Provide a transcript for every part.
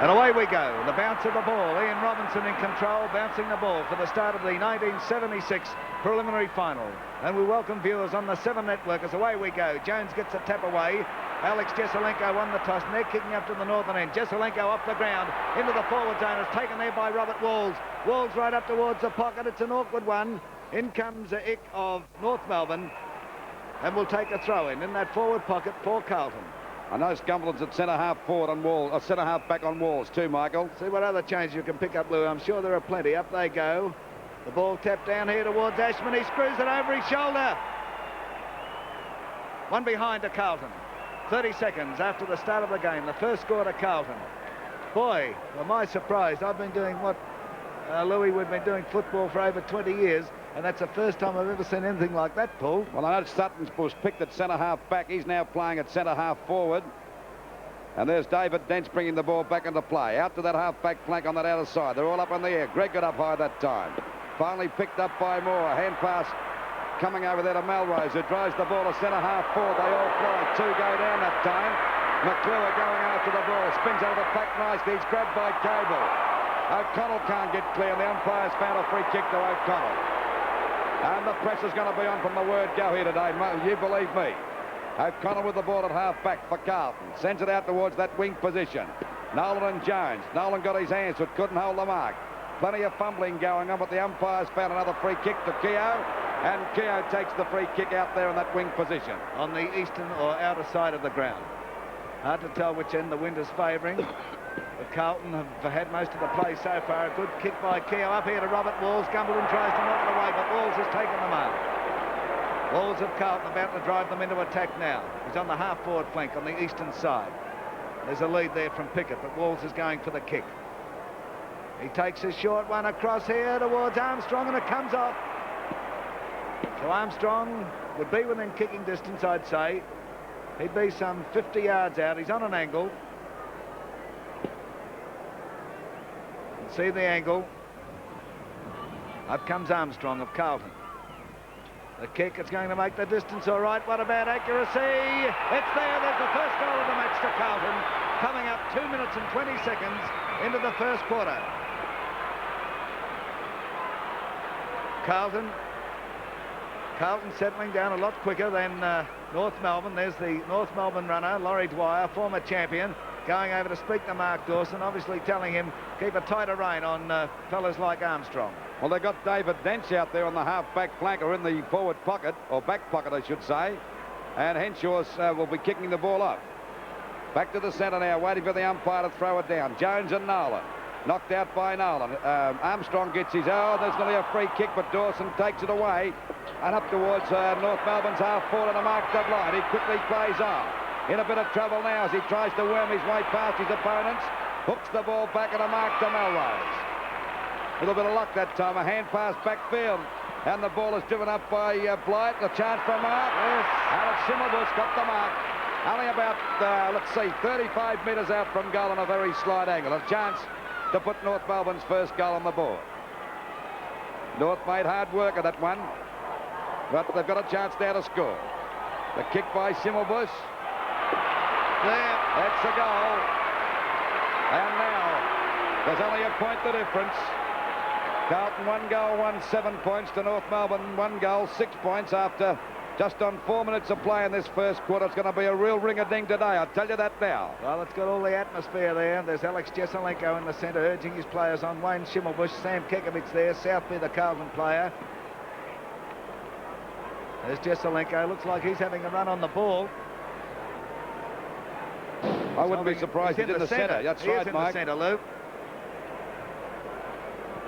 And away we go. The bounce of the ball. Ian Robinson in control, bouncing the ball for the start of the 1976 preliminary final. And we welcome viewers on the 7 network as away we go. Jones gets a tap away. Alex Jesselenko won the toss, and they're kicking up to the northern end. Jesselenko off the ground into the forward zone. It's taken there by Robert Walls. Walls right up towards the pocket. It's an awkward one. In comes the Ick of North Melbourne, and will take a throw in that forward pocket for Carlton. I know Scumblin's at centre-half forward on Walls, centre-half back on Walls too, Michael. See what other changes you can pick up, Lou. I'm sure there are plenty. Up they go. The ball tapped down here towards Ashman. He screws it over his shoulder. One behind to Carlton. 30 seconds after the start of the game. The first score to Carlton. Boy, am I surprised. I've been doing what, Louis, we've been doing football for over 20 years. And that's the first time I've ever seen anything like that, Paul. Well, I know Sutton was picked at centre-half back. He's now playing at centre-half forward. And there's David Dent's bringing the ball back into play. Out to that half-back flank on that outer side. They're all up in the air. Greg got up high that time. Finally picked up by Moore. A hand pass coming over there to Melrose, who drives the ball to centre-half forward. They all fly. 2 go down that time. McClure going after the ball. Spins over the pack nicely. He's grabbed by Cable. O'Connell can't get clear. The umpire's found a free kick to O'Connell. And the press is going to be on from the word go here today, you believe me. O'Connell with the ball at half-back for Carlton. Sends it out towards that wing position. Nolan and Jones. Nolan got his hands, but couldn't hold the mark. Plenty of fumbling going on, but the umpires found another free kick to Keogh. And Keogh takes the free kick out there in that wing position. On the eastern or outer side of the ground. Hard to tell which end the wind is favouring. But Carlton have had most of the play so far. A good kick by Keogh up here to Robert Walls. Gumbleton tries to knock it away, but Walls has taken the mark. Walls of Carlton about to drive them into attack now. He's on the half-forward flank on the eastern side. There's a lead there from Pickett, but Walls is going for the kick. He takes his short one across here towards Armstrong, and it comes off. So Armstrong would be within kicking distance, I'd say. He'd be some 50 yards out. He's on an angle. See the angle. Up comes Armstrong of Carlton. The kick, it's going to make the distance all right. What about accuracy? It's there. There's the first goal of the match to Carlton. Coming up 2 minutes and 20 seconds into the first quarter. Carlton settling down a lot quicker than North Melbourne. There's the North Melbourne runner, Laurie Dwyer, former champion, going over to speak to Mark Dawson, obviously telling him keep a tighter rein on fellas like Armstrong. Well, they've got David Dench out there on the half-back flank, or in the forward pocket, or back pocket, I should say. And Henshaw will be kicking the ball up. Back to the centre now, waiting for the umpire to throw it down. Jones and Nolan. Knocked out by Nolan. Armstrong gets his... Oh, there's nearly a free kick, but Dawson takes it away. And up towards North Melbourne's half-forward on a marked up line. He quickly plays on. In a bit of trouble now as he tries to worm his way past his opponents. Hooks the ball back at a mark to Melrose. A little bit of luck that time. A hand pass backfield. And the ball is driven up by Blight. A chance for a mark. Yes. Alex Schimmelbusch got the mark. Only about, 35 metres out from goal on a very slight angle. A chance to put North Melbourne's first goal on the board. North made hard work of that one. But they've got a chance now to score. The kick by Schimmelbusch. There, that's a goal. And now, there's only a point the difference. Carlton 1 goal, 7 points to North Melbourne 1 goal, 6 points after just on 4 minutes of play in this first quarter. It's going to be a real ring-a-ding today, I'll tell you that now. Well, it's got all the atmosphere there. There's Alex Jesselenko in the centre urging his players on. Wayne Schimmelbusch, Sam Kekovich there, Southby the Carlton player. There's Jesselenko, looks like he's having a run on the ball. I wouldn't be surprised he's in the centre. That's right, Mike. He's in the centre, Luke.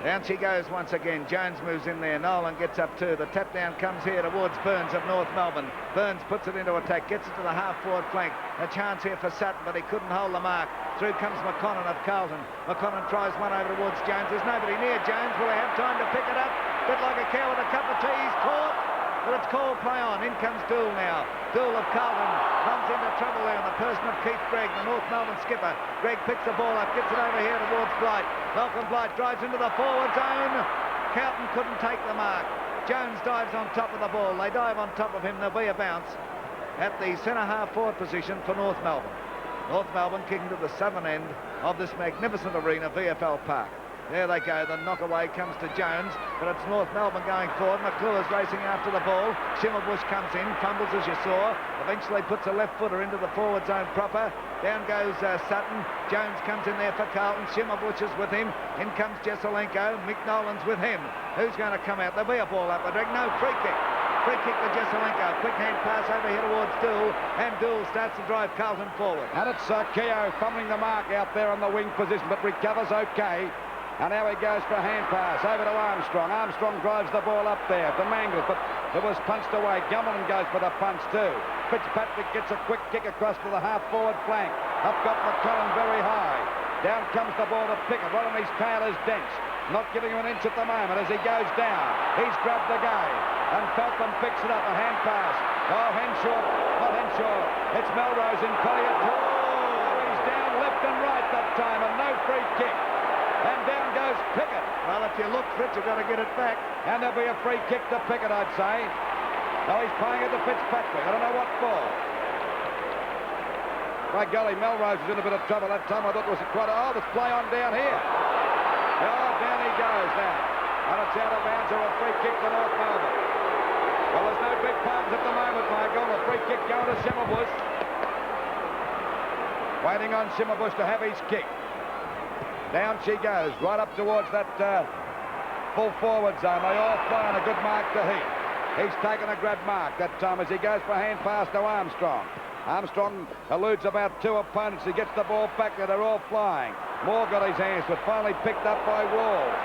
Down she goes once again. Jones moves in there. Nolan gets up too. The tap down comes here towards Burns of North Melbourne. Burns puts it into attack, gets it to the half-forward flank. A chance here for Sutton, but he couldn't hold the mark. Through comes McConnon of Carlton. McConnon tries one over towards Jones. There's nobody near Jones. Will he have time to pick it up? Bit like a cow with a cup of tea. He's caught. But it's called play on. In comes Dool now. Dool of Carlton comes into trouble there in the person of Keith Gregg, the North Melbourne skipper. Gregg picks the ball up, gets it over here towards Blight. Malcolm Blight drives into the forward zone. Carlton couldn't take the mark. Jones dives on top of the ball. They dive on top of him. There'll be a bounce at the centre half forward position for North Melbourne. North Melbourne kicking to the southern end of this magnificent arena, VFL Park. There they go. The knockaway comes to Jones, but it's North Melbourne going forward. McClure's racing after the ball. Schimmelbusch comes in, fumbles as you saw. Eventually puts a left footer into the forward zone proper. Down goes Sutton. Jones comes in there for Carlton. Schimmelbusch is with him. In comes Jesselenko. Mick Nolan's with him. Who's going to come out? There'll be a ball up. I think no free kick. Free kick to Jesselenko. Quick hand pass over here towards Dool. And Dool starts to drive Carlton forward. And it's Keogh fumbling the mark out there on the wing position, but recovers okay. And now he goes for a hand pass over to Armstrong. Armstrong drives the ball up there to Mangles, but it was punched away. Gummerton goes for the punch too. Fitzpatrick gets a quick kick across to the half-forward flank. Up got McCullum very high. Down comes the ball to Pickett. Right on his tail is Dench. Not giving him an inch at the moment as he goes down. He's grabbed the game. And Falcon picks it up, a hand pass. Oh, Henshaw, not Henshaw. It's Melrose in play at all. Oh, he's down left and right that time, and no free kick. And down goes Pickett. Well, if you look fit, you've got to get it back. And there'll be a free kick to Pickett, I'd say. No, he's playing it to Fitzpatrick. I don't know what for. By golly, Melrose was in a bit of trouble that time. I thought it was quite there's play on down here. Oh, down he goes now. And it's out of bounds or a free kick to North Melbourne. Well, there's no big pardons at the moment, Michael. A free kick going to Schimmelbusch. Waiting on Schimmelbusch to have his kick. Down she goes, right up towards that full forward zone. They all fly on a good mark to Heath. He's taken a grab mark that time as he goes for a hand pass to Armstrong. Armstrong eludes about two opponents. He gets the ball back there. They're all flying. Moore got his hands, but finally picked up by Walls.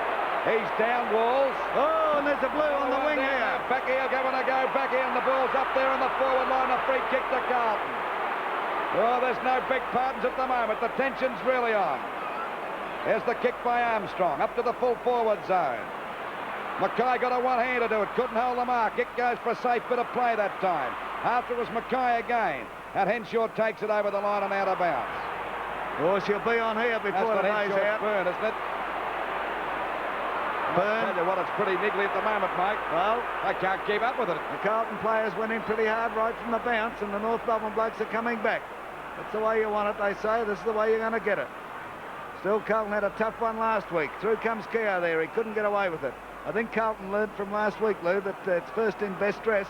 He's down, Walls. Oh, and there's a blue on the wing here. Back here, going to go back here, and the ball's up there on the forward line. A free kick to Carlton. Oh, there's no big pardons at the moment. The tension's really on. There's the kick by Armstrong, up to the full forward zone. Mackay got a one-hander to it, couldn't hold the mark. It goes for a safe bit of play that time. After it was Mackay again, and Henshaw takes it over the line and out of bounds. Oh, she'll be on here before the day's out. Burn, isn't it? Burn. I'll tell you what, it's pretty niggly at the moment, Mike. Well, I can't keep up with it. The Carlton players went in pretty hard right from the bounce, and the North Melbourne blokes are coming back. That's the way you want it, they say. This is the way you're going to get it. Still, Carlton had a tough one last week. Through comes Keogh there. He couldn't get away with it. I think Carlton learned from last week, Lou, that it's first in, best dressed.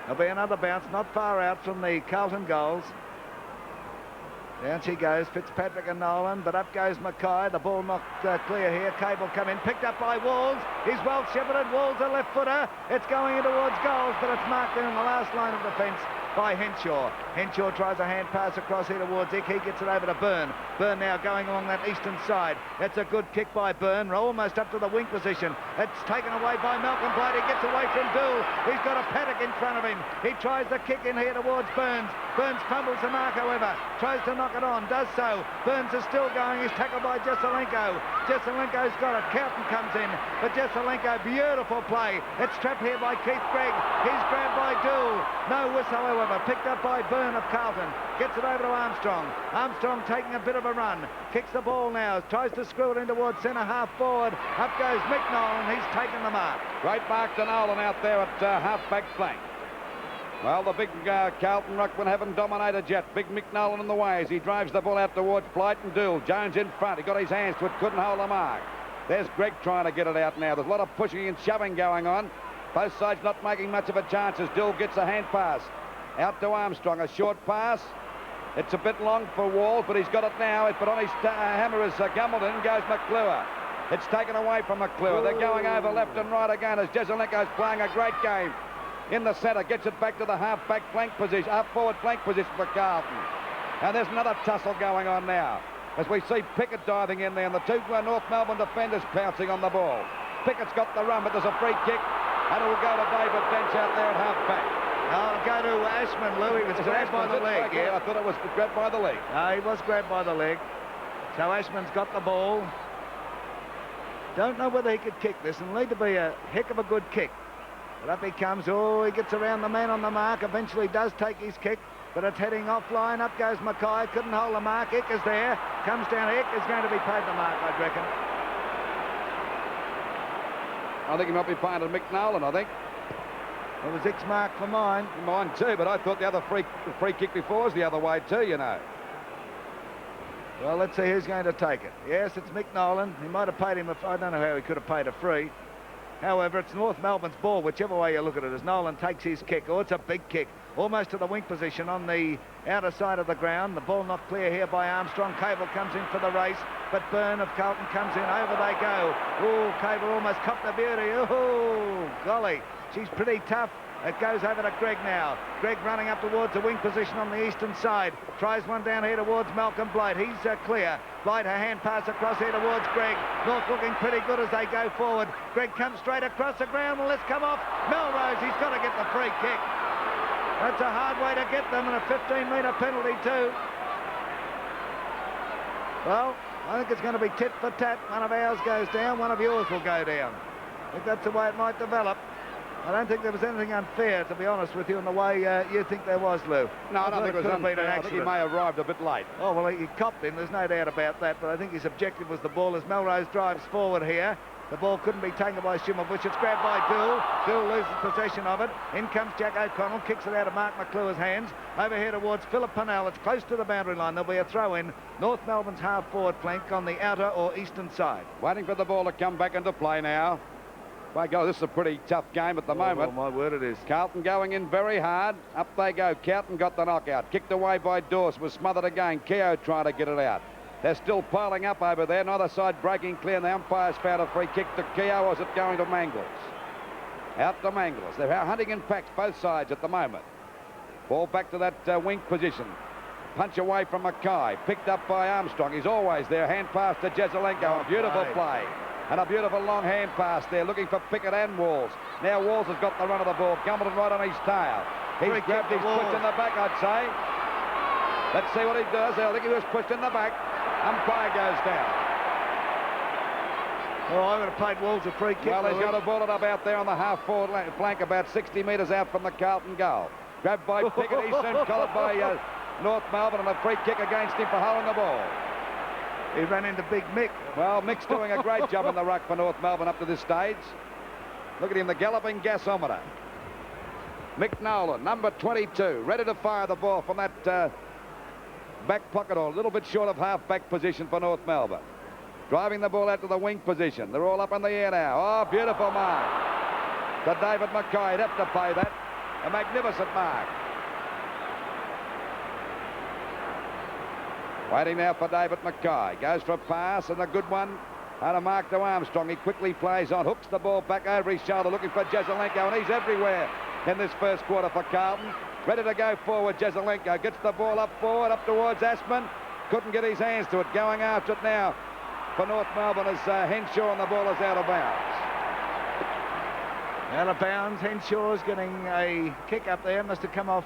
There'll be another bounce not far out from the Carlton goals. Down she goes, Fitzpatrick and Nolan, but up goes Mackay. The ball knocked clear here. Cable come in, picked up by Walls. He's well shepherded. Walls a left footer. It's going in towards goals, but it's marked in the last line of defence by Henshaw. Henshaw tries a hand pass across here towards Ick. He gets it over to Byrne. Byrne now going along that eastern side. That's a good kick by Byrne, almost up to the wing position. It's taken away by Malcolm Blight. He gets away from Dool. He's got a paddock in front of him. He tries the kick in here towards Burns. Burns fumbles the mark, however. Tries to knock it on, does so. Burns is still going. He's tackled by Jesselenko. Jesselenko's got it. Carlton comes in, but Jesselenko, beautiful play. It's trapped here by Keith Gregg. He's grabbed by Dool. No whistle, however. Picked up by Byrne of Carlton. Gets it over to Armstrong. Armstrong taking a bit of a run. Kicks the ball now. Tries to screw it in towards centre half forward. Up goes Mick Nolan. He's taken the mark. Great mark to Nolan out there at half-back flank. Well, the big Carlton ruckman haven't dominated yet. Big Mick Nolan in the way as he drives the ball out towards Blight and Dool. Jones in front. He got his hands to it. Couldn't hold the mark. There's Gregg trying to get it out now. There's a lot of pushing and shoving going on. Both sides not making much of a chance as Dool gets a hand pass. Out to Armstrong, a short pass. It's a bit long for Walls, but he's got it now. But on his hammer is Gummelton. Goes McClure. It's taken away from McClure. They're going over left and right again as Jesselenko's playing a great game. In the centre, gets it back to the half-back flank position, half-forward flank position for Carlton. And there's another tussle going on now as we see Pickett diving in there and the two North Melbourne defenders pouncing on the ball. Pickett's got the run, but there's a free kick, and it will go to David Dench out there at half-back. I'll go to Ashman, Lou. He was grabbed by the leg. Yeah, I thought it was grabbed by the leg. No, he was grabbed by the leg. So Ashman's got the ball. Don't know whether he could kick this. It'll need to be a heck of a good kick. But up he comes. Oh, he gets around the man on the mark. Eventually does take his kick, but it's heading offline. Up goes Mackay. Couldn't hold the mark. Ick is there. Comes down. Ick is going to be paid the mark, I'd reckon. I think he might be paying to Mick Nolan, I think. It was X-mark for mine. Mine too, but I thought the other free kick before was the other way too, you know. Well, let's see who's going to take it. Yes, it's Mick Nolan. He might have paid him I don't know how he could have paid a free. However, it's North Melbourne's ball, whichever way you look at it, as Nolan takes his kick. Oh, it's a big kick, almost to the wing position on the outer side of the ground. The ball knocked clear here by Armstrong. Cable comes in for the race, but Byrne of Carlton comes in. Over they go. Oh, Cable almost copped the beauty. Oh, golly, she's pretty tough. It goes over to Gregg now. Gregg running up towards the wing position on the eastern side. Tries one down here towards Malcolm Blight. He's clear. Blight, her hand pass across here towards Gregg. North looking pretty good as they go forward. Gregg comes straight across the ground. Well, let's come off. Melrose, he's got to get the free kick. That's a hard way to get them, and a 15-metre penalty too. Well, I think it's going to be tit for tat. One of ours goes down, one of yours will go down. I think that's the way it might develop. I don't think there was anything unfair, to be honest with you, in the way you think there was, Lou. No, I don't think it was unfair. I think he may have arrived a bit late. Oh, well, he copped him, there's no doubt about that, but I think his objective was the ball as Melrose drives forward here. The ball couldn't be taken by Schimmelbusch. It's grabbed by Dool. Dool loses possession of it. In comes Jack O'Connell, kicks it out of Mark McClure's hands. Over here towards Philip Purnell. It's close to the boundary line. There'll be a throw-in. North Melbourne's half-forward flank on the outer or eastern side. Waiting for the ball to come back into play now. By God, this is a pretty tough game at the moment. Well, my word, it is. Carlton going in very hard. Up they go. Carlton got the knockout. Kicked away by Dawes. Was smothered again. Keogh trying to get it out. They're still piling up over there. Neither side breaking clear. And the umpire's found a free kick to Keogh. Or is it going to Mangles? Out to Mangles. They're hunting in packs, both sides at the moment. Ball back to that wing position. Punch away from Mackay. Picked up by Armstrong. He's always there. Hand pass to Jesaulenko. A beautiful play. And a beautiful long hand pass there, looking for Pickett and Walls. Now Walls has got the run of the ball. Gumbleton right on his tail. He's grabbed, he's pushed in the back, I'd say. Let's see what he does. I think he was pushed in the back. Umpire goes down. Oh, I would have played Walls a free kick. Well, he's got a ball it up out there on the half-forward flank, about 60 metres out from the Carlton goal. Grabbed by Pickett, he's soon collared by North Melbourne, and a free kick against him for holding the ball. He ran into Big Mick. Well, Mick's doing a great job in the ruck for North Melbourne up to this stage. Look at him, the galloping gasometer. Mick Nolan, number 22, ready to fire the ball from that back pocket, or a little bit short of half-back position for North Melbourne. Driving the ball out to the wing position. They're all up in the air now. Oh, beautiful mark to David Mackay. He'd have to pay that. A magnificent mark. Waiting now for David Mackay. Goes for a pass and a good one. And a mark to Armstrong. He quickly plays on. Hooks the ball back over his shoulder looking for Jesaulenko. And he's everywhere in this first quarter for Carlton. Ready to go forward. Jesaulenko gets the ball up forward, up towards Ashman. Couldn't get his hands to it. Going after it now for North Melbourne as Henshaw, and the ball is out of bounds. Out of bounds. Henshaw's getting a kick up there. Must have come off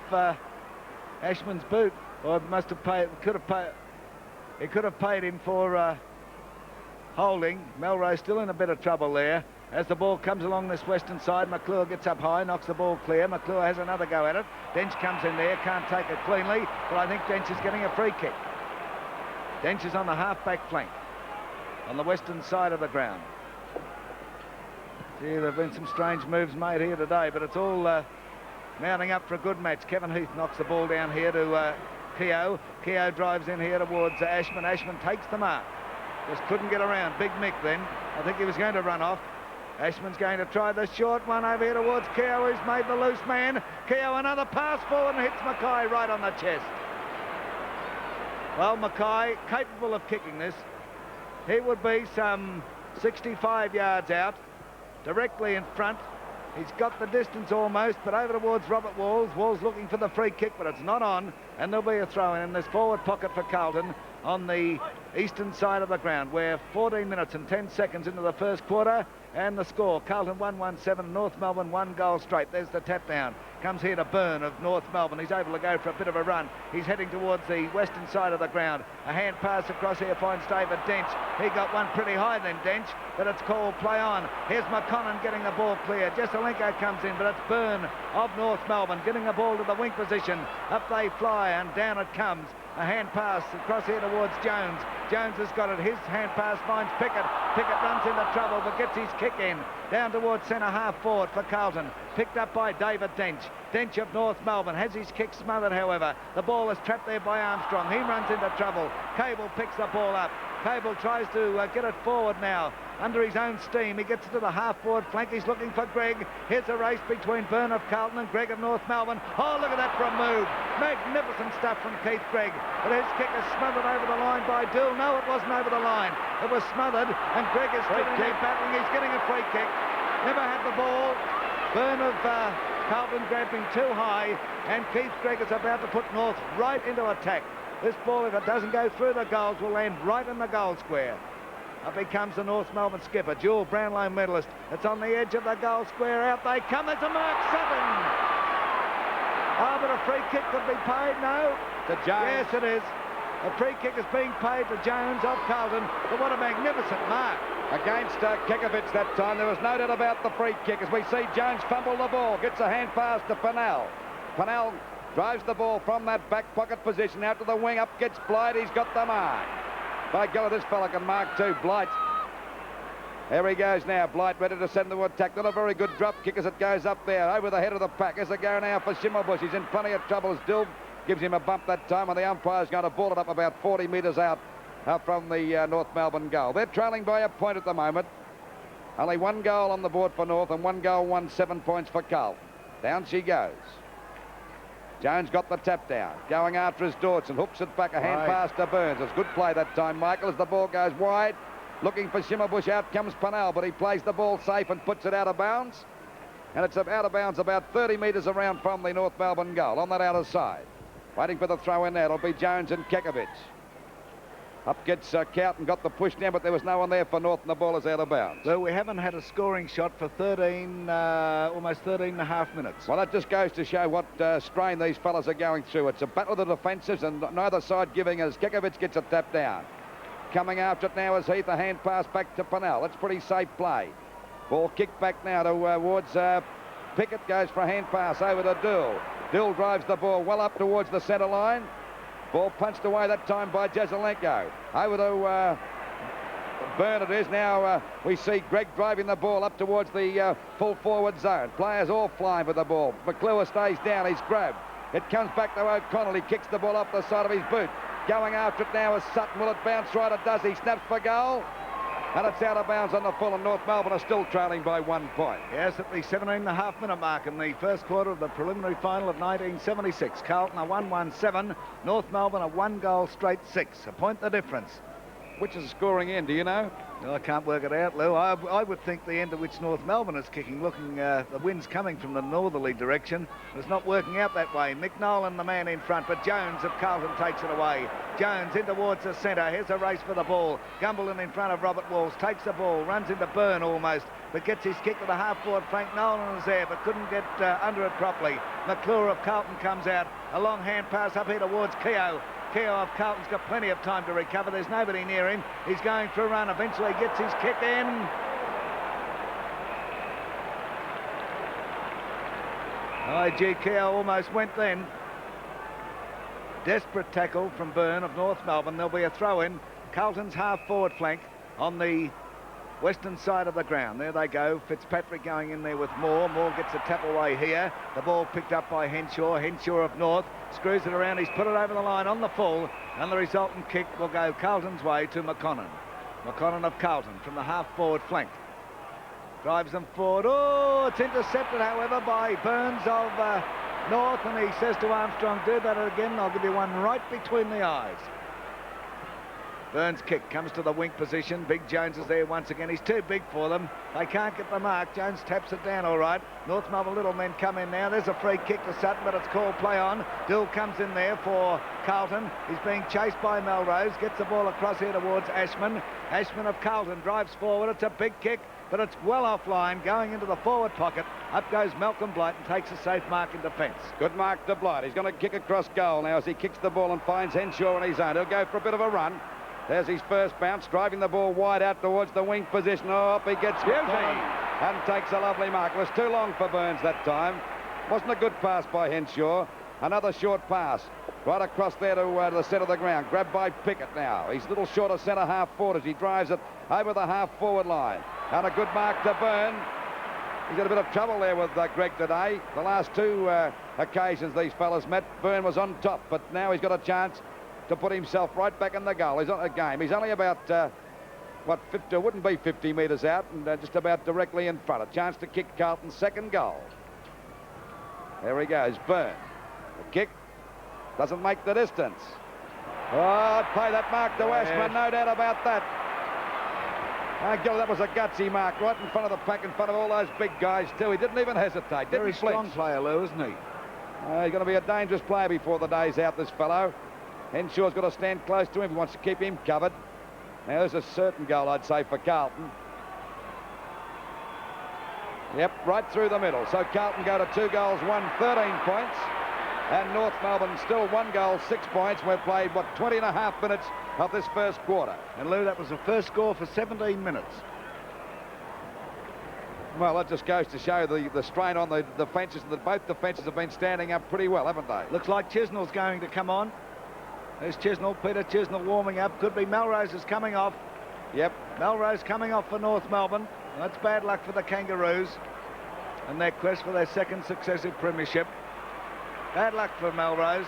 Ashman's boot. Or it must have paid. It could have paid him for holding. Melrose still in a bit of trouble there. As the ball comes along this western side, McClure gets up high, knocks the ball clear. McClure has another go at it. Dench comes in there, can't take it cleanly, but I think Dench is getting a free kick. Dench is on the half-back flank, on the western side of the ground. Gee, there have been some strange moves made here today, but it's all mounting up for a good match. Kevin Heath knocks the ball down here to Keogh. Keogh drives in here towards Ashman. Ashman takes the mark. Just couldn't get around. Big Mick then. I think he was going to run off. Ashman's going to try the short one over here towards Keogh, who's made the loose man. Keogh, another pass forward and hits Mackay right on the chest. Well, Mackay, capable of kicking this. He would be some 65 yards out, directly in front. He's got the distance almost, but over towards Robert Walls. Walls looking for the free kick, but it's not on, and there'll be a throw-in in this forward pocket for Carlton on the eastern side of the ground. We're 14 minutes and 10 seconds into the first quarter, and the score, Carlton 1-1-7, North Melbourne 1 goal straight. There's the tap down. Comes here to Byrne of North Melbourne. He's able to go for a bit of a run. He's heading towards the western side of the ground. A hand pass across here finds David Dench. He got one pretty high then, Dench, but it's called play on. Here's McConnon getting the ball clear. Jesaulenko comes in, but it's Byrne of North Melbourne getting the ball to the wing position. Up they fly and down it comes. A hand pass across here towards Jones. Jones has got it. His hand pass finds Pickett. Pickett runs into trouble but gets his kick in. Down towards centre half forward for Carlton. Picked up by David Dench. Dench of North Melbourne has his kick smothered, however. The ball is trapped there by Armstrong. He runs into trouble. Cable picks the ball up. Cable tries to get it forward now. Under his own steam, he gets it to the half-forward flank. He's looking for Greg. Here's a race between Byrne of Carlton and Greg of North Melbourne. Oh, look at that for a move. Magnificent stuff from Keith Gregg. But his kick is smothered over the line by Dill. No, it wasn't over the line. It was smothered, and Gregg is still in there battling. He's getting a free kick. Never had the ball. Byrne of Carlton grabbed him too high, and Keith Gregg is about to put North right into attack. This ball, if it doesn't go through the goals, will land right in the goal square. Up he comes the North Melbourne skipper, dual Brownlow medalist. It's on the edge of the goal square. Out they come. There's a Mark Sutton. Oh, but a free kick could be paid. No. To Jones. Yes, it is. A free kick is being paid to Jones of Carlton. But what a magnificent mark. Against Kekovic that time. There was no doubt about the free kick as we see Jones fumble the ball. Gets a hand pass to Pennell. Pennell drives the ball from that back pocket position out to the wing. Up gets Blight. He's got the mark. By golly, this fella can mark too. Blight. There he goes now. Blight ready to send the attack. Not a very good drop kick as it goes up there over the head of the pack. As they go now for Schimmelbusch. He's in plenty of trouble as Dill gives him a bump that time, and the umpire's going to ball it up about 40 metres out from the North Melbourne goal. They're trailing by a point at the moment. Only one goal on the board for North and one goal won, 7 points for Carlton. Down she goes. Jones got the tap down. Going after his Dawson. Hooks it back. A hand pass to Burns. It's good play that time, Michael, as the ball goes wide. Looking for Schimmelbusch. Out comes Pennell, but he plays the ball safe and puts it out of bounds. And it's out of bounds about 30 metres around from the North Melbourne goal on that outer side. Waiting for the throw in there. It'll be Jones and Kekovic. Up gets Carlton, got the push down, but there was no one there for North, and the ball is out of bounds. Well, we haven't had a scoring shot for almost 13 and a half minutes. Well, that just goes to show what strain these fellas are going through. It's a battle of the defensives, and neither side giving as Kekovic gets a tap down. Coming after it now is Heath, a hand pass back to Pennell. That's pretty safe play. Ball kicked back now towards Pickett, goes for a hand pass over to Dill. Dill drives the ball well up towards the centre line. Ball punched away that time by Jazelenko. Over to Byrne it is. Now we see Greg driving the ball up towards the full forward zone. Players all flying for the ball. McClure stays down. He's grabbed. It comes back to O'Connell. He kicks the ball off the side of his boot. Going after it now is Sutton. Will it bounce right? It does. He snaps for goal. And it's out of bounds on the full, and North Melbourne are still trailing by 1 point. Yes, at the 17.5-minute mark in the first quarter of the preliminary final of 1976. Carlton a 1-1-7. North Melbourne a 1-goal straight 6. A point the difference. Which is scoring in, do you know? No, I can't work it out, Lou. I would think the end of which North Melbourne is kicking, looking the wind's coming from the northerly direction. It's not working out that way. Mick Nolan, the man in front, but Jones of Carlton takes it away. Jones in towards the centre. Here's a race for the ball. Gumbleton in front of Robert Walls, takes the ball, runs into Byrne almost, but gets his kick to the half-forward flank. Nolan is there, but couldn't get under it properly. McClure of Carlton comes out. A long hand pass up here towards Keogh. Keogh of Carlton's got plenty of time to recover. There's nobody near him. He's going for a run. Eventually gets his kick in. I.G. Keogh almost went then. Desperate tackle from Byrne of North Melbourne. There'll be a throw in. Carlton's half-forward flank on the western side of the ground. There they go. Fitzpatrick going in there with Moore. Moore gets a tap away here. The ball picked up by Henshaw. Henshaw of North screws it around. He's put it over the line on the full, and the resultant kick will go Carlton's way to McConnon. McConnon of Carlton from the half-forward flank. Drives them forward. Oh, it's intercepted, however, by Burns of North, and he says to Armstrong, do that again, I'll give you one right between the eyes. Burns' kick comes to the wing position. Big Jones is there once again. He's too big for them. They can't get the mark. Jones taps it down all right. North Melbourne little men come in now. There's a free kick to Sutton, but it's called play on. Dill comes in there for Carlton. He's being chased by Melrose. Gets the ball across here towards Ashman. Ashman of Carlton drives forward. It's a big kick, but it's well offline, going into the forward pocket. Up goes Malcolm Blight and takes a safe mark in defence. Good mark to Blight. He's going to kick across goal now as he kicks the ball and finds Henshaw on his own. He'll go for a bit of a run. There's his first bounce, driving the ball wide out towards the wing position. Oh, up he gets beauty and takes a lovely mark. It was too long for Burns that time. Wasn't a good pass by Henshaw. Another short pass. Right across there to the centre of the ground. Grabbed by Pickett now. He's a little short of centre half forward as he drives it over the half forward line. And a good mark to Byrne. He's got a bit of trouble there with Greg today. The last two occasions these fellas met, Byrne was on top, but now he's got a chance to put himself right back in the goal. He's on a game. He's only about, 50, wouldn't be 50 metres out, and just about directly in front. A chance to kick Carlton's second goal. There he goes, Byrne. The kick doesn't make the distance. Oh, I'd play that mark to Ashman, no doubt about that. That was a gutsy mark right in front of the pack, in front of all those big guys too. He didn't even hesitate. Very strong player, Lou, isn't he? He's going to be a dangerous player before the day's out, this fellow. Henshaw's got to stand close to him if he wants to keep him covered. Now there's a certain goal, I'd say, for Carlton. Yep, right through the middle. So Carlton go to 2 goals, 1, 13 points. And North Melbourne still 1 goal, 6 points. We've played, 20 and a half minutes of this first quarter. And Lou, that was the first score for 17 minutes. Well, that just goes to show the strain on the defences. That both defences have been standing up pretty well, haven't they? Looks like Chisnell's going to come on. There's Chisnell, Peter Chisnell warming up. Could be Melrose is coming off. Yep. Melrose coming off for North Melbourne. That's bad luck for the Kangaroos and their quest for their second successive premiership. Bad luck for Melrose.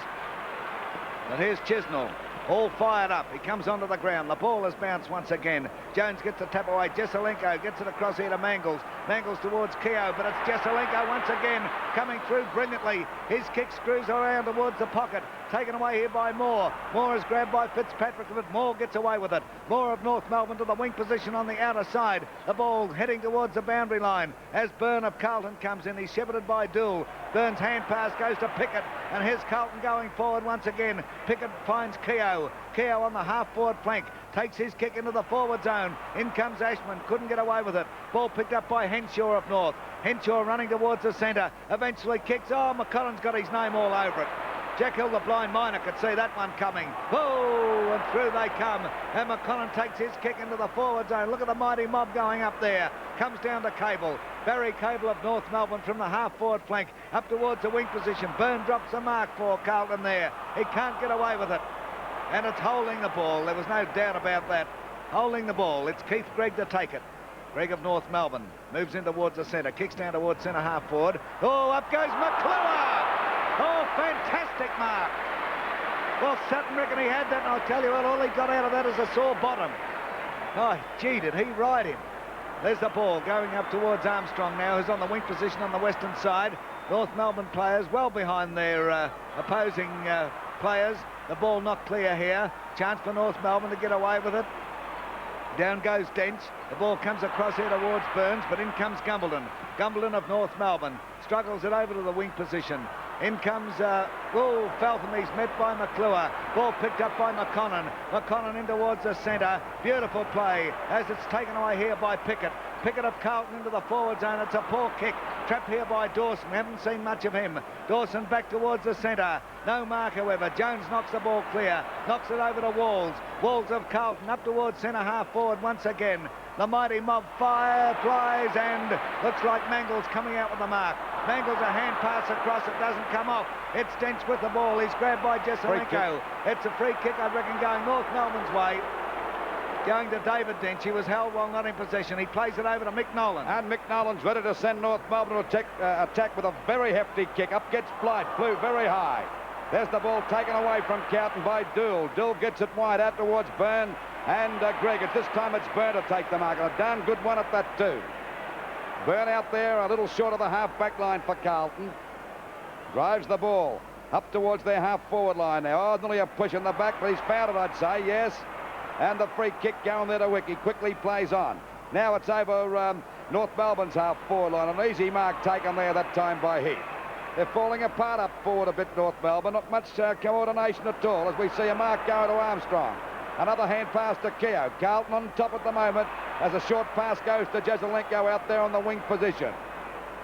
But here's Chisnell, all fired up. He comes onto the ground. The ball has bounced once again. Jones gets the tap away. Jesselenko gets it across here to Mangles. Mangles towards Keogh, but it's Jesselenko once again coming through brilliantly. His kick screws around towards the pocket. Taken away here by Moore. Moore is grabbed by Fitzpatrick, but Moore gets away with it. Moore of North Melbourne to the wing position on the outer side. The ball heading towards the boundary line as Byrne of Carlton comes in. He's shepherded by Dool. Byrne's hand pass goes to Pickett, and here's Carlton going forward once again. Pickett finds Keogh. Keogh on the half-forward flank. Takes his kick into the forward zone. In comes Ashman. Couldn't get away with it. Ball picked up by Henshaw of North. Henshaw running towards the centre. Eventually kicks. Oh, McConnell's got his name all over it. Jack Hill, the blind miner, could see that one coming. Oh, and through they come. And McConnell takes his kick into the forward zone. Look at the mighty mob going up there. Comes down to Cable. Barry Cable of North Melbourne from the half-forward flank up towards the wing position. Byrne drops the mark for Carlton there. He can't get away with it. And it's holding the ball. There was no doubt about that. Holding the ball. It's Keith Gregg to take it. Gregg of North Melbourne moves in towards the centre. Kicks down towards centre half-forward. Oh, up goes McClure! Oh, fantastic mark. Well, Sutton reckoned he had that, and I'll tell you what, all he got out of that is a sore bottom. Oh, gee, did he ride him. There's the ball going up towards Armstrong now, who's on the wing position on the western side. North Melbourne players well behind their opposing players. The ball not clear here. Chance for North Melbourne to get away with it. Down goes Dench. The ball comes across here towards Burns, but in comes Gumbleton. Gumbleton of North Melbourne struggles it over to the wing position. In comes Feltham. He's met by McClure. Ball picked up by McConnell. McConnell in towards the centre. Beautiful play as it's taken away here by Pickett. Pickett of Carlton into the forward zone. It's a poor kick. Trapped here by Dawson. We haven't seen much of him. Dawson back towards the centre. No mark, however. Jones knocks the ball clear. Knocks it over to Walls. Walls of Carlton up towards centre half forward once again. The mighty mob flies, and looks like Mangles coming out with the mark. Mangles a hand pass across. It doesn't come off. It's Dench with the ball. He's grabbed by Jesselenko. It's a free kick, I reckon, going North Melbourne's way. Going to David Dench. He was held while not in possession. He plays it over to Mick Nolan. And Mick Nolan's ready to send North Melbourne to attack with a very hefty kick. Up gets Blight. Flew very high. There's the ball taken away from Carlton by Dool. Dool gets it wide out towards Byrne and Gregg. At this time it's Byrne to take the mark. A darn good one at that too. Byrne out there a little short of the half-back line for Carlton. Drives the ball up towards their half-forward line now. Oh, nearly a push in the back, but he's found it, I'd say, yes. And the free kick going there to Wiki. Quickly plays on. Now it's over North Melbourne's half-forward line. An easy mark taken there that time by Heath. They're falling apart up forward a bit, North Melbourne. Not much coordination at all as we see a mark go to Armstrong. Another hand pass to Keogh. Carlton on top at the moment as a short pass goes to Jesselenko out there on the wing position.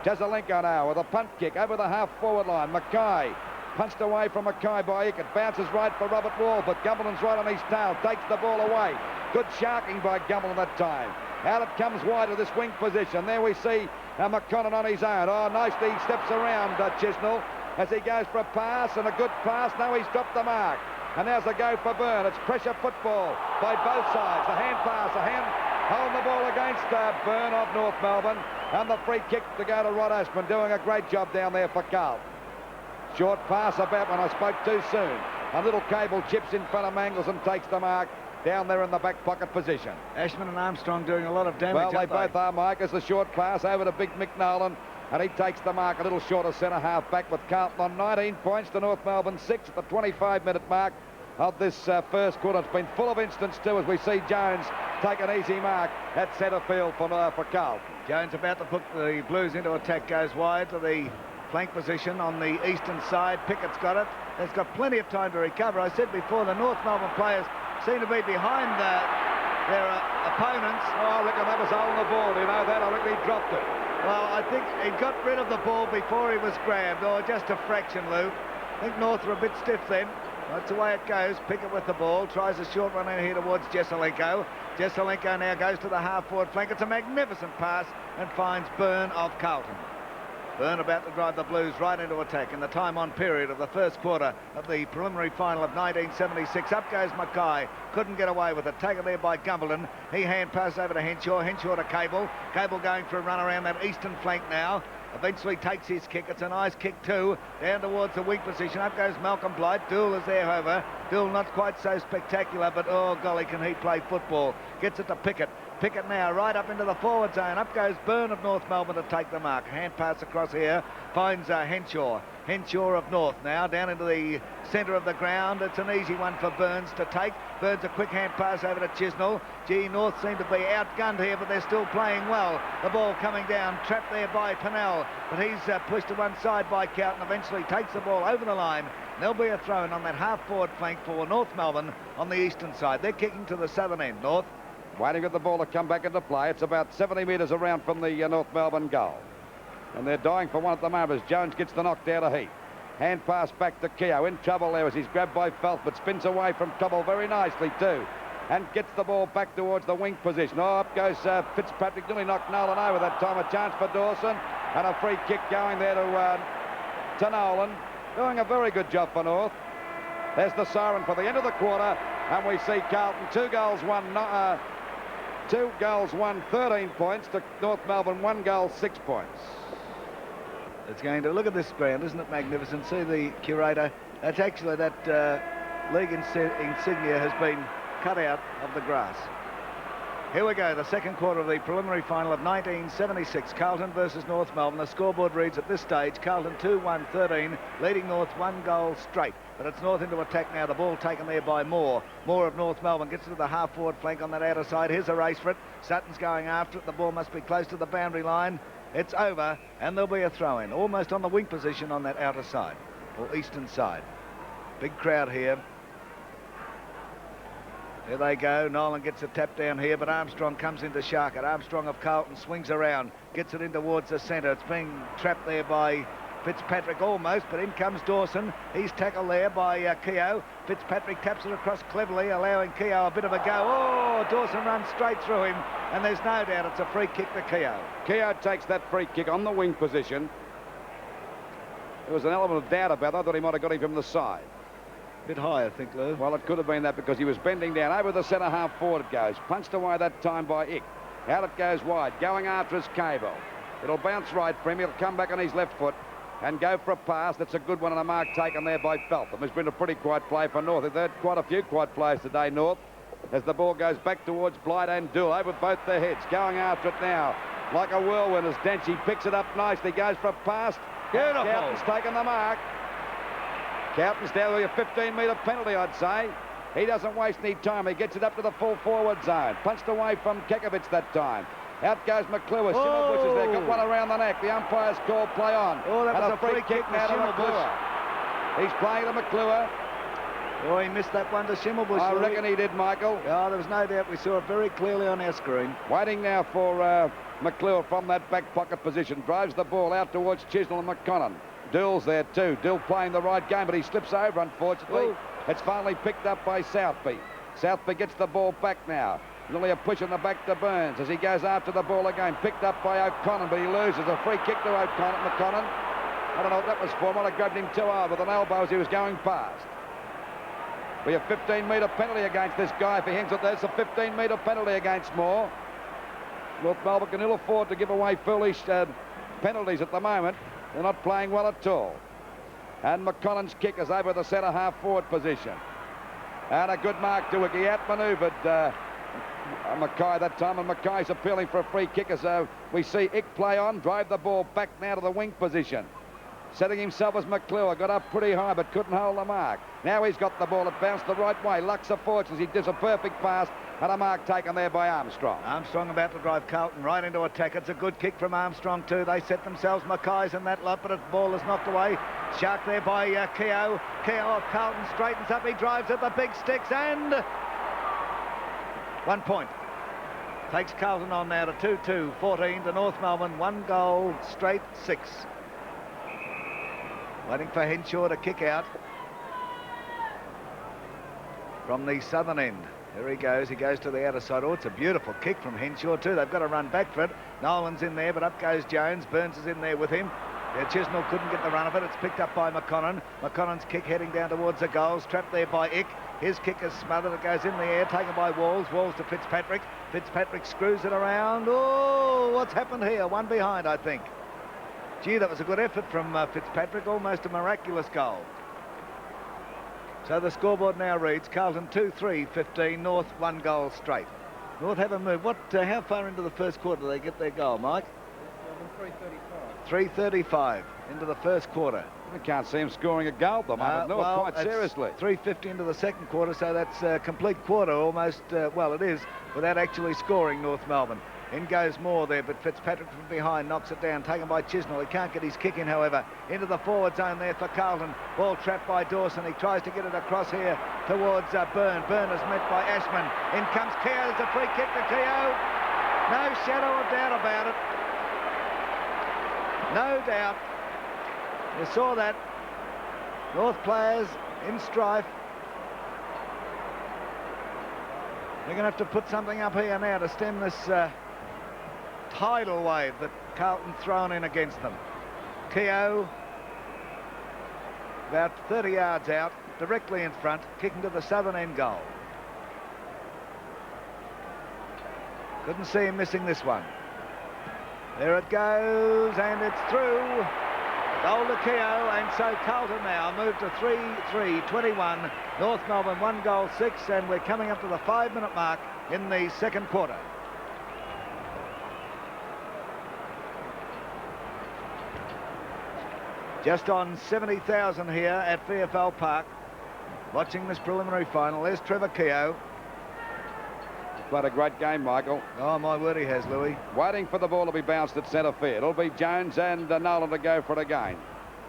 Jesselenko now with a punt kick over the half-forward line. Mackay punched away from Mackay by Ickett. Bounces right for Robert Wall, but Gumbleton's right on his tail. Takes the ball away. Good sharking by Gumbleton that time. Out it comes wide of this wing position. There we see McConnell on his own. Oh, nicely steps around Chisnell. as he goes for a pass, and a good pass. No, he's dropped the mark. And there's a go for Byrne. It's pressure football by both sides. The hand pass, holding the ball against Byrne of North Melbourne. And the free kick to go to Rod Ashman, doing a great job down there for Carlton. Short pass about when I spoke too soon. A little cable chips in front of Mangles and takes the mark down there in the back pocket position. Ashman and Armstrong doing a lot of damage. Well, they both are, Mike, as the short pass over to big Mick Nolan. And he takes the mark a little short of centre half back, with Carlton on 19 points to North Melbourne 6 at the 25-minute mark of this first quarter. It's been full of instance too, as we see Jones take an easy mark at centre field for Carlton. Jones about to put the Blues into attack, goes wide to the flank position on the eastern side. Pickett's got it. There's got plenty of time to recover. I said before, the North Melbourne players seem to be behind their opponents. Oh, I reckon that was on the ball. You know that? I reckon he dropped it. Well, I think he got rid of the ball before he was grabbed, or just a fraction, Lou. I think North were a bit stiff then. That's the way it goes. Pickett with the ball, tries a short run in here towards Jesselenko. Jesselenko now goes to the half-forward flank. It's a magnificent pass and finds Byrne of Carlton. Byrne about to drive the Blues right into attack in the time-on period of the first quarter of the preliminary final of 1976. Up goes Mackay. Couldn't get away with it. Taken there by Gumbleton. He hand passes over to Henshaw. Henshaw to Cable. Cable going for a run around that eastern flank now. Eventually takes his kick. It's a nice kick too. Down towards the weak position. Up goes Malcolm Blight. Dool is there, however. Dool not quite so spectacular, but oh golly, can he play football. Gets it to Pickett. Pickett now right up into the forward zone. Up goes Byrne of North Melbourne to take the mark. Hand pass across here. Finds Henshaw. Henshaw of North now down into the centre of the ground. It's an easy one for Burns to take. Burns a quick hand pass over to Chisnell. Gee, North seem to be outgunned here, but they're still playing well. The ball coming down, trapped there by Pennell, but he's pushed to one side by Carlton. Eventually takes the ball over the line. There'll be a throw in on that half-forward flank for North Melbourne on the eastern side. They're kicking to the southern end, North. Waiting for the ball to come back into play. It's about 70 metres around from the North Melbourne goal. And they're dying for one at the moment as Jones gets the knockdown to Heath. Hand pass back to Keogh. In trouble there as he's grabbed by Felth, but spins away from trouble very nicely too. And gets the ball back towards the wing position. Oh, up goes Fitzpatrick. Nearly knocked Nolan over that time. A chance for Dawson. And a free kick going there to Nolan. Doing a very good job for North. There's the siren for the end of the quarter. And we see Carlton 2 goals, 13 points to North Melbourne, 1 goal, 6 points. It's going to look at this ground, isn't it magnificent? See the curator. That's actually that league insignia has been cut out of the grass. Here we go, the second quarter of the preliminary final of 1976. Carlton versus North Melbourne. The scoreboard reads at this stage, Carlton 2-1-13, leading North 1 goal straight. But it's North into attack now. The ball taken there by Moore. Moore of North Melbourne gets to the half-forward flank on that outer side. Here's a race for it. Sutton's going after it. The ball must be close to the boundary line. It's over, and there'll be a throw-in, almost on the wing position on that outer side, or eastern side. Big crowd here. There they go. Nolan gets a tap down here, but Armstrong comes into Sharkett. Armstrong of Carlton swings around, gets it in towards the centre. It's being trapped there by Fitzpatrick almost, but in comes Dawson. He's tackled there by Keogh. Fitzpatrick taps it across cleverly, allowing Keogh a bit of a go. Oh, Dawson runs straight through him, and there's no doubt it's a free kick to Keogh. Keogh takes that free kick on the wing position. There was an element of doubt about that. I thought he might have got him from the side. Bit high, I think, Lou. Well, it could have been that because he was bending down. Over the centre half forward it goes. Punched away that time by Ick. Out it goes wide. Going after his Cable. It'll bounce right for him. He'll come back on his left foot and go for a pass. That's a good one, and a mark taken there by Feltham. It's been a pretty quiet play for North. They've had quite a few quiet plays today, North, as the ball goes back towards Blight and Dool over both their heads. Going after it now like a whirlwind as Denchi picks it up nicely. Goes for a pass. Beautiful. Carlton's taken the mark. Carlton's down to a 15-metre penalty, I'd say. He doesn't waste any time. He gets it up to the full forward zone. Punched away from Kekovich that time. Out goes McClure. Schimmelbusch is there. Got one around the neck. The umpire's call play on. Oh, that was a free kick now to McClure. He's playing to McClure. Oh, he missed that one to Schimmelbusch. I reckon he did, Michael. Oh, there was no doubt. We saw it very clearly on our screen. Waiting now for McClure from that back pocket position. Drives the ball out towards Chisnell and McConnell. Dool's there too. Dool playing the right game, but he slips over, unfortunately. It's finally picked up by Southby. Southby gets the ball back now. Nearly a push in the back to Burns as he goes after the ball again. Picked up by O'Connor, but he loses. A free kick to McConnell. I don't know what that was for. Might have grabbed him too hard with an elbow as he was going past. We have 15-metre penalty against this guy. If he hangs it, there's a 15-metre penalty against Moore. North Melbourne can ill afford to give away foolish penalties at the moment. They're not playing well at all. And McConnell's kick is over the centre half forward position. And a good mark to it. He outmanoeuvred Mackay that time, and Mackay's appealing for a free kick as we see Ick play on, drive the ball back now to the wing position. Setting himself as McClure, got up pretty high but couldn't hold the mark. Now he's got the ball, it bounced the right way. Lux of fortunes, he does a perfect pass and a mark taken there by Armstrong. Armstrong about to drive Carlton right into attack. It's a good kick from Armstrong too. They set themselves, Mackay's in that lot, but the ball is knocked away. Shark there by Keogh. Keogh of Carlton straightens up, he drives at the big sticks and 1 point. Takes Carlton on now to 2-2, 14 to North Melbourne, 1 goal straight 6. Waiting for Henshaw to kick out from the southern end. Here he goes to the outer side. Oh, it's a beautiful kick from Henshaw too. They've got to run back for it. Nolan's in there, but up goes Jones. Burns is in there with him. Chisnell couldn't get the run of it. It's picked up by McConnon. McConnon's kick heading down towards the goals. Trapped there by Ick. His kick is smothered. It goes in the air, taken by Walls. Walls to Fitzpatrick. Fitzpatrick screws it around. Oh, what's happened here? One behind, I think. Gee, that was a good effort from Fitzpatrick. Almost a miraculous goal. So the scoreboard now reads Carlton 2-3, 15. North 1 goal straight. North haven't moved. How far into the first quarter do they get their goal, Mike? 3:35 into the first quarter. We can't see him scoring a goal at the moment. No, well, quite seriously. 3:50 into the second quarter, so that's a complete quarter almost. Well, it is, without actually scoring North Melbourne. In goes Moore there, but Fitzpatrick from behind knocks it down, taken by Chisnell. He can't get his kick in, however. Into the forward zone there for Carlton. Ball trapped by Dawson. He tries to get it across here towards Byrne. Byrne is met by Ashman. In comes Keogh. There's a free kick to Keogh. No shadow of doubt about it. No doubt. You saw that. North players in strife. They're going to have to put something up here now to stem this tidal wave that Carlton thrown in against them. Keogh, about 30 yards out, directly in front, kicking to the southern end goal. Couldn't see him missing this one. There it goes, and it's through. Goal to Keogh, and so Carlton now move to 3-3, 21. North Melbourne 1 goal 6, and we're coming up to the 5-minute mark in the second quarter. Just on 70,000 here at VFL Park, watching this preliminary final. There's Trevor Keogh. Played a great game, Michael. Oh, my word, he has, Louis. Waiting for the ball to be bounced at centre field. It'll be Jones and Nolan to go for it again.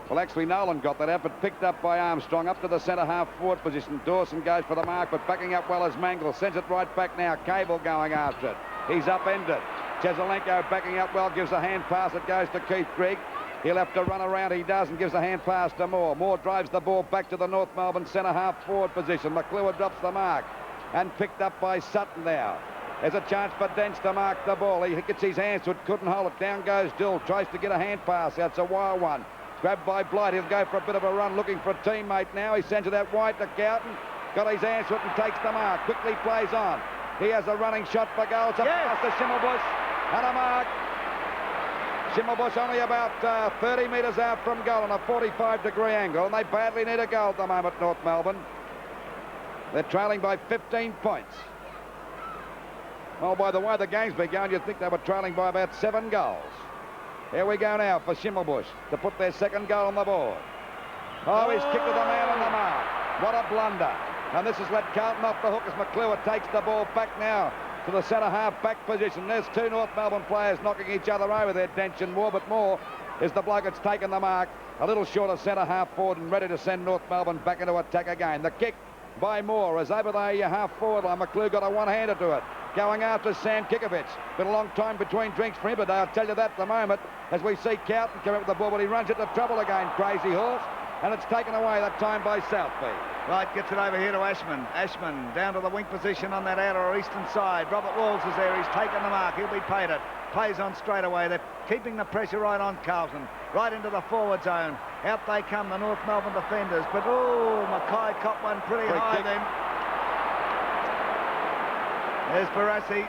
Well, actually, Nolan got that out, but picked up by Armstrong up to the centre half forward position. Dawson goes for the mark, but backing up well as Mangle. Sends it right back now. Cable going after it. He's upended. Cheselenko backing up well, gives a hand pass. It goes to Keith Grigg. He'll have to run around. He does, and gives a hand pass to Moore. Moore drives the ball back to the North Melbourne centre half forward position. McClure drops the mark. And picked up by Sutton now. There's a chance for Dents to mark the ball. He gets his hands to it, couldn't hold it. Down goes Dill, tries to get a hand pass out. It's a wild one. Grabbed by Blight. He'll go for a bit of a run, looking for a teammate now. He sends it out wide to Carlton. Got his hands to it and takes the mark. Quickly plays on. He has a running shot for goal. It's a pass to Schimmelbusch and a mark. Schimmelbusch only about 30 metres out from goal on a 45-degree angle, and they badly need a goal at the moment, North Melbourne. They're trailing by 15 points. Well, by the way the game's been going, you'd think they were trailing by about 7 goals. Here we go now for Schimmelbusch to put their second goal on the board. Oh, he's kicked to the man on the mark. What a blunder. And this has let Carlton off the hook as McClure takes the ball back now to the centre half back position. There's 2 North Melbourne players knocking each other over there, Dench and Moore, but Moore is the bloke that's taken the mark. A little short of centre half forward and ready to send North Melbourne back into attack again. The kick by Moore is over the half forward line. McClure got a one-hander to it. Going after Sam Kikovich. Been a long time between drinks for him, but I'll tell you that at the moment as we see Carlton come up with the ball, but he runs into trouble again, Crazy Horse, and it's taken away that time by Southby. Right, gets it over here to Ashman. Ashman down to the wing position on that outer or eastern side. Robert Walls is there. He's taken the mark. He'll be paid it. plays on straight away. They're keeping the pressure right on Carlton, right into the forward zone. Out they come, the North Melbourne defenders. But, oh, Mackay caught one pretty high kick. then. There's Barassi.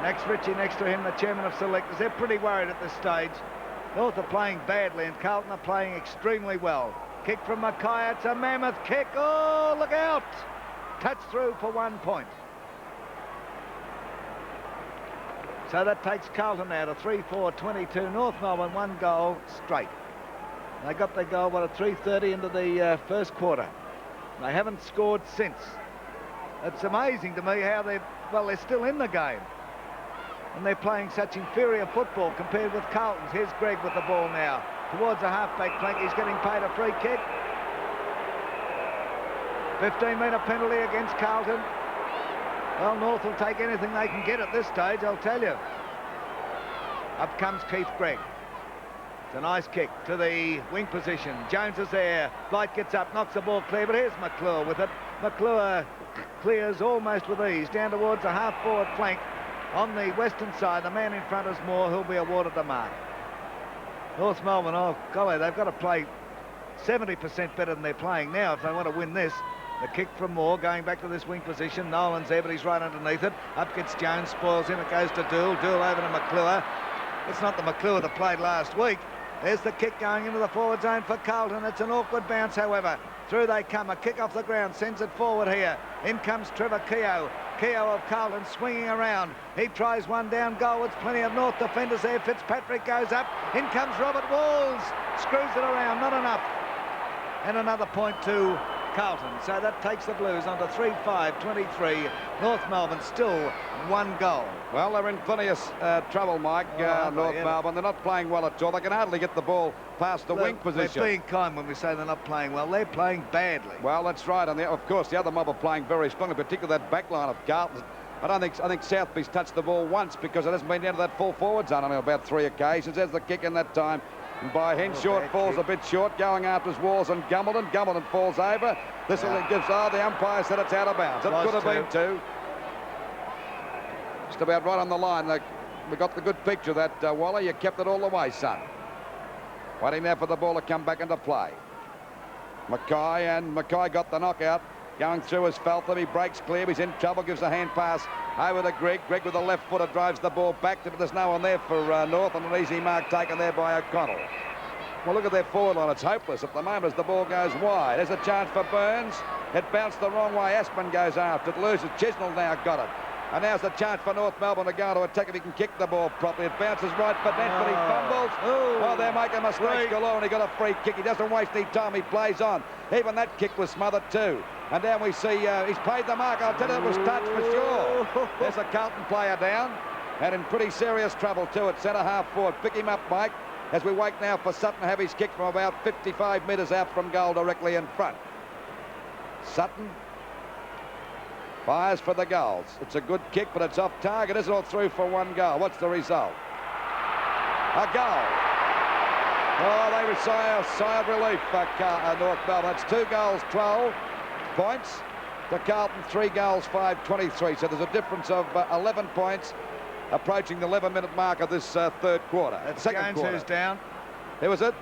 Next, Richie next to him, the chairman of selectors. They're pretty worried at this stage. North are playing badly and Carlton are playing extremely well. Kick from Mackay. It's a mammoth kick. Oh, look out. Touch through for 1 point. So that takes Carlton now to 3-4-22. North Melbourne 1 goal straight. They got their goal at 3:30 into the first quarter. They haven't scored since. It's amazing to me how they're still in the game. And they're playing such inferior football compared with Carlton's. Here's Greg with the ball now. Towards the half-back flank. He's getting paid a free kick. 15-metre penalty against Carlton. Well, North will take anything they can get at this stage, I'll tell you. Up comes Keith Gregg. It's a nice kick to the wing position. Jones is there. Blight gets up, knocks the ball clear, but here's McClure with it. McClure clears almost with ease down towards the half-forward flank. On the western side, the man in front is Moore, who'll be awarded the mark. North Melbourne, oh golly, they've got to play 70% better than they're playing now if they want to win this. The kick from Moore going back to this wing position. Nolan's there, but he's right underneath it. Up gets Jones, spoils him. It goes to Dool. Dool over to McClure. It's not the McClure that played last week. There's the kick going into the forward zone for Carlton. It's an awkward bounce, however. Through they come. A kick off the ground. Sends it forward here. In comes Trevor Keogh. Keogh of Carlton swinging around. He tries one down goal. It's plenty of North defenders there. Fitzpatrick goes up. In comes Robert Walls. Screws it around. Not enough. And another point to Carlton. So that takes the Blues on to 3-5-23. North Melbourne still 1 goal. Well, they're in plenty of trouble, Mike. North Melbourne. They're not playing well at all. They can hardly get the ball past the wing position. They're being kind when we say they're not playing well. They're playing badly. Well, that's right. And of course, the other mob are playing very strongly, particularly that back line of Carlton. I think Southby's touched the ball once because it hasn't been down to that full forward zone on about 3 occasions. There's the kick in that time. And by Henshaw, falls a bit short, going after his Walls and Gumbleton. Gumbleton falls over. This gives, the umpire said it's out of bounds. It could have been 2. Just about right on the line. We got the good picture that, Waller, you kept it all the way, son. Waiting there for the ball to come back into play. Mackay got the knockout. Going through his Feltham. He breaks clear. He's in trouble. Gives a hand pass over to Greg. Greg with the left footer drives the ball back to, but there's no one there for North, and an easy mark taken there by O'Connell. Well, look at their forward line. It's hopeless at the moment as the ball goes wide. There's a chance for Burns. It bounced the wrong way. Aspen goes after it. Loses. Chisnell now got it. And now's the chance for North Melbourne to go to attack if he can kick the ball properly. It bounces right for net, but he fumbles. Oh, they're making mistakes galore, and he got a free kick. He doesn't waste any time. He plays on. Even that kick was smothered too. And down we see he's paid the mark. I'll tell you, it was touched for sure. There's a Carlton player down, and in pretty serious trouble too at centre half forward. Pick him up, Mike, as we wait now for Sutton to have his kick from about 55 metres out from goal directly in front. Sutton fires for the goals. It's a good kick, but it's off target. It's all through for 1 goal. What's the result? A goal. Oh, they receive a sigh of relief for North Melbourne. It's 2 goals, 12 points to Carlton, 3 goals, 5-23. So there's a difference of 11 points approaching the 11-minute mark of this third quarter. That's second quarter. Who's down. Who was it?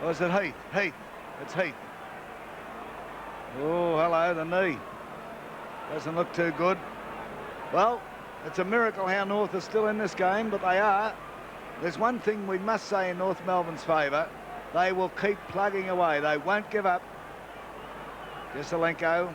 Or was it Heath? Heath. It's Heath. Oh, hello, the knee. Doesn't look too good. Well, it's a miracle how North is still in this game, but they are. There's one thing we must say in North Melbourne's favour. They will keep plugging away. They won't give up. Jesselenko.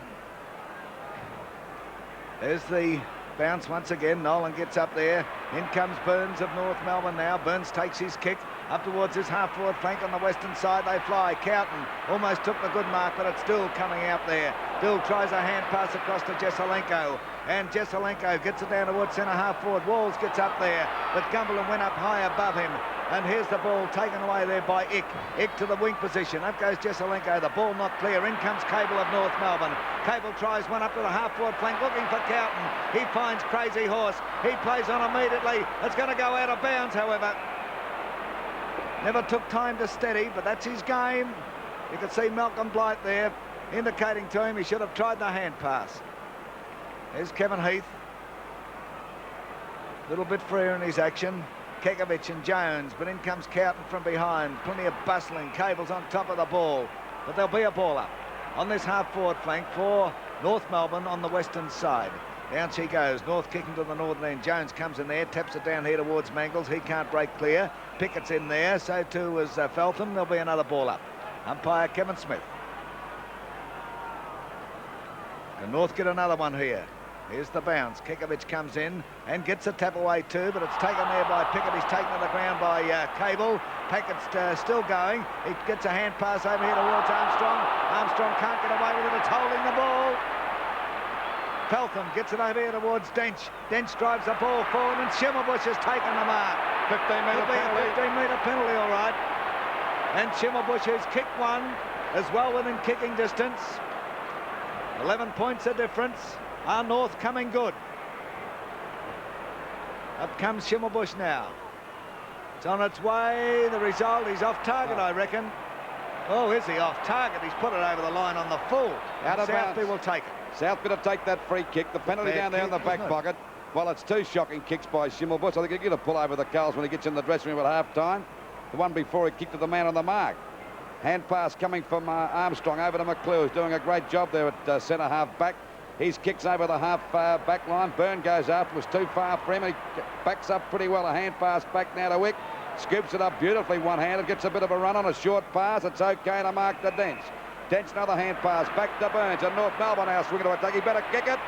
There's the bounce once again. Nolan gets up there. In comes Burns of North Melbourne now. Burns takes his kick up towards his half-forward flank on the western side. They fly. Carlton almost took the good mark, but it's Dill coming out there. Dill tries a hand pass across to Jesselenko, and Jesselenko gets it down towards centre half-forward. Walls gets up there, but Gumbleton went up high above him. And here's the ball taken away there by Ick. Ick to the wing position. Up goes Jesselenko. The ball not clear. In comes Cable of North Melbourne. Cable tries one up to the half-forward flank, looking for Carlton. He finds Crazy Horse. He plays on immediately. It's going to go out of bounds, however. Never took time to steady, but that's his game. You can see Malcolm Blight there indicating to him he should have tried the hand pass. Here's Kevin Heath. little bit freer in his action. Kekovich and Jones, but in comes Carlton from behind. Plenty of bustling. Cable's on top of the ball, but there'll be a ball up on this half-forward flank for North Melbourne on the western side. Down she goes. North kicking to the northern end. Jones comes in there, taps it down here towards Mangles. He can't break clear. Pickett's in there. So too is Feltham. There'll be another ball up. Umpire Kevin Smith. Can North get another one here? Here's the bounce. Kekovich comes in and gets a tap away too, but it's taken there by Pickett. He's taken to the ground by Cable. Pickett's still going. He gets a hand pass over here towards Armstrong. Armstrong can't get away with it. It's holding the ball. Feltham gets it over here towards Dench. Dench drives the ball forward and Schimmelbusch has taken the mark. 15-metre penalty. 15-metre penalty, all right. And Schimmelbusch has kicked one as well within kicking distance. 11 points of difference. Are North coming good? Up comes Schimmelbusch now. It's on its way. The result, he's off target, I reckon. Oh, is he off target? He's put it over the line on the full. Out of bounds. Southby will take it. Southby to take that free kick. The penalty down there in the back pocket. Well, it's two shocking kicks by Schimmelbusch. I think he'll get a pull over the Carls when he gets in the dressing room at half-time. The one before he kicked to the man on the mark. Hand pass coming from Armstrong over to McClure, who's doing a great job there at centre-half back. He's kicks over the half back line. Byrne goes after, was too far for him. He backs up pretty well. A hand pass back now to Wick. Scoops it up beautifully one-handed. Gets a bit of a run on a short pass. It's okay to mark the Dench. Dench another hand pass back to Burns. And North Melbourne now swinging to attack. He better kick it.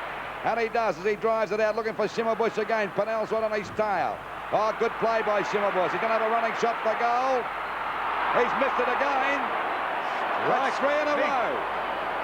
And he does as he drives it out looking for Schimmelbusch again. Pennell's right on his tail. Oh, good play by Schimmelbusch. He's going to have a running shot for goal. He's missed it again. That's three in a row.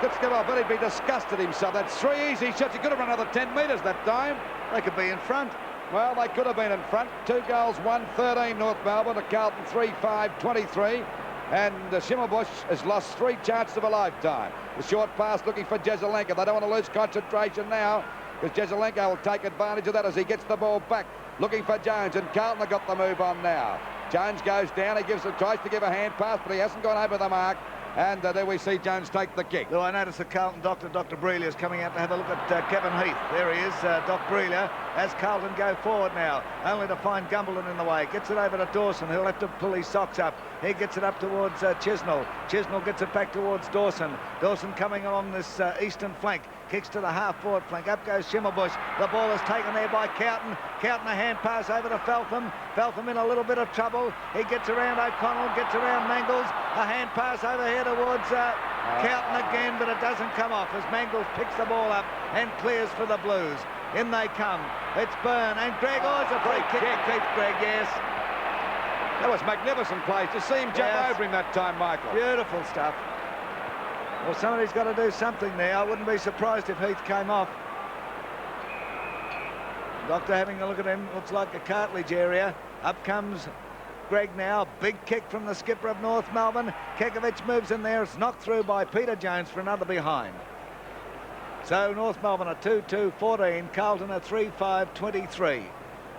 I bet he'd be disgusted himself. That's three easy shots. He could have run another 10 metres that time. They could be in front. Well, they could have been in front. 2 goals, 1-13 North Melbourne to Carlton 3-5, 23. And Schimmelbusch has lost 3 chances of a lifetime. The short pass looking for Jesaulenko. They don't want to lose concentration now because Jesaulenko will take advantage of that as he gets the ball back. Looking for Jones, and Carlton have got the move on now. Jones goes down. He tries to give a hand pass, but he hasn't gone over the mark. And there we see Jones take the kick. Though I notice the Carlton doctor, Dr. Brelia, is coming out to have a look at Kevin Heath. There he is, Doc Brelia, as Carlton go forward now, only to find Gumberland in the way. Gets it over to Dawson. He'll have to pull his socks up. He gets it up towards Chisnell. Chisnell gets it back towards Dawson. Dawson coming along this eastern flank. Kicks to the half-forward flank. Up goes Schimmelbusch. The ball is taken there by Carlton. Carlton a hand pass over to Feltham. Feltham in a little bit of trouble. He gets around O'Connell, gets around Mangles. A hand pass over here towards Carlton again, but it doesn't come off as Mangles picks the ball up and clears for the Blues. In they come. It's Byrne and Greg. Oh, it's a free kick to keep Greg, yes. That was magnificent play. To see him jump over him that time, Michael. Beautiful stuff. Well, somebody's got to do something there. I wouldn't be surprised if Heath came off. Doctor having a look at him. Looks like a cartilage area. Up comes Greg now. Big kick from the skipper of North Melbourne. Kekovich moves in there. It's knocked through by Peter Jones for another behind. So North Melbourne are 2-2-14. Carlton are 3-5-23.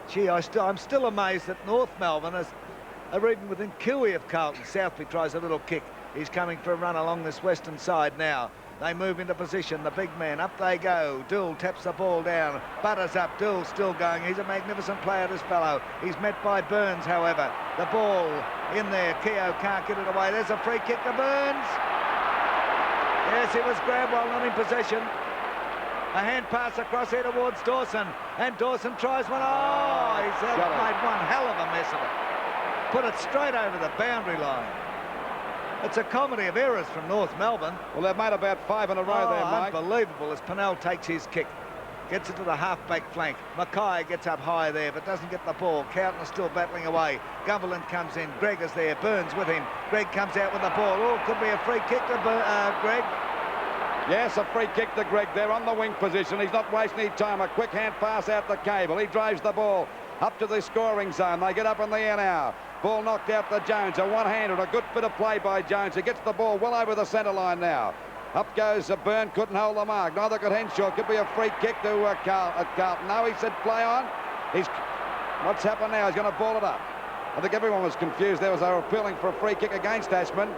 Gee, I'm still amazed that North Melbourne are even within Kiwi of Carlton. Southby tries a little kick. He's coming for a run along this western side now. They move into position. The big man, up they go. Doull taps the ball down. Butters up. Doull still going. He's a magnificent player, this fellow. He's met by Burns, however. The ball in there. Keogh can't get it away. There's a free kick to Burns. Yes, it was grabbed while not in possession. A hand pass across here towards Dawson. And Dawson tries one. Oh, he's made one hell of a mess of it. Put it straight over the boundary line. It's a comedy of errors from North Melbourne. Well, they've made about 5 in a row there, Mike. Unbelievable as Pennell takes his kick. Gets it to the half-back flank. Mackay gets up high there, but doesn't get the ball. Carlton is still battling away. Gumberland comes in. Greg is there. Burns with him. Greg comes out with the ball. Oh, could be a free kick to Greg. Yes, a free kick to Greg there on the wing position. He's not wasting any time. A quick hand pass out the Cable. He drives the ball up to the scoring zone. They get up in the air now. Ball knocked out to Jones. A one-hander. A good bit of play by Jones. He gets the ball well over the centre line now. Up goes Byrne. Couldn't hold the mark. Neither could Henshaw. Could be a free kick to Carlton. No, he said play on. What's happened now? He's going to ball it up. I think everyone was confused there as they were appealing for a free kick against Ashman.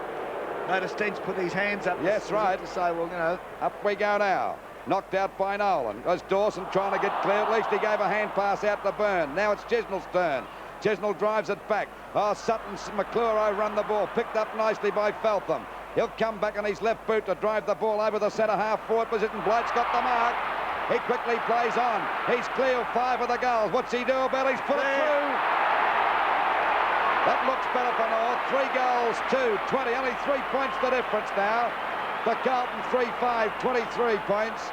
Notice Dench put his hands up. Yes, right. To say, well, you know. Up we go now. Knocked out by Nolan. Goes Dawson trying to get clear. At least he gave a hand pass out to Byrne. Now it's Chesnell's turn. Chesnell drives it back. Oh, Sutton, McClure run the ball. Picked up nicely by Feltham. He'll come back on his left boot to drive the ball over the centre half forward position. Blight's got the mark. He quickly plays on. He's clear 5 of the goals. What's he do about it? He's put it through. That looks better for North. 3 goals, 2-20. Only 3 points the difference now. For Carlton, 3-5, 23 points.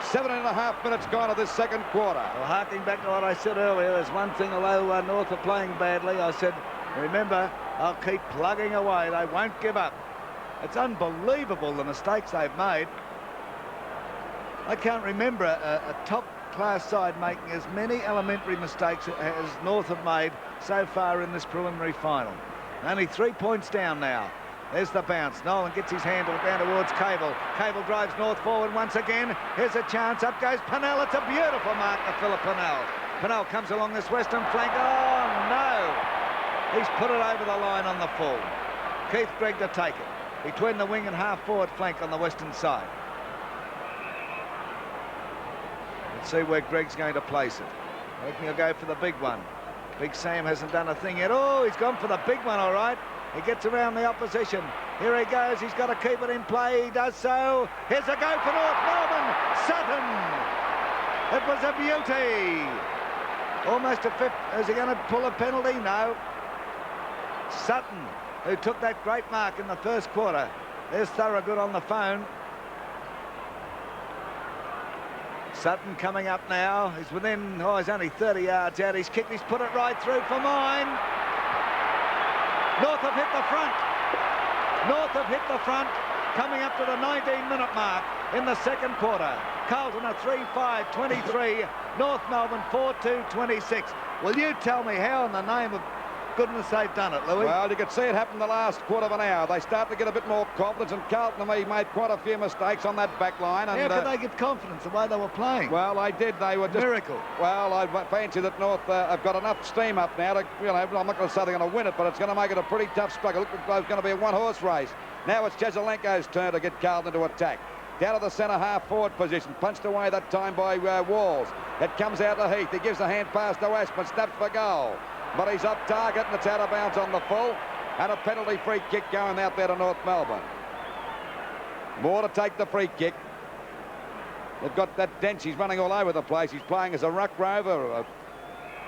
7.5 minutes gone of this second quarter. Well, harking back to what I said earlier, there's one thing, although North are playing badly, I said, remember, I'll keep plugging away. They won't give up. It's unbelievable the mistakes they've made. I can't remember a top-class side making as many elementary mistakes as North have made so far in this preliminary final. Only 3 points down now. There's the bounce. Nolan gets his handle down towards Cable. Cable drives North forward once again. Here's a chance. Up goes Pennell. It's a beautiful mark to Philip Pennell. Pennell comes along this western flank. Oh, no. He's put it over the line on the full. Keith Gregg to take it between the wing and half-forward flank on the western side. Let's see where Gregg's going to place it. I reckon he'll go for the big one. Big Sam hasn't done a thing yet. Oh, he's gone for the big one, all right. He gets around the opposition. Here he goes. He's got to keep it in play. He does so. Here's a go for North Melbourne. Sutton. It was a beauty. Almost a fifth. Is he going to pull a penalty? No. Sutton, who took that great mark in the first quarter. There's Thorogood on the phone. Sutton coming up now. He's within, he's only 30 yards out. He's kicked, he's put it right through for mine. North have hit the front. North have hit the front. Coming up to the 19-minute mark in the second quarter. Carlton are 3-5-23. North Melbourne 4-2-26. Will you tell me how in the name of goodness they've done it, Louis? Well, you could see it happen the last quarter of an hour. They start to get a bit more confidence, and Carlton to me made quite a few mistakes on that back line. And, how could they get confidence the way they were playing? Well, they did. They were just... Miracle. Well, I fancy that North have got enough steam up now to, you know, I'm not going to say they're going to win it, but it's going to make it a pretty tough struggle. It looks like it's going to be a one-horse race. Now it's Jezelenko's turn to get Carlton to attack. Down to the centre half-forward position. Punched away that time by Walls. It comes out to Heath. He gives a hand pass to Aspin. Snaps for goal. But he's off target, and it's out of bounds on the full. And a penalty free kick going out there to North Melbourne. Moore to take the free kick. They've got that Dench. He's running all over the place. He's playing as a ruck rover,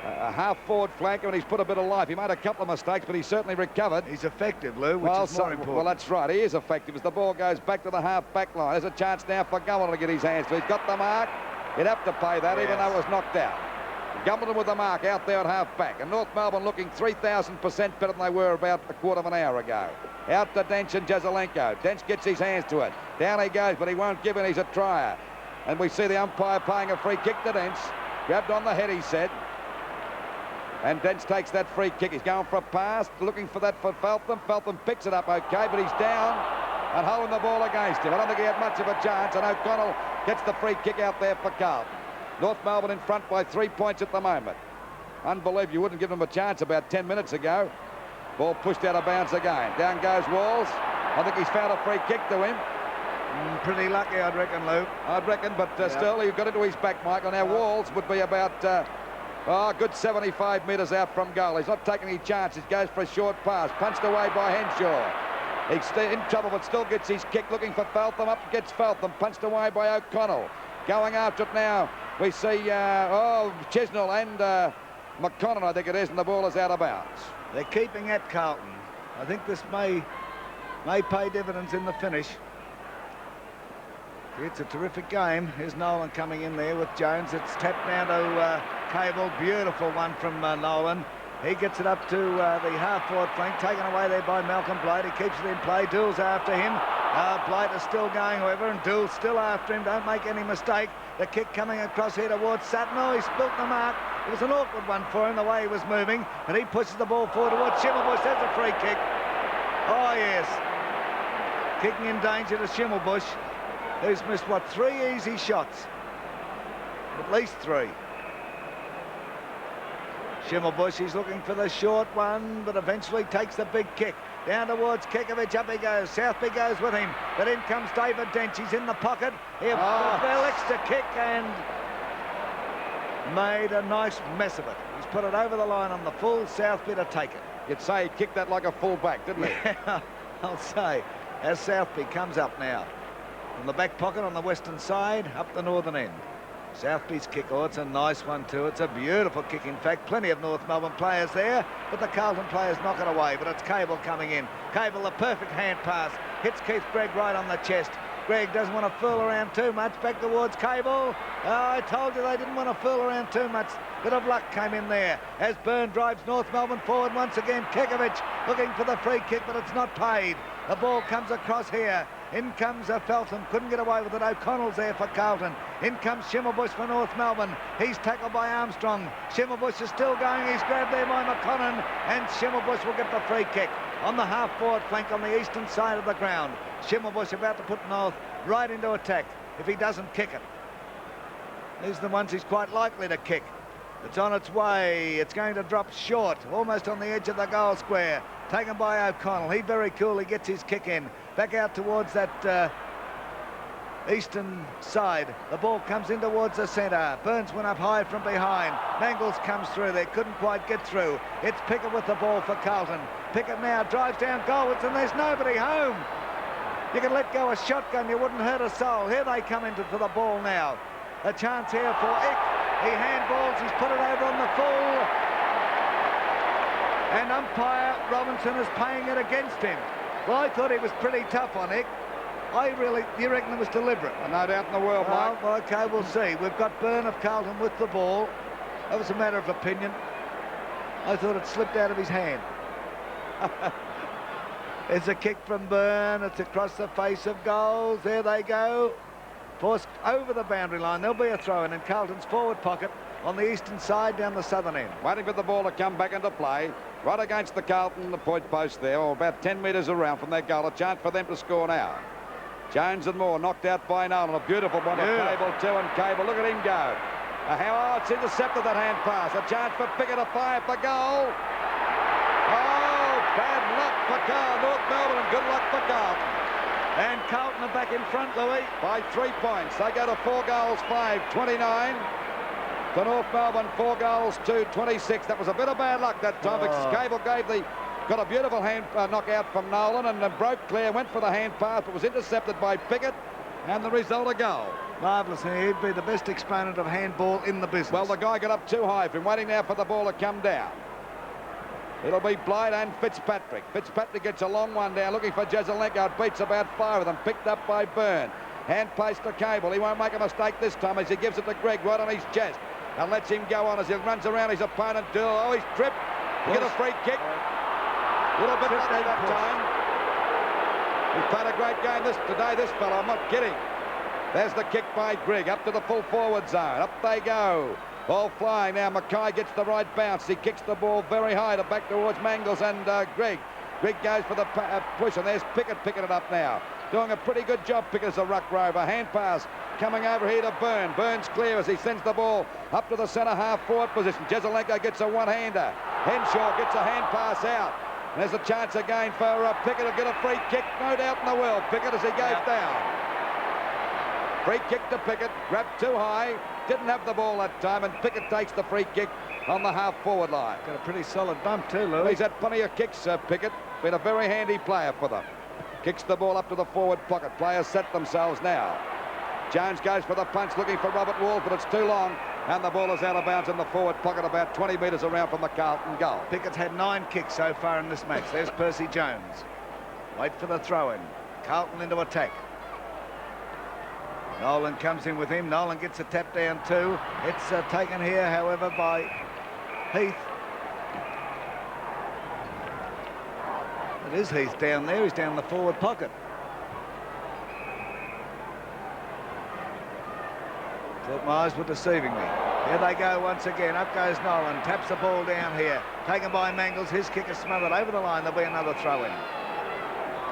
a half-forward flanker, and he's put a bit of life. He made a couple of mistakes, but he's certainly recovered. He's effective, Lou, which is more important. Well, that's right. He is effective as the ball goes back to the half-back line. There's a chance now for Gumbleton to get his hands to it. He's got the mark. He'd have to pay that, even though it was knocked out. Gumbleton with the mark out there at half-back. And North Melbourne looking 3,000% better than they were about a quarter of an hour ago. Out to Dench and Jezelenko. Dench gets his hands to it. Down he goes, but he won't give it. He's a trier. And we see the umpire paying a free kick to Dench. Grabbed on the head, he said. And Dench takes that free kick. He's going for a pass, looking for that for Feltham. Feltham picks it up okay, but he's down and holding the ball against him. I don't think he had much of a chance, and O'Connell gets the free kick out there for Carlton. North Melbourne in front by 3 points at the moment. Unbelievable. You wouldn't give them a chance about 10 minutes ago. Ball pushed out of bounds again. Down goes Walls. I think he's found a free kick to him. Pretty lucky, I'd reckon, Lou. I'd reckon, but still, he got into his back, Michael. Now, Walls would be about... a good 75 metres out from goal. He's not taking any chances. Goes for a short pass. Punched away by Henshaw. He's in trouble, but still gets his kick. Looking for Feltham. Up gets Feltham. Punched away by O'Connell. Going after it now. We see Chesnell and McConnell, I think it is, and the ball is out of bounds. They're keeping at Carlton. I think this may pay dividends in the finish. It's a terrific game. Here's Nolan coming in there with Jones. It's tapped down to Cable. Beautiful one from Nolan. He gets it up to the half-forward flank, taken away there by Malcolm Blight. He keeps it in play. Doole's after him. Blight is still going, however, and Doole's still after him. Don't make any mistake. The kick coming across here towards Sutton. Oh, he spilt the mark. It was an awkward one for him, the way he was moving, and he pushes the ball forward towards Schimmelbusch. There's a free kick. Oh, yes. Kicking in danger to Schimmelbusch, who's missed, what, 3 easy shots? At least 3. Schimmelbusch, he's looking for the short one, but eventually takes the big kick. Down towards Kekovich, up he goes. Southby goes with him, but in comes David Dench. He's in the pocket. He elects to kick and made a nice mess of it. He's put it over the line on the full. Southby to take it. You'd say he kicked that like a full-back, didn't he? Yeah, I'll say. As Southby comes up now. From the back pocket on the western side, up the northern end. Southby's kick, oh, it's a nice one too. It's a beautiful kick, in fact. Plenty of North Melbourne players there, but the Carlton players knock it away. But it's Cable coming in. Cable, the perfect hand pass. Hits Keith Gregg right on the chest. Gregg doesn't want to fool around too much. Back towards Cable. Oh, I told you they didn't want to fool around too much. Bit of luck came in there as Byrne drives North Melbourne forward once again. Kekovich looking for the free kick, but it's not paid. The ball comes across here. In comes Feltham, couldn't get away with it. O'Connell's there for Carlton. In comes Schimmelbusch for North Melbourne. He's tackled by Armstrong. Schimmelbusch is still going. He's grabbed there by McConnon, and Schimmelbusch will get the free kick on the half-forward flank on the eastern side of the ground. Schimmelbusch about to put North right into attack if he doesn't kick it. These are the ones he's quite likely to kick. It's on its way. It's going to drop short, almost on the edge of the goal square. Taken by O'Connell. He very coolly gets his kick in. Back out towards that eastern side. The ball comes in towards the centre. Burns went up high from behind. Mangles comes through there. Couldn't quite get through. It's Pickett with the ball for Carlton. Pickett now drives down goalwards and there's nobody home. You can let go a shotgun. You wouldn't hurt a soul. Here they come into for the ball now. A chance here for Ick. He handballs. He's put it over on the full. And umpire Robinson is paying it against him. Well, I thought he was pretty tough on Ick. You reckon it was deliberate? No doubt in the world, Mike. Well, OK, we'll see. We've got Byrne of Carlton with the ball. That was a matter of opinion. I thought it slipped out of his hand. It's a kick from Byrne. It's across the face of goals. There they go. Forced over the boundary line. There'll be a throw-in in Carlton's forward pocket on the eastern side down the southern end. Waiting for the ball to come back into play. Right against the Carlton, the point post there, or about 10 metres around from their goal. A chance for them to score now. Jones and Moore knocked out by Nolan. A beautiful one to Cable too, and Cable, look at him go. It's intercepted that hand pass. A chance for Pickett to fire for goal. Oh, bad luck for North Melbourne and good luck for Carlton. And Carlton are back in front, Louis. By 3 points. They go to 4 goals, 5-29. To North Melbourne, 4 goals, 2-26. That was a bit of bad luck that time because Cable got a beautiful hand knockout from Nolan and then broke clear, went for the hand pass, but was intercepted by Pickett, and the result a goal. Marvellous. He'd be the best exponent of handball in the business. Well, the guy got up too high for him, waiting now for the ball to come down. It'll be Blythe and Fitzpatrick. Fitzpatrick gets a long one down, looking for Jesaulenko. It beats about 5 of them, picked up by Byrne. Hand pass to Cable. He won't make a mistake this time as he gives it to Gregg right on his chest and lets him go on as he runs around his opponent. Oh, he's tripped. He get a free kick. A little bit lucky that time. He's played a great game today, this fellow. I'm not kidding. There's the kick by Gregg up to the full forward zone. Up they go. Ball flying now. Mackay gets the right bounce. He kicks the ball very high back towards Mangles and Gregg. Gregg goes for the push, and there's Pickett picking it up now. Doing a pretty good job, Pickett as a ruck rover. Hand pass coming over here to Byrne. Byrne's clear as he sends the ball up to the centre half-forward position. Jesaulenko gets a one-hander. Henshaw gets a hand pass out. And there's a chance again for Pickett to get a free kick. No doubt in the world. Pickett as he goes down. Free kick to Pickett. Grabbed too high. Didn't have the ball that time, and Pickett takes the free kick on the half-forward line. Got a pretty solid bump too, Louis. He's had plenty of kicks, Pickett. Been a very handy player for them. Kicks the ball up to the forward pocket. Players set themselves now. Jones goes for the punch, looking for Robert Wall, but it's too long, and the ball is out of bounds in the forward pocket about 20 metres around from the Carlton goal. Pickett's had 9 kicks so far in this match. There's Percy Jones. Wait for the throw-in. Carlton into attack. Nolan comes in with him. Nolan gets a tap down too. It's taken here, however, by Heath. It is Heath down there. He's down the forward pocket. Thought my eyes were deceiving me. Here they go once again. Up goes Nolan. Taps the ball down here. Taken by Mangles. His kick is smothered over the line. There'll be another throw-in.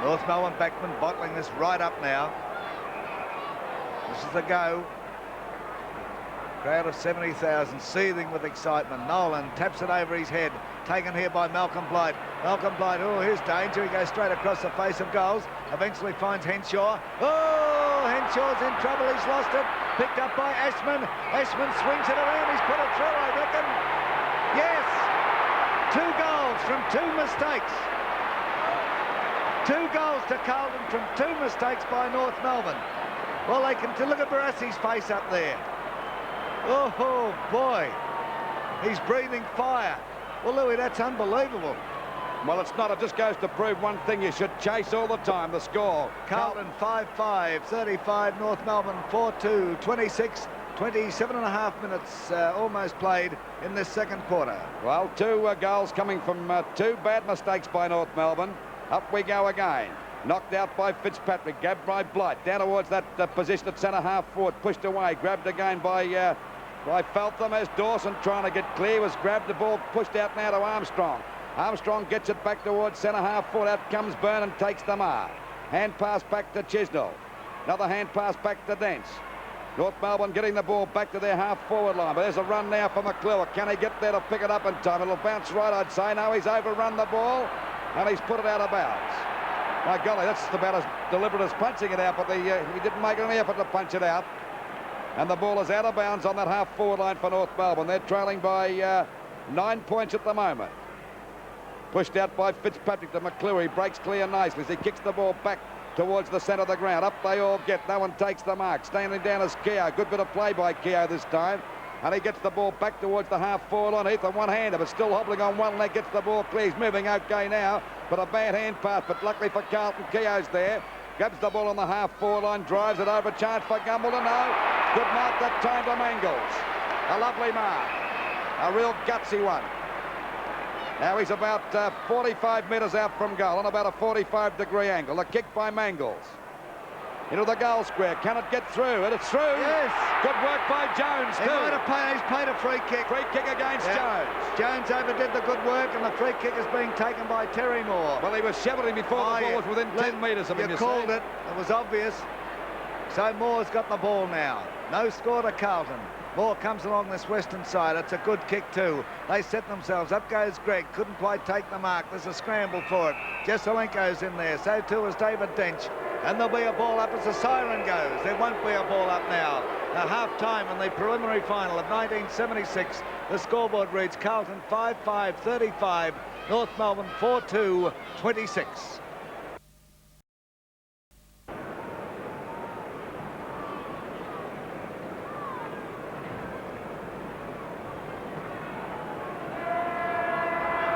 North Melbourne backman bottling this right up now. This is the go. Crowd of 70,000 seething with excitement. Nolan taps it over his head. Taken here by Malcolm Blight. Malcolm Blight, oh, here's danger. He goes straight across the face of goals. Eventually finds Henshaw. Oh, Henshaw's in trouble. He's lost it. Picked up by Ashman. Ashman swings it around. He's put it through, I reckon. Yes! 2 goals from 2 mistakes. 2 goals to Carlton from 2 mistakes by North Melbourne. Well, they can look at Barassi's face up there. Oh, boy. He's breathing fire. Well, Louis, that's unbelievable. Well, it's not. It just goes to prove one thing. You should chase all the time. The score. Carlton 5-5, 35. North Melbourne 4-2, 26, 27 and a half minutes almost played in this second quarter. Well, 2 goals coming from 2 bad mistakes by North Melbourne. Up we go again. Knocked out by Fitzpatrick, grabbed by Blight, down towards that position at centre half forward, pushed away, grabbed again by Feltham as Dawson trying to get clear, was grabbed, the ball pushed out now to Armstrong. Armstrong gets it back towards centre half forward, out comes Byrne and takes the mark. Hand pass back to Chisnell. Another hand pass back to Dents. North Melbourne getting the ball back to their half forward line, but there's a run now for McClure. Can he get there to pick it up in time? It'll bounce right, I'd say. No, he's overrun the ball and he's put it out of bounds. My golly, that's about as deliberate as punching it out, but he didn't make any effort to punch it out. And the ball is out of bounds on that half-forward line for North Melbourne. They're trailing by 9 points at the moment. Pushed out by Fitzpatrick to McClure. He breaks clear nicely as he kicks the ball back towards the centre of the ground. Up they all get. No one takes the mark. Standing down is Keogh. Good bit of play by Keogh this time. And he gets the ball back towards the half-forward line. Heath on one-hander, but still hobbling on one leg. Gets the ball clear. He's moving okay now, but a bad hand pass. But luckily for Carlton, Keogh's there. Grabs the ball on the half-forward line. Drives it over. Chance for Gumbleton. No. Good mark that time to Mangles. A lovely mark. A real gutsy one. Now he's about 45 metres out from goal on about a 45-degree angle. A kick by Mangles. Into the goal square. Can it get through? And it's through. Yes. Good work by Jones, too. He's paid a free kick. Free kick against Jones. Jones overdid the good work, and the free kick is being taken by Terry Moore. Well, he was shepherding before the ball was within 10 metres of him. You called it. It was obvious. So Moore's got the ball now. No score to Carlton. Moore comes along this western side. It's a good kick too. They set themselves. Up goes Greg. Couldn't quite take the mark. There's a scramble for it. Jesselenko's in there. So too is David Dench. And there'll be a ball up as the siren goes. There won't be a ball up now. A half-time in the preliminary final of 1976. The scoreboard reads Carlton 5-5, 35. North Melbourne 4-2, 26.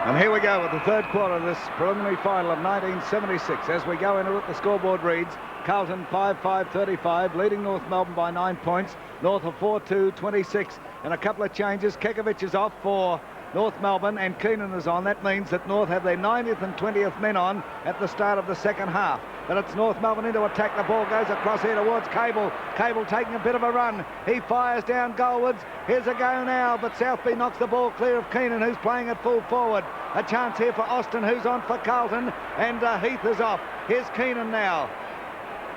And here we go with the third quarter of this preliminary final of 1976. As we go into it, the scoreboard reads Carlton 5-5, 35, leading North Melbourne by 9 points. North of 4-2, 26. And a couple of changes. Kekovich is off for North Melbourne and Keenan is on. That means that North have their 90th and 20th men on at the start of the second half. But it's North Melbourne into attack. The ball goes across here towards Cable. Cable taking a bit of a run. He fires down goalwards. Here's a go now, but Southby knocks the ball clear of Keenan, who's playing it full forward. A chance here for Austin, who's on for Carlton, and Heath is off. Here's Keenan now.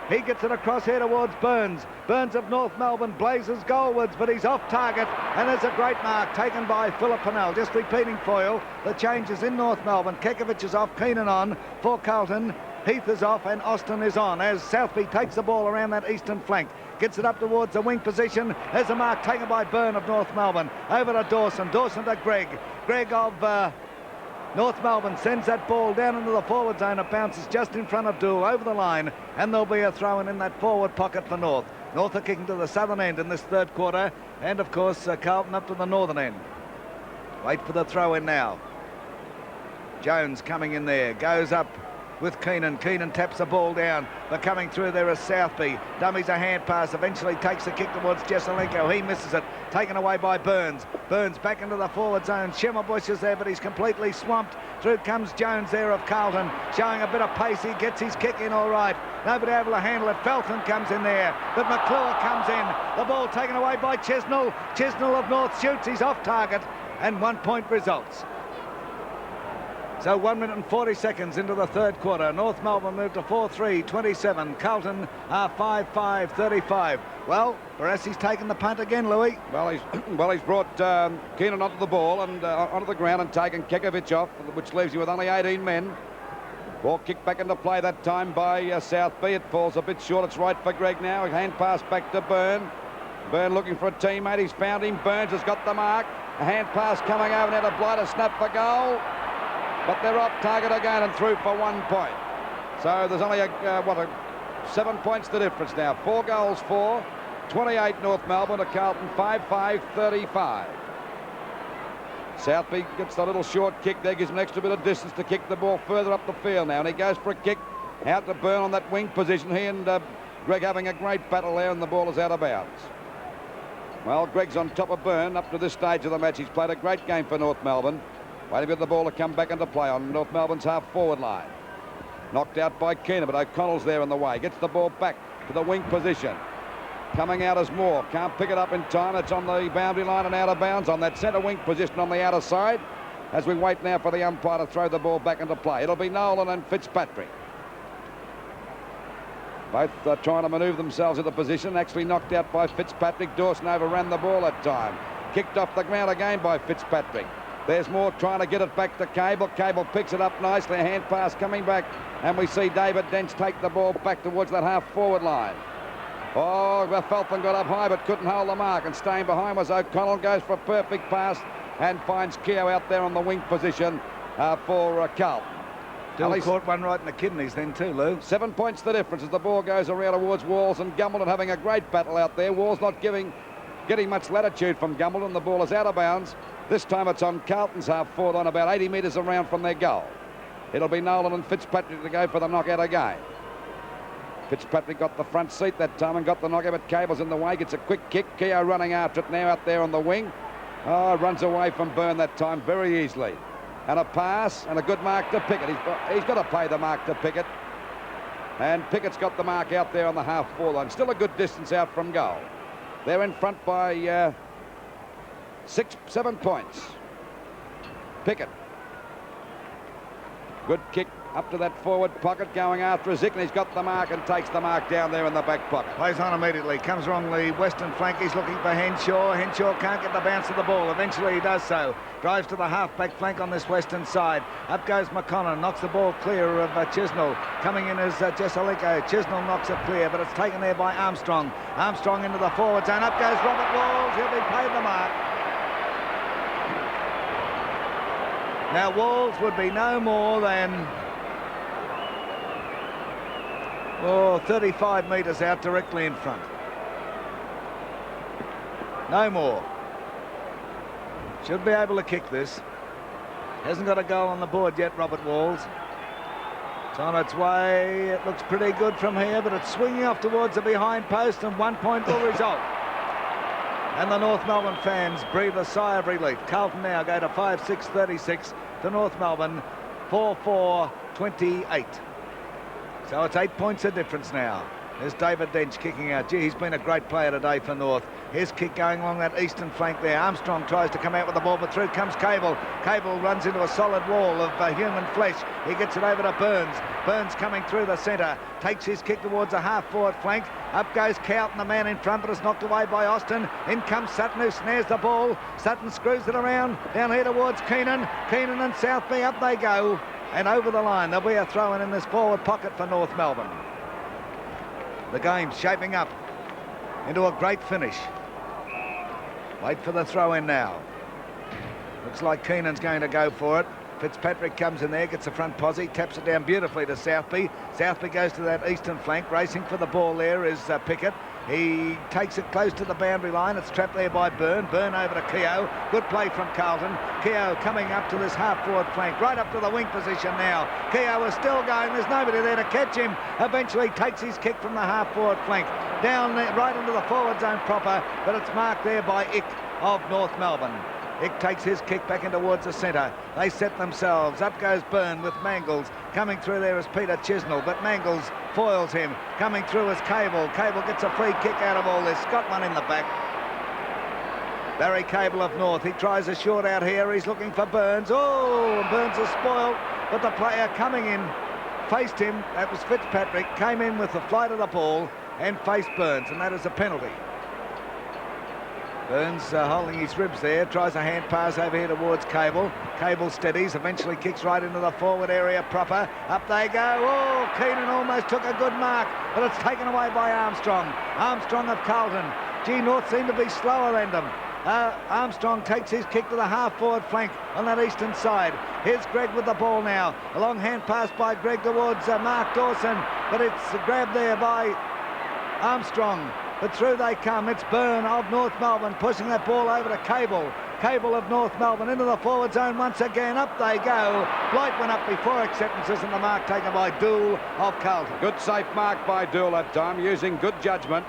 He gets it across here towards Burns. Burns of North Melbourne blazes goalwards, but he's off target, and there's a great mark taken by Philip Pennell. Just repeating for you, the changes in North Melbourne. Kekovich is off, Keenan on for Carlton. Heath is off and Austin is on as Southby takes the ball around that eastern flank. Gets it up towards the wing position. There's a mark taken by Byrne of North Melbourne. Over to Dawson. Dawson to Greg. Greg of North Melbourne sends that ball down into the forward zone. It bounces just in front of Dool over the line, and there'll be a throw-in in that forward pocket for North. North are kicking to the southern end in this third quarter, and of course Carlton up to the northern end. Wait for the throw-in now. Jones coming in there, goes up with Keenan. Keenan taps the ball down, but coming through there is Southby. Dummies a hand pass, eventually takes the kick towards Jesselenko. He misses it, taken away by Burns. Burns back into the forward zone. Schimmelbusch is there, but he's completely swamped. Through comes Jones there of Carlton, showing a bit of pace. He gets his kick in all right. Nobody able to handle it. Felton comes in there, but McClure comes in. The ball taken away by Chisnell. Chisnell of North shoots. He's off target, and 1 point results. So 1 minute and 40 seconds into the third quarter. North Melbourne moved to 4-3-27. Carlton are 5-5-35. Well, Barassi's taken the punt again, Louis. Well, he's brought Keenan onto the ball and onto the ground and taken Kekovich off, which leaves you with only 18 men. Ball kicked back into play that time by Southby. It falls a bit short. It's right for Greg now. A hand pass back to Byrne. Byrne looking for a teammate. He's found him. Burns has got the mark. A hand pass coming over now to Blight. A snap for goal. But they're off target again and through for 1 point. So there's only 7 points the difference now. 4 goals for 28 North Melbourne to Carlton 5-5-35. Southby gets the little short kick there, gives him an extra bit of distance to kick the ball further up the field now, and he goes for a kick out to Byrne on that wing position. He and Greg having a great battle there, and the ball is out of bounds. Well, Greg's on top of Byrne up to this stage of the match. He's played a great game for North Melbourne. Waiting for the ball to come back into play on North Melbourne's half-forward line. Knocked out by Keenan, but O'Connell's there in the way. Gets the ball back to the wing position. Coming out as Moore. Can't pick it up in time. It's on the boundary line and out of bounds on that centre wing position on the outer side. As we wait now for the umpire to throw the ball back into play. It'll be Nolan and Fitzpatrick. Both trying to manoeuvre themselves into position. Actually knocked out by Fitzpatrick. Dawson overran the ball that time. Kicked off the ground again by Fitzpatrick. There's Moore trying to get it back to Cable. Cable picks it up nicely. A hand pass coming back. And we see David Dench take the ball back towards that half-forward line. Oh, Felton got up high but couldn't hold the mark. And staying behind was O'Connell. Goes for a perfect pass and finds Keogh out there on the wing position for Carlton. Dill caught one right in the kidneys then too, Lou. 7 points the difference as the ball goes around towards Walls, and Gumbleton having a great battle out there. Walls not getting much latitude from Gumbleton. The ball is out of bounds. This time it's on Carlton's half-forward on about 80 metres around from their goal. It'll be Nolan and Fitzpatrick to go for the knockout again. Fitzpatrick got the front seat that time and got the knockout, but Cable's in the way. Gets a quick kick. Keogh running after it now out there on the wing. Oh, runs away from Byrne that time very easily. And a pass and a good mark to Pickett. He's got to play the mark to Pickett. And Pickett's got the mark out there on the half-forward line. Still a good distance out from goal. They're in front by 7 points. Pickett. Good kick up to that forward pocket, going after Zick, and he's got the mark and takes the mark down there in the back pocket. Plays on immediately, comes along the western flank. He's looking for Henshaw. Henshaw can't get the bounce of the ball. Eventually he does so. Drives to the half-back flank on this western side. Up goes McConnell, knocks the ball clear of Chisnell. Coming in is Jesalico. Chisnell knocks it clear, but it's taken there by Armstrong. Armstrong into the forward zone. Up goes Robert Walls. He'll be paid the mark. Now Walls would be no more than 35 metres out directly in front. No more. Should be able to kick this. Hasn't got a goal on the board yet, Robert Walls. It's on its way. It looks pretty good from here, but it's swinging off towards the behind post, and 1 point will result. And the North Melbourne fans breathe a sigh of relief. Carlton now go to 5-6-36 to North Melbourne 4-4-28. So it's 8 points of difference now. There's David Dench kicking out. Gee, he's been a great player today for North. His kick going along that eastern flank there. Armstrong tries to come out with the ball, but through comes Cable. Cable runs into a solid wall of human flesh. He gets it over to Burns. Burns coming through the centre. Takes his kick towards a half-forward flank. Up goes Carlton, the man in front, but it's knocked away by Austin. In comes Sutton, who snares the ball. Sutton screws it around. Down here towards Keenan. Keenan and Southby, up they go. And over the line. There'll be a throw-in in this forward pocket for North Melbourne. The game's shaping up into a great finish. Wait for the throw-in now. Looks like Keenan's going to go for it. Fitzpatrick comes in there, gets the front posse, taps it down beautifully to Southby. Southby goes to that eastern flank. Racing for the ball there is Pickett. He takes it close to the boundary line. It's trapped there by Byrne. Byrne over to Keogh. Good play from Carlton. Keogh coming up to this half-forward flank, right up to the wing position now. Keogh is still going. There's nobody there to catch him. Eventually takes his kick from the half-forward flank down there, right into the forward zone proper, but it's marked there by Ick of North Melbourne. Ick takes his kick back in towards the centre. They set themselves. Up goes Byrne with Mangles. Coming through there is Peter Chisnell, but Mangles foils him. Coming through is Cable. Cable gets a free kick out of all this. Got one in the back. Barry Cable of North. He tries a short out here. He's looking for Burns. Oh, Burns is spoiled, but the player coming in faced him. That was Fitzpatrick. Came in with the flight of the ball and faced Burns, and that is a penalty. Burns holding his ribs there, tries a hand pass over here towards Cable. Cable steadies, eventually kicks right into the forward area proper. Up they go. Oh, Keenan almost took a good mark, but it's taken away by Armstrong. Armstrong of Carlton. Gee, North seem to be slower than them. Armstrong takes his kick to the half-forward flank on that eastern side. Here's Gregg with the ball now. A long hand pass by Gregg towards Mark Dawson, but it's grabbed there by Armstrong. But through they come. It's Byrne of North Melbourne pushing that ball over to Cable. Cable of North Melbourne into the forward zone once again. Up they go. Blight went up before acceptances, and the mark taken by Dool of Carlton. Good safe mark by Dool that time, using good judgment.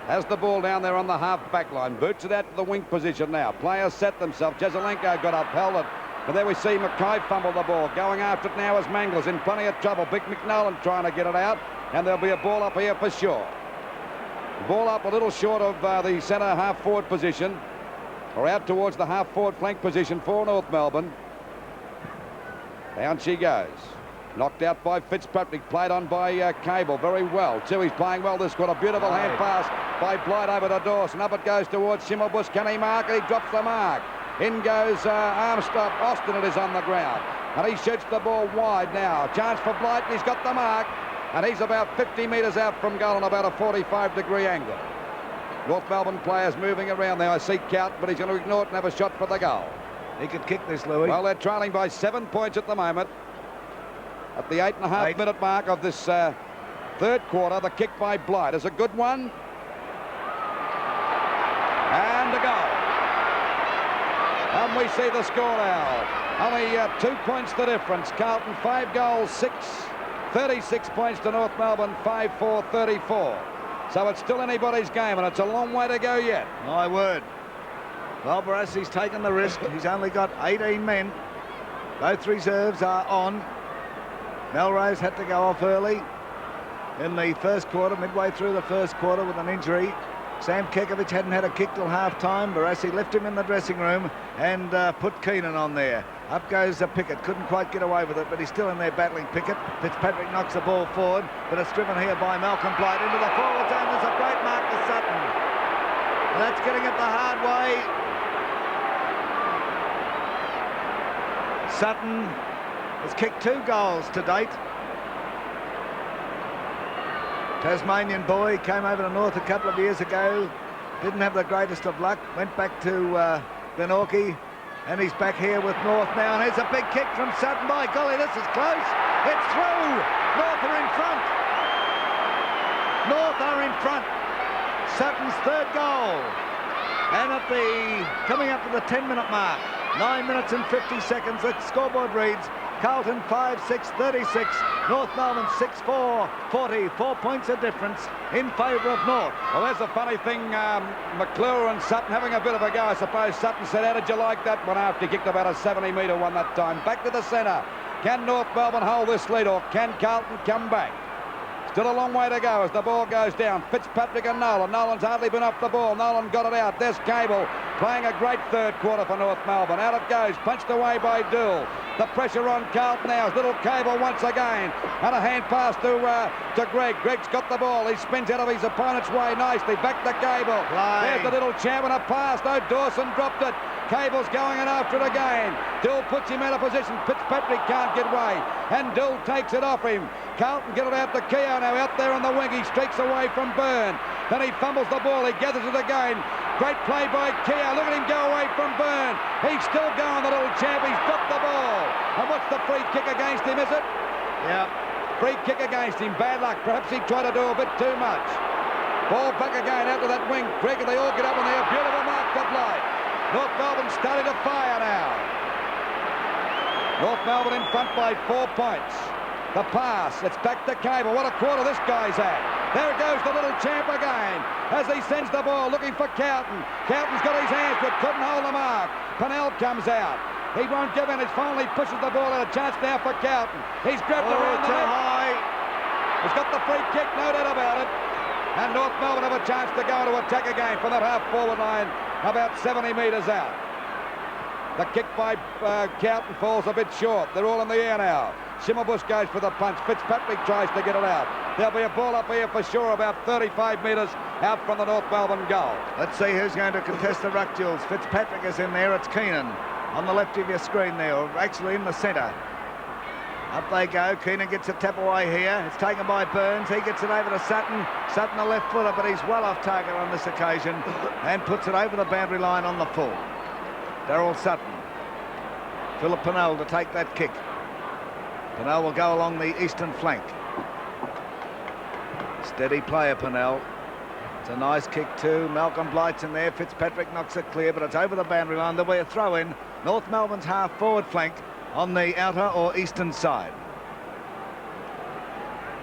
Has the ball down there on the half-back line. Boots it out to the wing position now. Players set themselves. Jezelenko got upheld it. But there we see Mackay fumble the ball. Going after it now is Mangler's in plenty of trouble. Big McNolan trying to get it out. And there'll be a ball up here for sure. Ball up a little short of the centre half-forward position, or out towards the half-forward flank position for North Melbourne. Down she goes. Knocked out by Fitzpatrick, played on by Cable very well too. He's playing well this quarter. Beautiful hand pass by Blight over to Dawson. Up it goes towards Schimmelbusch. Can he mark it? He drops the mark. In goes Armstrong. Austin, it is on the ground. And he shoots the ball wide now. Chance for Blight, and he's got the mark. And he's about 50 metres out from goal on about a 45-degree angle. North Melbourne players moving around there. I see Carlton, but he's going to ignore it and have a shot for the goal. He could kick this, Louis. Well, they're trailing by 7 points at the moment. At the 8.5-minute mark of this third quarter, the kick by Blight is a good one. And a goal. And we see the score now. Only 2 points the difference. Carlton 5 goals, 36 points to North Melbourne, 5-4-34. So it's still anybody's game, and it's a long way to go yet. My word. Well, Barassi's taken the risk. He's only got 18 men. Both reserves are on. Melrose had to go off early in the first quarter, midway through the first quarter with an injury. Sam Kekovich hadn't had a kick till half-time. Barassi left him in the dressing room and put Keenan on there. Up goes Pickett. Couldn't quite get away with it, but he's still in there battling Pickett. Fitzpatrick knocks the ball forward, but it's driven here by Malcolm Blight into the forward zone. There's a great mark to Sutton. And that's getting it the hard way. Sutton has kicked 2 goals to date. Tasmanian boy, came over to North a couple of years ago. Didn't have the greatest of luck. Went back to Glenorchy. And he's back here with North now. And here's a big kick from Sutton. By golly, this is close. It's through. North are in front. North are in front. Sutton's 3rd goal. And coming up to the 10-minute mark, 9 minutes and 50 seconds, the scoreboard reads Carlton 5-6-36, North Melbourne 6-4, 40. 4 points of difference in favour of North. Well, there's a funny thing, McClure and Sutton having a bit of a go. I suppose Sutton said, how did you like that one after he kicked about a 70-metre one that time? Back to the centre. Can North Melbourne hold this lead, or can Carlton come back? Still a long way to go as the ball goes down. Fitzpatrick and Nolan. Nolan's hardly been off the ball. Nolan got it out. There's Cable playing a great third quarter for North Melbourne. Out it goes. Punched away by Dool. The pressure on Carlton now. Little Cable once again. And a hand pass to Gregg. Gregg's got the ball. He spins out of his opponent's way nicely. Back to Cable. There's the little champ and a pass. No, Dawson dropped it. Cable's going in after it again. Dill puts him out of position. Fitzpatrick can't get away. And Dill takes it off him. Carlton get it out to Keogh now. Out there on the wing. He streaks away from Byrne. Then he fumbles the ball. He gathers it again. Great play by Keogh. Look at him go away from Byrne. He's still going, the little champ. He's dropped the ball. And what's the free kick against him, is it? Yeah. Free kick against him. Bad luck. Perhaps he tried to do a bit too much. Ball back again out to that wing. Gregg, and they all get up in there. Beautiful mark to Blight. North Melbourne starting to fire now. North Melbourne in front by 4 points. The pass, it's back to Cable. What a quarter this guy's had. There goes the little champ again as he sends the ball looking for Carlton. Carlton's got his hands but couldn't hold the mark. Pennell comes out. He won't give in. He finally pushes the ball out. A chance now for Carlton. He's grabbed around the net. High. He's got the free kick, no doubt about it. And North Melbourne have a chance to go to attack again from that half-forward line about 70 metres out. The kick by Carlton falls a bit short. They're all in the air now. Schimmelbusch goes for the punch. Fitzpatrick tries to get it out. There'll be a ball up here for sure, about 35 metres out from the North Melbourne goal. Let's see who's going to contest the ruck duels. Fitzpatrick is in there. It's Keenan on the left of your screen there, or actually in the centre. Up they go. Keenan gets a tap away here. It's taken by Burns. He gets it over to Sutton. Sutton, a left footer, but he's well off target on this occasion and puts it over the boundary line on the full. Darryl Sutton. Philip Pennell to take that kick. Pennell will go along the eastern flank. Steady player, Pennell. It's a nice kick too. Malcolm Blight's in there. Fitzpatrick knocks it clear, but it's over the boundary line. There'll be a throw in. North Melbourne's half forward flank on the outer or eastern side.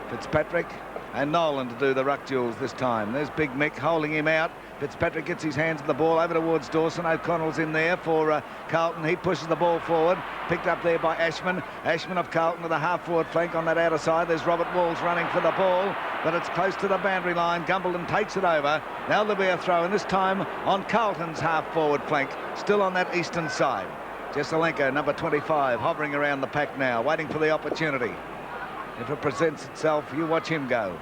Fitzpatrick and Nolan to do the ruck duels this time. There's Big Mick holding him out. Fitzpatrick gets his hands on the ball over towards Dawson. O'Connell's in there for Carlton. He pushes the ball forward. Picked up there by Ashman. Ashman of Carlton to the half-forward flank on that outer side. There's Robert Walls running for the ball, but it's close to the boundary line. Gumbleton takes it over. Now there'll be a throw, and this time on Carlton's half-forward flank, still on that eastern side. Jesselenko, number 25, hovering around the pack now, waiting for the opportunity. If it presents itself, you watch him go.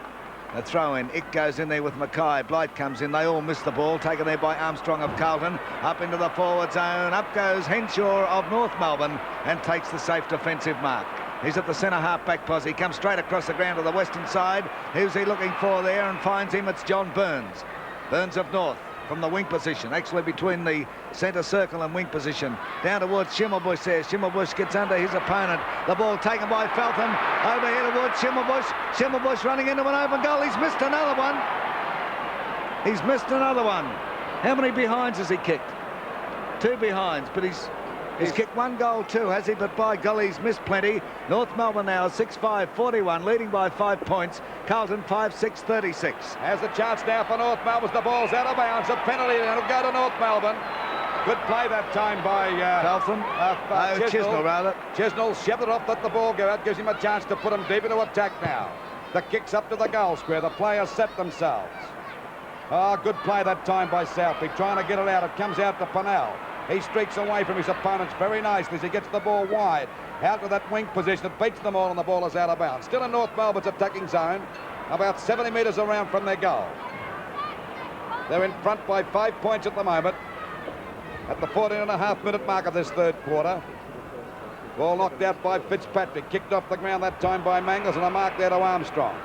A throw in. It goes in there with Mackay. Blight comes in. They all miss the ball. Taken there by Armstrong of Carlton. Up into the forward zone. Up goes Henshaw of North Melbourne and takes the safe defensive mark. He's at the centre half-back posse. He comes straight across the ground to the western side. Who's he looking for there? And finds him. It's John Burns. Burns of North from the wing position. Actually between the centre circle and wing position. Down towards Schimmelbusch there. Schimmelbusch gets under his opponent. The ball taken by Feltham. Over here towards Schimmelbusch. Schimmelbusch running into an open goal. He's missed another one. He's missed another one. How many behinds has he kicked? 2 behinds, but he's kicked 1 goal too, has he? But by golly, he's missed plenty. North Melbourne now 6-5-41, leading by 5 points. Carlton 5-6-36. Has a chance now for North Melbourne. The ball's out of bounds. A penalty, and it'll go to North Melbourne. Good play that time by Feltham. Chisnell rather. Chisnell shoved it off, let the ball go out, gives him a chance to put him deep into attack now. The kick's up to the goal square. The players set themselves. Good play that time by Southby, trying to get it out. It comes out to Pennell. He streaks away from his opponents very nicely as he gets the ball wide. Out to that wing position. It beats them all, and the ball is out of bounds. Still in North Melbourne's attacking zone, about 70 metres around from their goal. They're in front by 5 points at the moment, at the 14.5-minute mark of this third quarter. Ball knocked out by Fitzpatrick. Kicked off the ground that time by Mangles, and a mark there to Armstrong.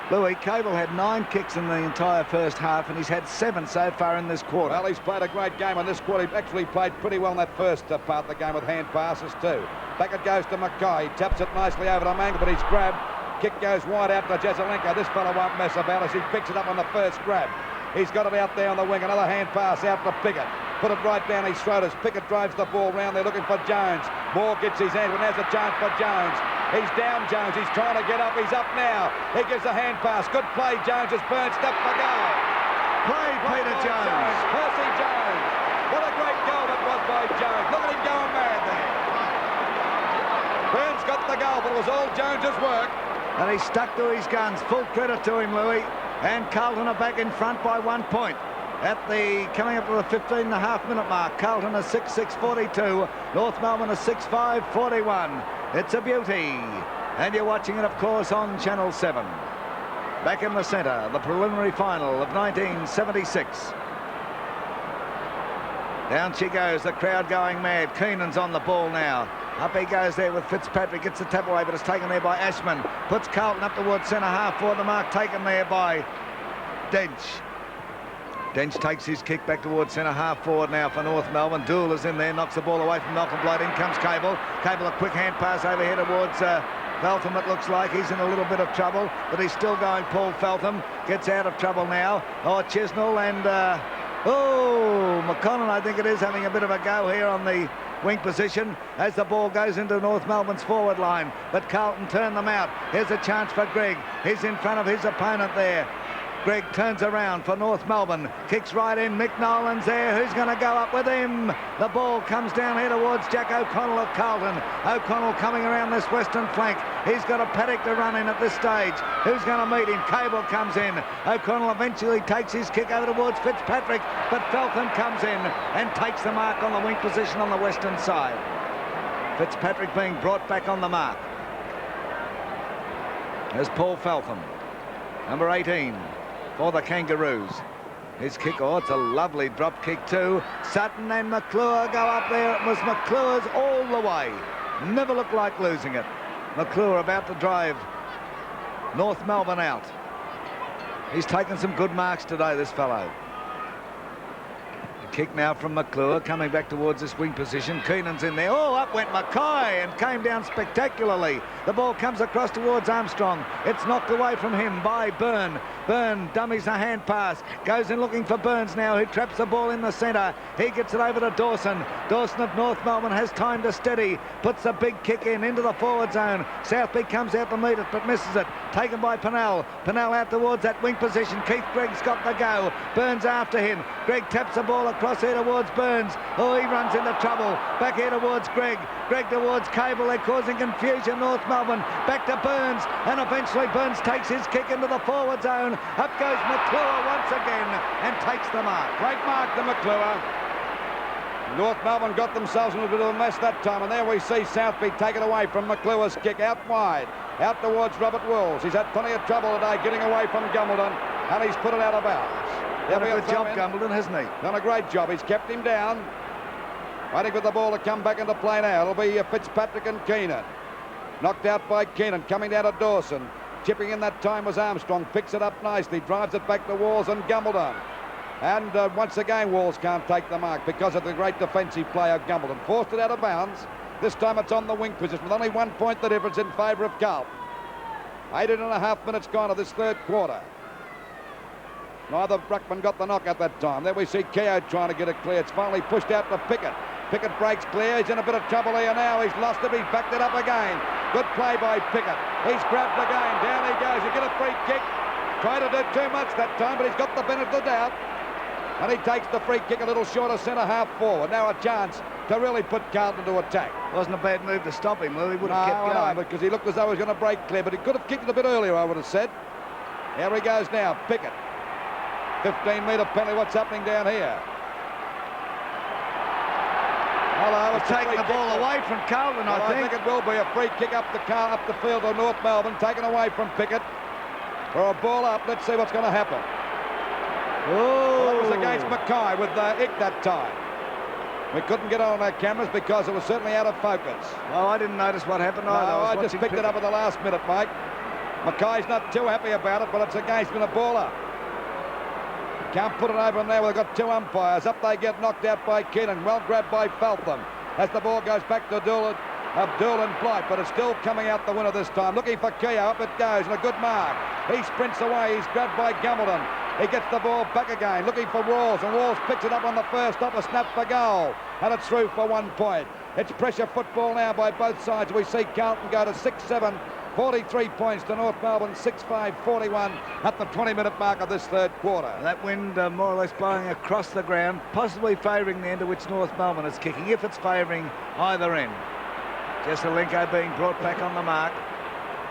Louis, Cable had 9 kicks in the entire first half, and he's had 7 so far in this quarter. Well, he's played a great game in this quarter. He actually played pretty well in that first part of the game with hand passes too. Back it goes to Mackay. He taps it nicely over to Mangles, but he's grabbed. Kick goes wide out to Jesselenko. This fella won't mess about as he picks it up on the first grab. He's got it out there on the wing. Another hand pass out to Pickett. Put it right down his throat as Pickett drives the ball round. They're looking for Jones. Moore gets his hand, and there's a chance for Jones. He's down, Jones. He's trying to get up. He's up now. He gives a hand pass. Good play, Jones. Has Burns stepped for goal. Play, Peter Jones. Percy Jones. What a great goal that was by Jones. Look at him going mad there. Burns got the goal, but it was all Jones's work. And he stuck to his guns. Full credit to him, Louis. And Carlton are back in front by 1 point. Coming up to the 15.5-minute mark. Carlton is 6-6-42. North Melbourne is 6-5-41. It's a beauty. And you're watching it, of course, on Channel 7. Back in the centre, the preliminary final of 1976. Down she goes, the crowd going mad. Keenan's on the ball now. Up he goes there with Fitzpatrick. Gets the tap away, but it's taken there by Ashman. Puts Carlton up towards centre half for the mark. Taken there by Dench. Dench takes his kick back towards centre half forward now for North Melbourne. Dool is in there, knocks the ball away from Malcolm Blight. In comes Cable. Cable, a quick hand pass over here towards Feltham. It looks like he's in a little bit of trouble, but he's still going. Paul Feltham gets out of trouble now. Chisnell and McConnell, I think it is, having a bit of a go here on the wing position as the ball goes into North Melbourne's forward line, but Carlton turn them out. Here's a chance for Greg. He's in front of his opponent there. Gregg turns around for North Melbourne. Kicks right in. Mick Nolan's there. Who's going to go up with him? The ball comes down here towards Jack O'Connell of Carlton. O'Connell coming around this western flank. He's got a paddock to run in at this stage. Who's going to meet him? Cable comes in. O'Connell eventually takes his kick over towards Fitzpatrick, but Feltham comes in and takes the mark on the wing position on the western side. Fitzpatrick being brought back on the mark. There's Paul Feltham, number 18 for the Kangaroos. His kick, oh, it's a lovely drop kick too. Sutton and McClure go up there. It was McClure's all the way. Never looked like losing it. McClure about to drive North Melbourne out. He's taken some good marks today, this fellow. Kick now from McClure, coming back towards this wing position. Keenan's in there. Oh, up went Mackay and came down spectacularly. The ball comes across towards Armstrong. It's knocked away from him by Byrne. Byrne dummies a hand pass. Goes in looking for Burns now, who traps the ball in the centre. He gets it over to Dawson. Dawson of North Melbourne has time to steady. Puts a big kick in into the forward zone. Southby comes out to meet it, but misses it. Taken by Pennell. Pennell out towards that wing position. Keith Gregg's got the go. Burns after him. Gregg taps the ball across here towards Burns. Oh, he runs into trouble. Back here towards Gregg. Gregg towards Cable. They're causing confusion. North Melbourne back to Burns, and eventually Burns takes his kick into the forward zone. Up goes McClure once again and takes the mark. Great mark to McClure. North Melbourne got themselves in a bit of a mess that time, and there we see Southby taken away from McClure's kick out wide, out towards Robert Wills. He's had plenty of trouble today getting away from Gumbleton, and he's put it out of bounds. Done a good job, Gumbleton, hasn't he? Done a great job. He's kept him down. Waiting for the ball to come back into play now. It'll be Fitzpatrick and Keenan. Knocked out by Keenan, coming down to Dawson. Chipping in that time was Armstrong. Picks it up nicely, drives it back to Walls and Gumbleton. And once again, Walls can't take the mark because of the great defensive play of Gumbleton. Forced it out of bounds. This time it's on the wing position with only 1 point the difference in favour of Carlton. 18.5 minutes gone of this third quarter. Neither ruckman got the knock at that time. There we see Keogh trying to get it clear. It's finally pushed out to Pickett. Pickett breaks clear. He's in a bit of trouble here now. He's lost it. He's backed it up again. Good play by Pickett. He's grabbed again. Down he goes. He get a free kick. Tried to do too much that time, but he's got the benefit of the doubt. And he takes the free kick a little short of centre half forward. Now a chance to really put Carlton to attack. Wasn't a bad move to stop him, Lou. He would have kept going. No, because he looked as though he was going to break clear, but he could have kicked it a bit earlier, I would have said. Here he goes now. Pickett. 15-metre penalty. What's happening down here? Hello, it's taking the ball away from Carlton, I think. I think it will be a free kick up the field of North Melbourne, taken away from Pickett. For a ball up. Let's see what's going to happen. Oh, well, that was against Mackay with Ick that time. We couldn't get on our cameras because it was certainly out of focus. Oh, I didn't notice what happened either. No, I just picked it up at the last minute, mate. Mackay's not too happy about it, but it's against him, a ball up. Can't put it over him there. We've got two umpires. Up they get, knocked out by Keenan. Well grabbed by Feltham. As the ball goes back to Abdul and Blight, but it's still coming out the winner this time. Looking for Keogh. Up it goes, and a good mark. He sprints away. He's grabbed by Gumbleton. He gets the ball back again, looking for Walls, and Walls picks it up on the first stop, a snap for goal, and it's through for 1 point. It's pressure football now by both sides. We see Carlton go to 6-7, 43 points to North Melbourne, 6-5, 41 at the 20-minute mark of this third quarter. That wind more or less blowing across the ground, possibly favouring the end of which North Melbourne is kicking, if it's favouring either end. Jesselenko being brought back on the mark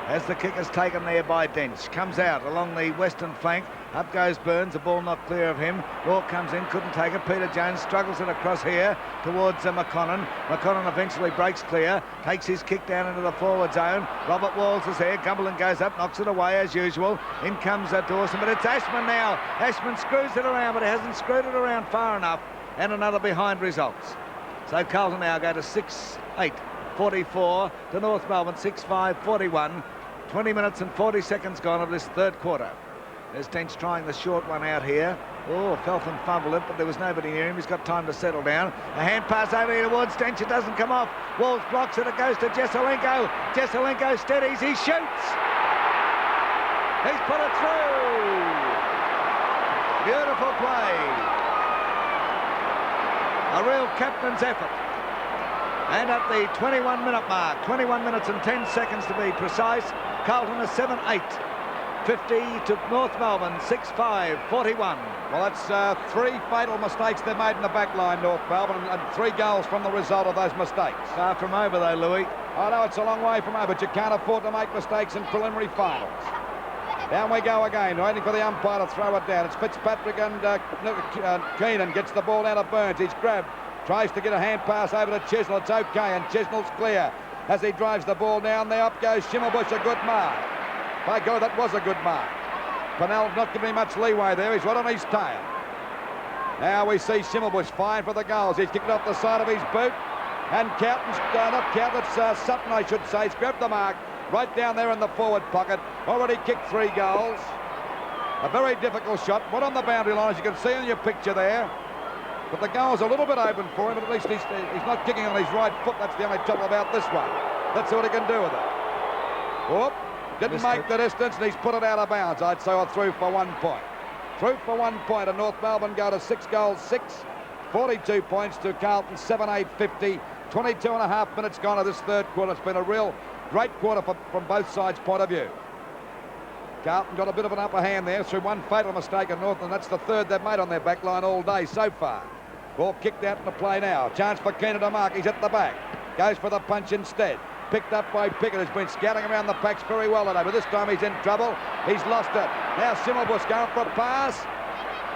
as the kick is taken there by Dench. Comes out along the western flank. Up goes Burns, the ball not clear of him. Walk comes in, couldn't take it. Peter Jones struggles it across here towards McConnon. McConnon eventually breaks clear, takes his kick down into the forward zone. Robert Walls is there. Gumbleton goes up, knocks it away as usual. In comes Dawson, but it's Ashman now. Ashman screws it around, but he hasn't screwed it around far enough. And another behind results. So Carlton now go to 6-8, 44 to North Melbourne, 6-5, 41. 20 minutes and 40 seconds gone of this third quarter. There's Dench trying the short one out here. Oh, Feltham fumbled it, but there was nobody near him. He's got time to settle down. A hand pass over here towards Dench. It doesn't come off. Walls blocks it. It goes to Jesselenko. Jesselenko steadies. He shoots. He's put it through. Beautiful play. A real captain's effort. And at the 21-minute mark, 21 minutes and 10 seconds to be precise, Carlton is 7-8. to North Melbourne, 6-5, 41. Well, that's 3 fatal mistakes they made in the back line, North Melbourne, and 3 goals from the result of those mistakes. Far from over, though, Louis. I know it's a long way from over, but you can't afford to make mistakes in preliminary finals. Down we go again, waiting for the umpire to throw it down. It's Fitzpatrick and Keenan gets the ball down to Burns. He's grabbed, tries to get a hand pass over to Chisnell. It's okay, and Chisnell's clear as he drives the ball down there. Up goes Schimmelbusch, a good mark. By God, that was a good mark. Pennell not giving him much leeway there. He's right on his tail. Now we see Schimmelbusch fine for the goals. He's kicked it off the side of his boot. And Carlton's, not Carlton, it's Sutton, I should say. He's grabbed the mark right down there in the forward pocket. Already kicked 3 goals. A very difficult shot. One on the boundary line, as you can see in your picture there. But the goal's a little bit open for him, but at least he's not kicking on his right foot. That's the only trouble about this one. Let's see what he can do with it. Whoop. Didn't make the distance, and he's put it out of bounds. I'd say or through for 1 point. Through for 1 point, and North Melbourne go to 6 goals, 6. 42 points to Carlton, 7-8-50. 22 and a half minutes gone of this third quarter. It's been a real great quarter from both sides' point of view. Carlton got a bit of an upper hand there through 1 fatal mistake at North, and that's the 3rd they've made on their back line all day so far. Ball kicked out into play now. Chance for Keenan to mark. He's at the back. Goes for the punch instead. Picked up by Pickett, who's been scouting around the packs very well today, but this time he's in trouble. He's lost it. Now Schimmelbusch going for a pass.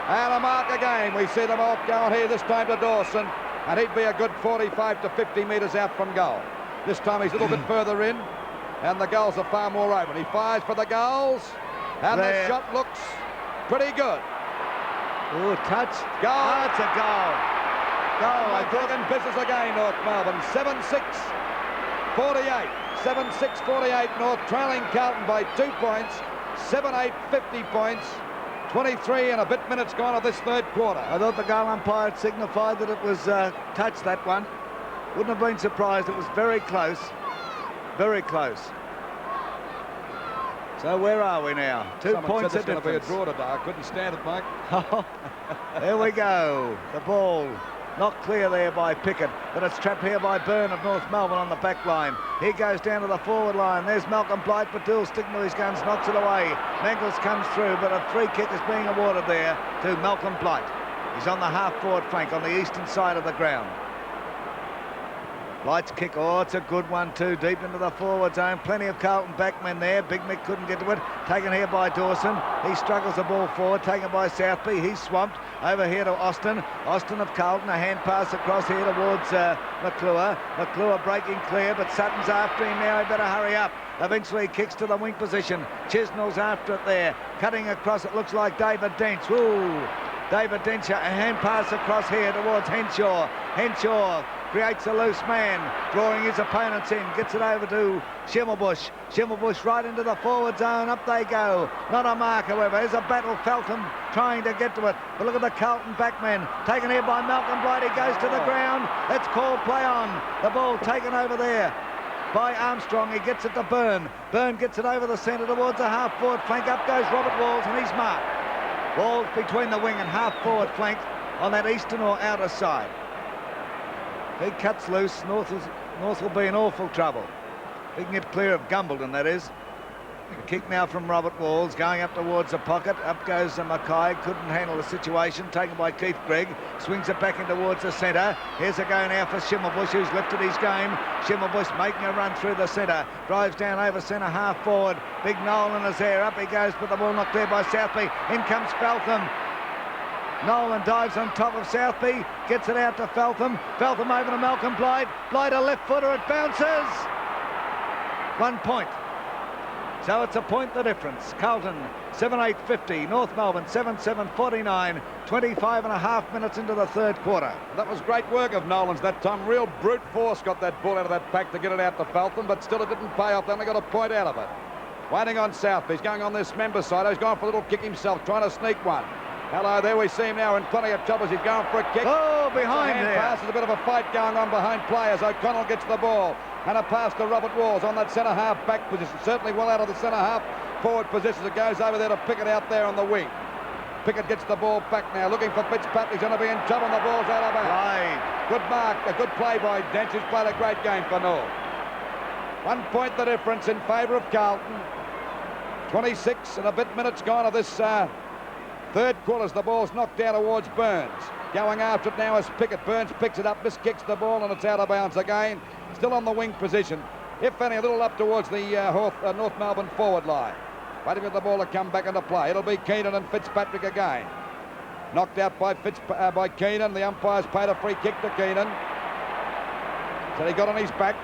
And a mark again. We see them all going here, this time to Dawson. And he'd be a good 45 to 50 metres out from goal. This time he's a little bit further in. And the goals are far more open. He fires for the goals. And the shot looks pretty good. Oh, touched. Goal. Oh, it's a goal. Goal. I think in business again, North Melbourne. 7-6. 48, 7-6, 48. North trailing Carlton by 2 points. 7-8, 50 points. 23 and a bit minutes gone of this third quarter. I thought the goal umpire had signified that it was touched, that one. Wouldn't have been surprised. It was very close. Very close. So where are we now? 2 points of difference. It's going to be a draw today. I couldn't stand it, Mike. There we go. The ball. Not clear there by Pickett, but it's trapped here by Byrne of North Melbourne on the back line. He goes down to the forward line. There's Malcolm Blight, but Dill sticking to his guns, knocks it away. Mangles comes through, but a free kick is being awarded there to Malcolm Blight. He's on the half-forward flank on the eastern side of the ground. Blight's kick, oh, it's a good one too, deep into the forward zone. Plenty of Carlton backmen there. Big Mick couldn't get to it. Taken here by Dawson. He struggles the ball forward, taken by Southby. He's swamped. Over here to Austin. Austin of Carlton, a hand pass across here towards McClure. McClure breaking clear, but Sutton's after him now. He better hurry up. Eventually kicks to the wing position. Chisnell's after it there. Cutting across, it looks like David Dench. Ooh, David Dench, a hand pass across here towards Henshaw. Henshaw creates a loose man, drawing his opponents in, gets it over to Schimmelbusch. Schimmelbusch right into the forward zone, up they go. Not a mark, however. There's a battle, Feltham trying to get to it. But look at the Carlton backman, taken here by Malcolm Blight. He goes to the ground. It's called play on. The ball taken over there by Armstrong. He gets it to Byrne. Byrne gets it over the centre towards the half-forward flank. Up goes Robert Walls, and he's marked. Walls between the wing and half-forward flank on that eastern or outer side. He cuts loose. North will be in awful trouble. He can get clear of Gumbleton, that is. The kick now from Robert Walls, going up towards the pocket. Up goes Mackay, couldn't handle the situation. Taken by Keith Gregg, swings it back in towards the centre. Here's a go now for Schimmelbusch, who's lifted his game. Schimmelbusch making a run through the centre. Drives down over centre, half forward. Big Nolan is there. Up he goes, but the ball not clear by Southby. In comes Feltham. Nolan dives on top of Southby, gets it out to Feltham. Feltham over to Malcolm Blight. Blight a left footer, it bounces. 1 point. So it's a point the difference. Carlton 7-8-50, North Melbourne 7-7-49, 25 and a half minutes into the third quarter. That was great work of Nolan's that time. Real brute force got that ball out of that pack to get it out to Feltham, but still it didn't pay off. They only got a point out of it. Waiting on Southby. He's going on this member side. He's going for a little kick himself, trying to sneak one. Hello, there we see him now in plenty of trouble. He's going for a kick. Oh, behind there. Pass. There's a bit of a fight going on behind players. O'Connell gets the ball. And a pass to Robert Walls on that centre-half back position. Certainly well out of the centre-half forward position. It goes over there to Pickett out there on the wing. Pickett gets the ball back now, looking for Fitzpatrick. He's going to be in trouble. The ball's out of bounds. Good mark. A good play by Dench, who's played a great game for North. 1 point the difference in favour of Carlton. 26 and a bit minutes gone of this third quarter as the ball's knocked down towards Burns. Going after it now is Pickett. Burns picks it up, miskicks the ball, and it's out of bounds again. Still on the wing position. If any, a little up towards the North Melbourne forward line. Waiting for the ball to come back into play. It'll be Keenan and Fitzpatrick again. Knocked out by Keenan. The umpire's paid a free kick to Keenan. So he got on his back.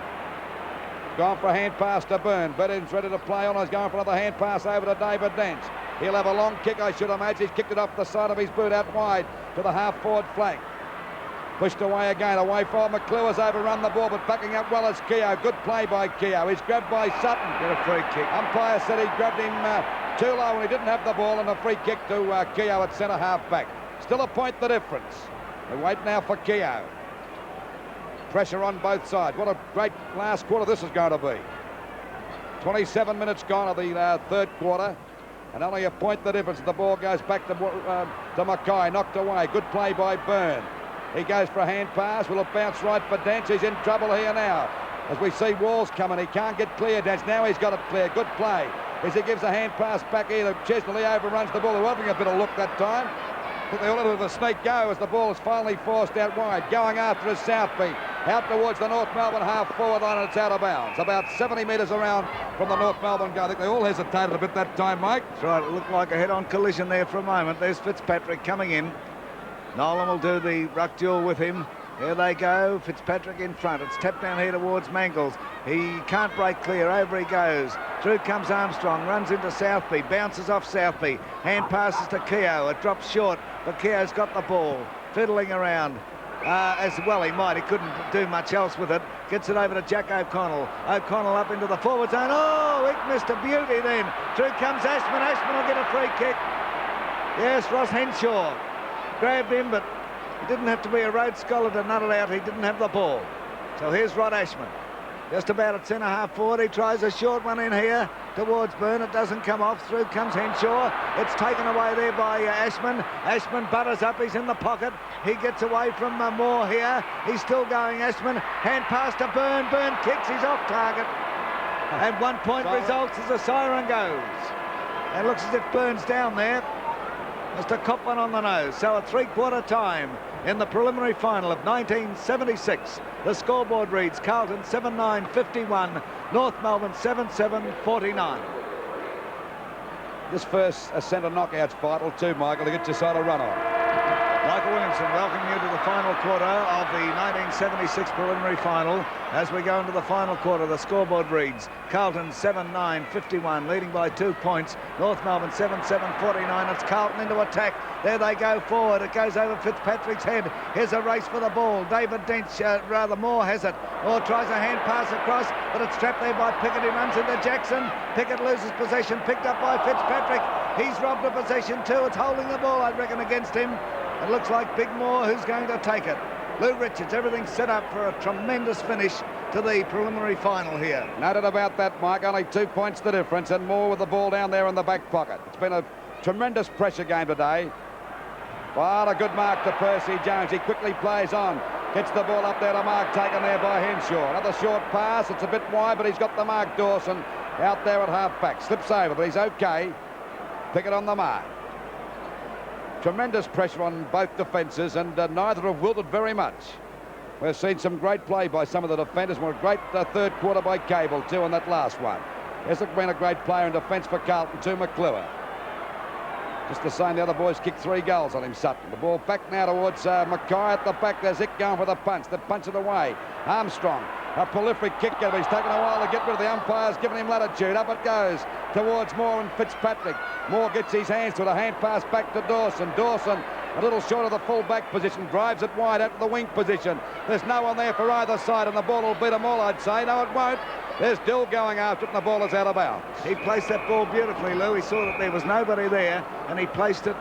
Gone for a hand pass to Byrne. Burns ready to play on. He's going for another hand pass over to David Dent. He'll have a long kick, I should imagine. He's kicked it off the side of his boot out wide to the half-forward flank. Pushed away again. Away from McClure's overrun the ball, but backing up well as Keogh. Good play by Keogh. He's grabbed by Sutton. Get a free kick. Umpire said he grabbed him too low and he didn't have the ball, and a free kick to Keogh at centre half back. Still a point the difference. We wait now for Keogh. Pressure on both sides. What a great last quarter this is going to be. 27 minutes gone of the third quarter, and only a point the difference. The ball goes back to Mackay, knocked away. Good play by Byrne. He goes for a hand pass. Will it bounce right for Dance? He's in trouble here now. As we see Walls coming, he can't get clear, Dance. Now he's got it clear. Good play. As he gives a hand pass back here to Chesney, overruns the ball. They're having a bit of look that time. I think they all let the snake go as the ball is finally forced out wide. Going after is Southby. Out towards the North Melbourne half-forward line, and it's out of bounds. About 70 metres around from the North Melbourne goal. I think they all hesitated a bit that time, Mike. That's right. It looked like a head-on collision there for a moment. There's Fitzpatrick coming in. Nolan will do the ruck duel with him. There they go. Fitzpatrick in front. It's tapped down here towards Mangles. He can't break clear. Over he goes. Through comes Armstrong. Runs into Southby. Bounces off Southby. Hand passes to Keogh. It drops short, but Keogh's got the ball. Fiddling around. As well he might. He couldn't do much else with it. Gets it over to Jack O'Connell. O'Connell up into the forward zone. Oh, he missed a beauty then. Through comes Ashman. Ashman will get a free kick. Yes, Ross Henshaw grabbed him, but he didn't have to be a Rhodes Scholar to nut it out. He didn't have the ball. So here's Rod Ashman. Just about at centre half forward. He tries a short one in here towards Byrne. It doesn't come off. Through comes Henshaw. It's taken away there by Ashman. Ashman butters up. He's in the pocket. He gets away from Moore here. He's still going, Ashman. Hand pass to Byrne. Byrne kicks. He's off target. And 1 point results as the siren goes. And it looks as if Byrne's down there. Mr. Cop one on the nose. So at three-quarter time in the preliminary final of 1976, the scoreboard reads Carlton 7-9-51, North Melbourne 7-7-49. This first centre knockout's vital too, Michael, to get your side of run on. Michael Williamson welcoming you to the final quarter of the 1976 preliminary final. As we go into the final quarter, the scoreboard reads Carlton 7-9-51, leading by 2 points. North Melbourne 7-7-49. It's Carlton into attack. There they go forward. It goes over Fitzpatrick's head. Here's a race for the ball. David Dench, rather Moore has it. Moore tries a hand pass across, but it's trapped there by Pickett. He runs into Jackson. Pickett loses possession, picked up by Fitzpatrick. He's robbed a possession too. It's holding the ball, I reckon, against him. It looks like Big Moore who's going to take it. Lou Richards, everything set up for a tremendous finish to the preliminary final here. No doubt about that, Mike. Only 2 points the difference, and Moore with the ball down there in the back pocket. It's been a tremendous pressure game today. What a good mark to Percy Jones. He quickly plays on. Gets the ball up there to mark, taken there by Henshaw. Another short pass. It's a bit wide, but he's got the mark, Dawson, out there at half-back. Slips over, but he's okay. Pickett on the mark. Tremendous pressure on both defences, and neither have wilted very much. We've seen some great play by some of the defenders. A great third quarter by Cable too on that last one. Hasn't been a great player in defence for Carlton too, McClure. Just the same, the other boys kicked 3 goals on him, Sutton. The ball back now towards Mackay at the back. There's Zick going for the punch. They punch it away. Armstrong, a prolific kick out of him. He's taken a while to get rid of the umpires, giving him latitude. Up it goes towards Moore and Fitzpatrick. Moore gets his hands to it. A hand pass back to Dawson. Dawson, a little short of the full-back position, drives it wide out to the wing position. There's no one there for either side, and the ball will beat them all, I'd say. No, it won't. There's Dill going after it, and the ball is out of bounds. He placed that ball beautifully, Lou. He saw that there was nobody there, and he placed it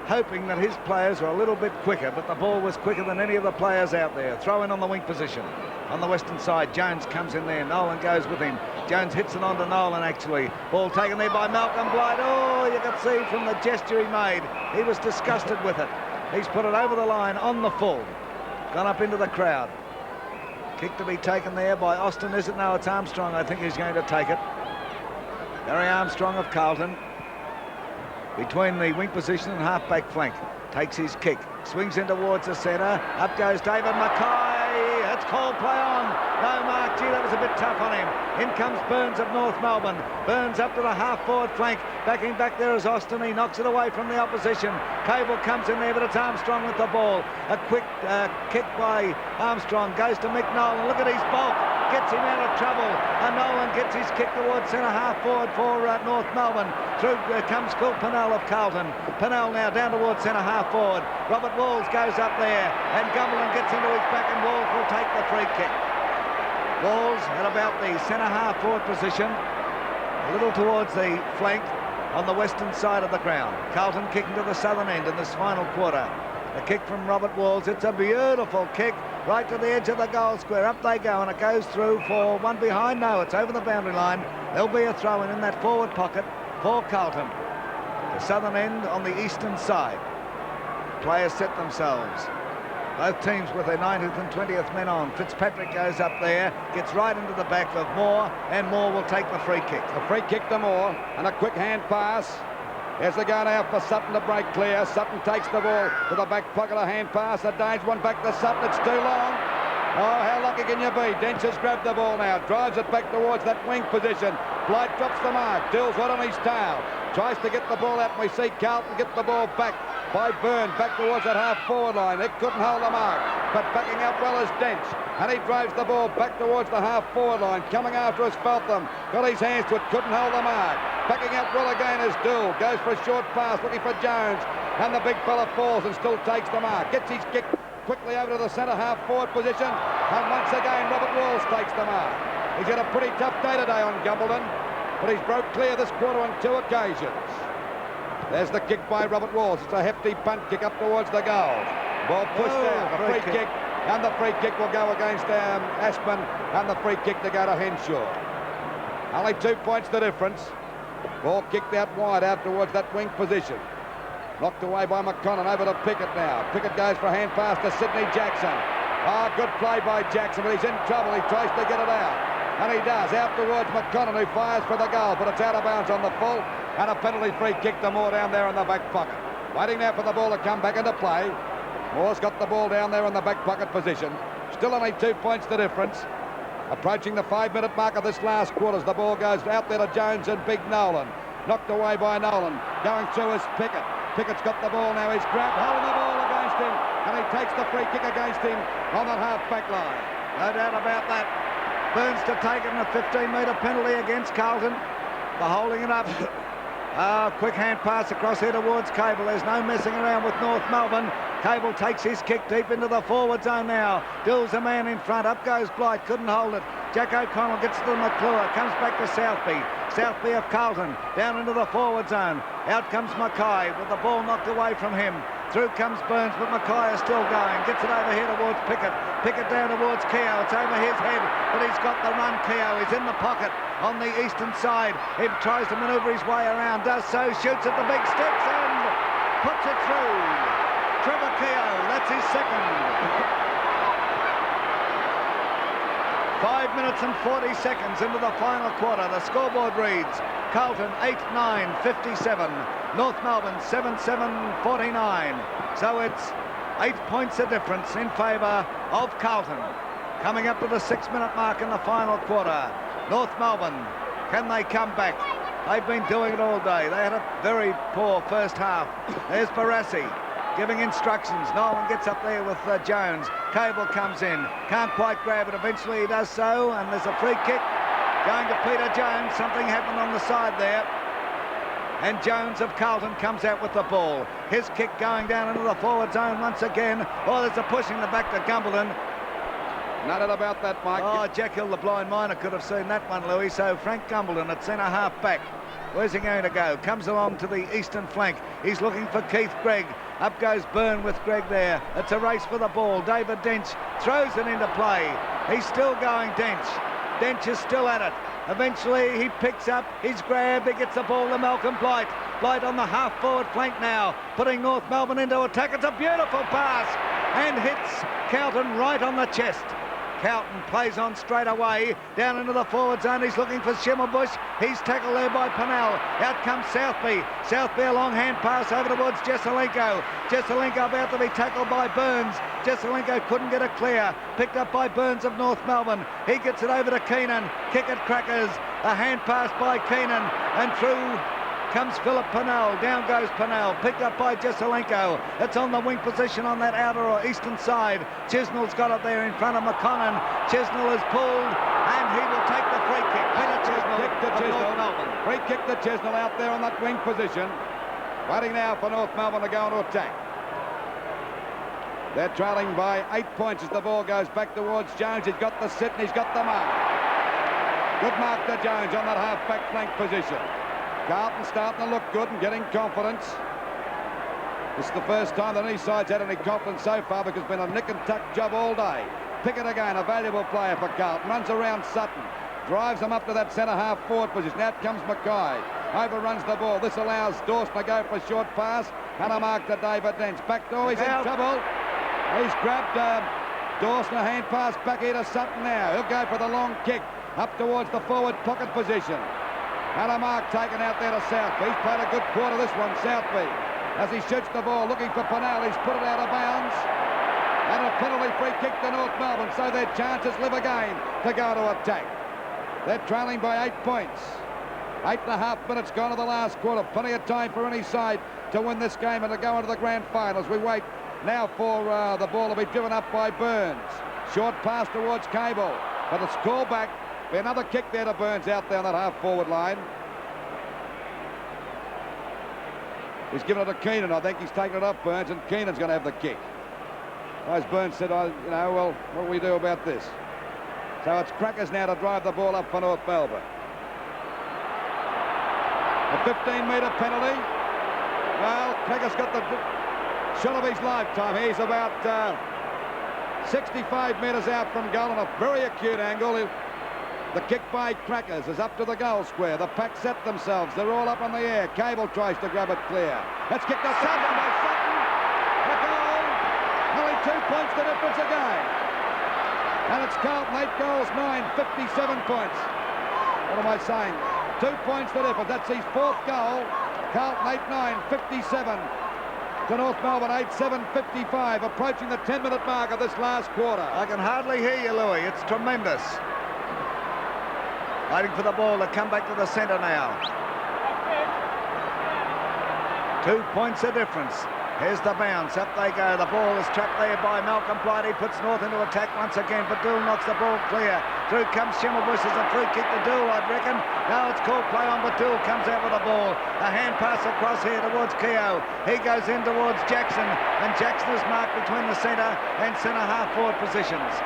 hoping that his players were a little bit quicker, but the ball was quicker than any of the players out there. Throw in on the wing position. On the western side, Jones comes in there. Nolan goes with him. Jones hits it on to Nolan, actually. Ball taken there by Malcolm Blight. Oh, you could see from the gesture he made, he was disgusted with it. He's put it over the line on the full. Gone up into the crowd. Kick to be taken there by Austin, is it? No, it's Armstrong, I think, who's going to take it. Barry Armstrong of Carlton, between the wing position and half-back flank, takes his kick, swings in towards the centre, up goes David Mackay, it's called play on, no mark, gee, that was a bit tough on him. In comes Burns of North Melbourne, Burns up to the half-forward flank, backing back there is Austin, he knocks it away from the opposition. Cable comes in there, but it's Armstrong with the ball. A quick kick by Armstrong, goes to Mick Nolan, look at his bulk, gets him out of trouble, and Nolan gets his kick towards centre half forward for North Melbourne. Through comes Phil Pennell of Carlton. Pennell now down towards centre half forward. Robert Walls goes up there, and Gumberland gets into his back, and Walls will take the free kick. Walls at about the centre half forward position, a little towards the flank on the western side of the ground. Carlton kicking to the southern end in this final quarter. A kick from Robert Walls. It's a beautiful kick right to the edge of the goal square. Up they go, and it goes through for one behind. No, it's over the boundary line. There'll be a throw in that forward pocket for Carlton. The southern end on the eastern side. Players set themselves. Both teams with their 90th and 20th men on. Fitzpatrick goes up there, gets right into the back of Moore, and Moore will take the free kick. A free kick to Moore, and a quick hand pass. As they go now for Sutton to break clear. Sutton takes the ball to the back pocket, a hand pass. The Danes one back to Sutton. It's too long. Oh, how lucky can you be? Dench has grabbed the ball now. Drives it back towards that wing position. Blight drops the mark. Dill's right on his tail. Tries to get the ball out, and we see Carlton get the ball back by Byrne, back towards that half-forward line. It couldn't hold the mark, but backing up well is Dench. And he drives the ball back towards the half-forward line. Coming after us, Feltham. Got his hands to it, couldn't hold the mark. Backing up well again is Dill. Goes for a short pass, looking for Jones. And the big fella falls and still takes the mark. Gets his kick quickly over to the centre half-forward position. And once again, Robert Walls takes the mark. He's had a pretty tough day today on Gumbalton, but he's broke clear this quarter on 2 occasions. There's the kick by Robert Walls. It's a hefty punt kick up towards the goal. Ball pushed out. The free kick. And the free kick will go against Aspen, and the free kick to go to Henshaw. Only 2 points the difference. Ball kicked out wide out towards that wing position. Knocked away by McConnell. Over to Pickett now. Pickett goes for a hand pass to Sydney Jackson. Oh, good play by Jackson, but he's in trouble. He tries to get it out. And he does. Out towards McConnell, who fires for the goal, but it's out of bounds on the full. And a penalty free kick to Moore down there in the back pocket. Waiting now for the ball to come back into play. Moore's got the ball down there in the back pocket position. Still only 2 points the difference. Approaching the 5-minute mark of this last quarter as the ball goes out there to Jones and Big Nolan. Knocked away by Nolan. Going through is Pickett. Pickett's got the ball now. He's grabbed, holding the ball against him. And he takes the free kick against him on that half-back line. No doubt about that. Burns to take it in a 15-metre penalty against Carlton for holding it up. Quick hand pass across here towards Cable. There's no messing around with North Melbourne. Cable takes his kick deep into the forward zone now. Dill's a man in front. Up goes Blight. Couldn't hold it. Jack O'Connell gets to McClure. Comes back to Southby. Southby of Carlton. Down into the forward zone. Out comes Mackay with the ball knocked away from him. Through comes Burns, but Mackay is still going. Gets it over here towards Pickett. Pickett down towards Keogh. It's over his head, but he's got the run. Keogh is in the pocket on the eastern side. He tries to manoeuvre his way around. Does so. Shoots at the big sticks and puts it through. Trevor Keogh, that's his second. 5 minutes and 40 seconds into the final quarter. The scoreboard reads Carlton 8-9, 57. North Melbourne 7-7, 49. So it's 8 points a difference in favour of Carlton. Coming up to the 6-minute mark in the final quarter. North Melbourne, can they come back? They've been doing it all day. They had a very poor first half. There's Barassi giving instructions. Nolan gets up there with Jones. Cable comes in. Can't quite grab it. Eventually he does so, and there's a free kick going to Peter Jones. Something happened on the side there. And Jones of Carlton comes out with the ball. His kick going down into the forward zone once again. Oh, there's a push in the back to Gumbalton. Nothing about that, Mike. Oh, Jack Hill, the blind miner, could have seen that one, Louis. So Frank Gumbalton at centre half back. Where's he going to go? Comes along to the eastern flank. He's looking for Keith Gregg. Up goes Byrne with Gregg there. It's a race for the ball. David Dench throws it into play. He's still going, Dench. Dench is still at it. Eventually he picks up his grab. He gets the ball to Malcolm Blight. Blight on the half-forward flank now, putting North Melbourne into attack. It's a beautiful pass and hits Carlton right on the chest. Carlton plays on straight away, down into the forward zone. He's looking for Schimmelbusch. He's tackled there by Pennell. Out comes Southby. Southby, a long hand pass over towards Jesselenko. Jesselenko about to be tackled by Burns. Jesselenko couldn't get it clear. Picked up by Burns of North Melbourne. He gets it over to Keenan. Kick at Crackers. A hand pass by Keenan. And through comes Philip Pennell. Down goes Pennell. Picked up by Jesselenko. It's on the wing position on that outer or eastern side. Chisnell's got it there in front of McConnon. Chisnell is pulled and he will take the free kick. Peter Chisnell, North Melbourne. Free kick to Chisnell out there on that wing position. Waiting now for North Melbourne to go into attack. They're trailing by 8 points as the ball goes back towards Jones. He's got the sit and he's got the mark. Good mark to Jones on that half-back flank position. Carlton starting to look good and getting confidence. This is the first time that any side's had any confidence so far because it's been a nick and tuck job all day. Pickett again, a valuable player for Carlton. Runs around Sutton. Drives him up to that centre half forward position. Out comes Mackay. Overruns the ball. This allows Dawson to go for a short pass. And a mark to David Dent. Back door, he's in trouble. He's grabbed Dawson, a hand pass back here to Sutton now. He'll go for the long kick up towards the forward pocket position. And a mark taken out there to Southby. He's played a good quarter this one, Southby. As he shoots the ball, looking for Pennell. He's put it out of bounds. And a penalty free kick to North Melbourne. So their chances live again to go to attack. They're trailing by 8 points. 8.5 minutes gone to the last quarter. Plenty of time for any side to win this game and to go into the grand finals. We wait now for the ball to be driven up by Burns. Short pass towards Cable. But it's called back. Be another kick there to Burns out there on that half-forward line. He's given it to Keenan. I think he's taken it up, Burns, and Keenan's going to have the kick. As Burns said, well, what do we do about this? So it's Crackers now to drive the ball up for North Melbourne. A 15-metre penalty. Well, Crackers got the shot of his lifetime. He's about 65 metres out from goal on a very acute angle. The kick by Crackers is up to the goal square. The pack set themselves. They're all up in the air. Cable tries to grab it clear. It's kicked to Sutton by Sutton. A goal. Only 2 points the difference again. And it's Carlton 8 goals, 9, 57 points. What am I saying? 2 points the difference. That's his 4th goal. Carlton 8-9, 57. To North Melbourne 8-7, 55. Approaching the 10-minute mark of this last quarter. I can hardly hear you, Louis. It's tremendous. Waiting for the ball to come back to the centre now. 2 points of difference. Here's the bounce. Up they go. The ball is trapped there by Malcolm Blighty. Puts North into attack once again. But Dool knocks the ball clear. Through comes Schimmelbusch. As a free kick to Dool, I'd reckon. Now it's called play on, but Dool comes out with the ball. A hand pass across here towards Keogh. He goes in towards Jackson. And Jackson is marked between the centre and centre half forward positions.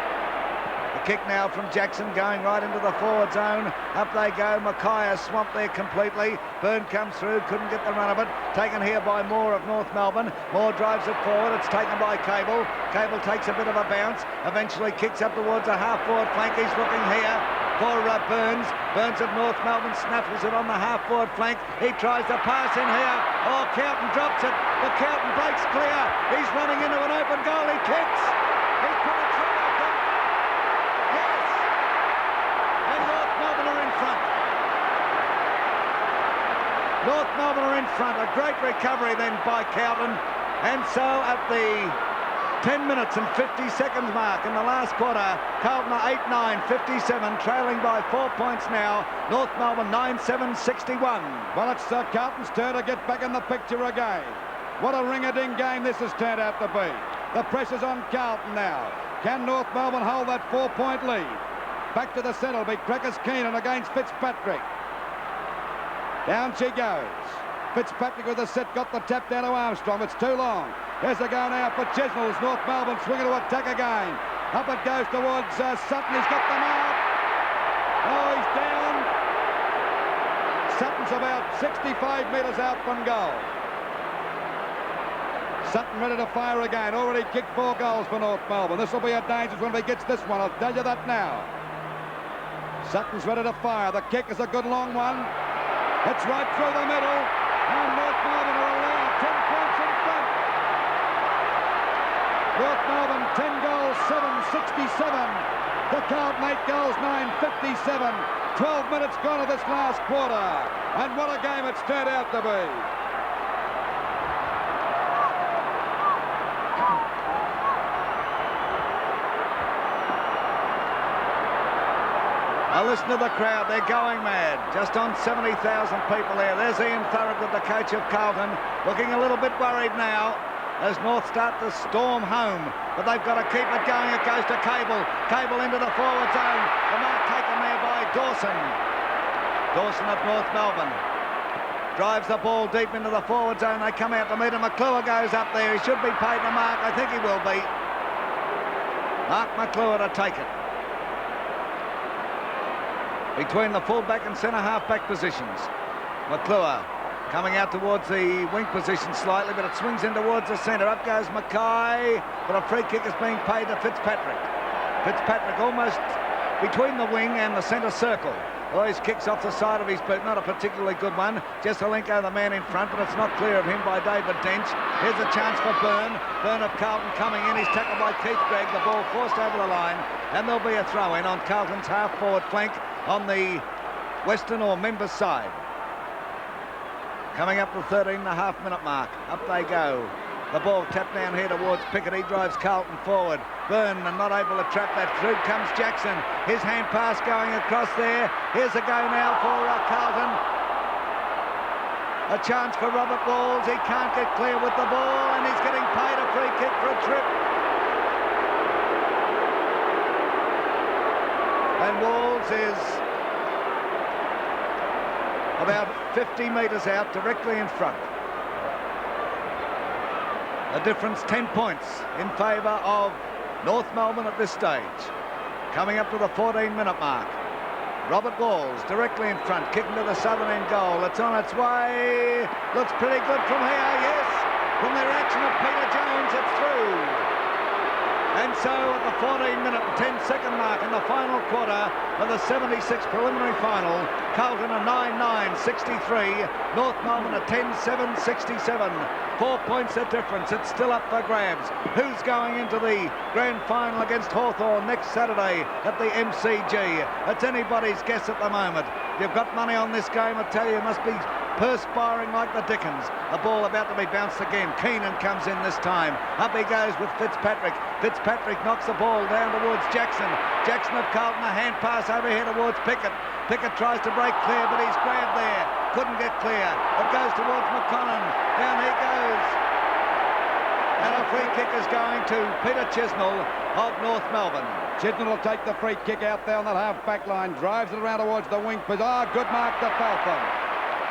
Kick now from Jackson going right into the forward zone. Up they go. Mackay is swamped there completely. Byrne comes through, couldn't get the run of it. Taken here by Moore of North Melbourne. Moore drives it forward. It's taken by Cable. Cable takes a bit of a bounce. Eventually kicks up towards a half-forward flank. He's looking here for Burns. Burns of North Melbourne snaffles it on the half-forward flank. He tries to pass in here. Oh, Carlton drops it. The Carlton breaks clear. He's running into an open goal. He kicks. He's put it through. North Melbourne are in front. A great recovery then by Carlton. And so at the 10 minutes and 50 seconds mark in the last quarter, Carlton are 8-9, 57, trailing by 4 points now. North Melbourne 9-7, 61. Well, it's Carlton's turn to get back in the picture again. What a ring-a-ding game this has turned out to be. The pressure's on Carlton now. Can North Melbourne hold that 4-point lead? Back to the centre will be Crackers Keenan against Fitzpatrick. Down she goes. Fitzpatrick with the set, got the tap down to Armstrong. It's too long. There's the go now for Chisnell. North Melbourne swinging to attack again. Up it goes towards Sutton. He's got the mark. Oh, he's down. Sutton's about 65 metres out from goal. Sutton ready to fire again. Already kicked 4 goals for North Melbourne. This will be a dangerous one if he gets this one. I'll tell you that now. Sutton's ready to fire. The kick is a good long one. It's right through the middle, and North Melbourne are allowed 10 points in front. North Melbourne 10 goals, 7, 67. The Carlton 8 goals, 9:57. 12 minutes gone of this last quarter. And what a game it's turned out to be. Now listen to the crowd, they're going mad. Just on 70,000 people there. There's Ian Thorogood, the coach of Carlton, looking a little bit worried now as North start to storm home. But they've got to keep it going. It goes to Cable. Cable into the forward zone. The mark taken there by Dawson. Dawson of North Melbourne drives the ball deep into the forward zone. They come out to meet him. McClure goes up there. He should be paid the mark. I think he will be. Mark McClure to take it. Between the full-back and centre-half-back positions. McClure coming out towards the wing position slightly, but it swings in towards the centre. Up goes Mackay, but a free kick is being paid to Fitzpatrick. Fitzpatrick almost between the wing and the centre circle. Well, his kicks off the side of his boot, not a particularly good one. Jesselenko, the man in front, but it's not clear of him by David Dench. Here's a chance for Byrne. Byrne of Carlton coming in. He's tackled by Keith Gregg. The ball forced over the line, and there'll be a throw-in on Carlton's half-forward flank on the Western or members side. Coming up the 13.5-minute mark. Up they go. The ball tapped down here towards Pickett. He drives Carlton forward. Byrne and not able to trap that through. Comes Jackson. His hand pass going across there. Here's a go now for Carlton. A chance for Robert Walls. He can't get clear with the ball, and he's getting paid a free kick for a trip. And Walls is about 50 metres out, directly in front. The difference 10 points in favour of North Melbourne at this stage. Coming up to the 14-minute mark. Robert Walls directly in front, kicking to the southern end goal. It's on its way. Looks pretty good from here, yes. From the reaction of Peter Jones, it's through. And so at the 14-minute and 10-second mark in the final quarter of the 76 preliminary final, Carlton a 9-9-63, North Melbourne a 10-7-67. 4 points the difference. It's still up for grabs. Who's going into the grand final against Hawthorn next Saturday at the MCG? It's anybody's guess at the moment. If you've got money on this game, I tell you, it must be perspiring like the dickens. The ball about to be bounced again. Keenan comes in this time. Up he goes with Fitzpatrick. Fitzpatrick knocks the ball down towards Jackson. Jackson of Carlton, a hand pass over here towards Pickett. Pickett tries to break clear, but he's grabbed there. Couldn't get clear. It goes towards McConnell. Down he goes. And a free kick is going to Peter Chisnell of North Melbourne. Chisnell will take the free kick out there on that half-back line. Drives it around towards the wing. Good mark to Feltham.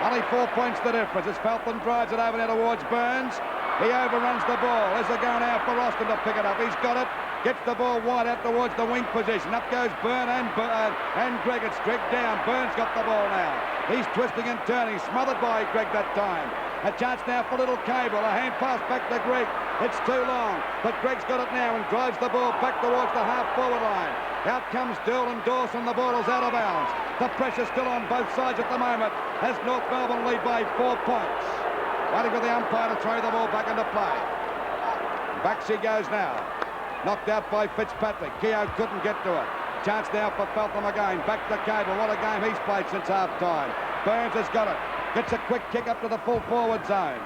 Only 4 points the difference as Feltham drives it over there towards Burns. He overruns the ball. There's a go now for Austin to pick it up. He's got it. Gets the ball wide out towards the wing position. Up goes Byrne and Gregg. It's Gregg down. Burns got the ball now. He's twisting and turning. Smothered by Gregg that time. A chance now for little Cable. A hand pass back to Gregg. It's too long. But Gregg's got it now and drives the ball back towards the half-forward line. Out comes Dill and Dawson. The ball is out of bounds. The pressure's still on both sides at the moment as North Melbourne lead by 4 points. Waiting for the umpire to throw the ball back into play. Back she goes now. Knocked out by Fitzpatrick. Keogh couldn't get to it. Chance now for Feltham again. Back to Cable. What a game he's played since half-time. Burns has got it. Gets a quick kick up to the full forward zone.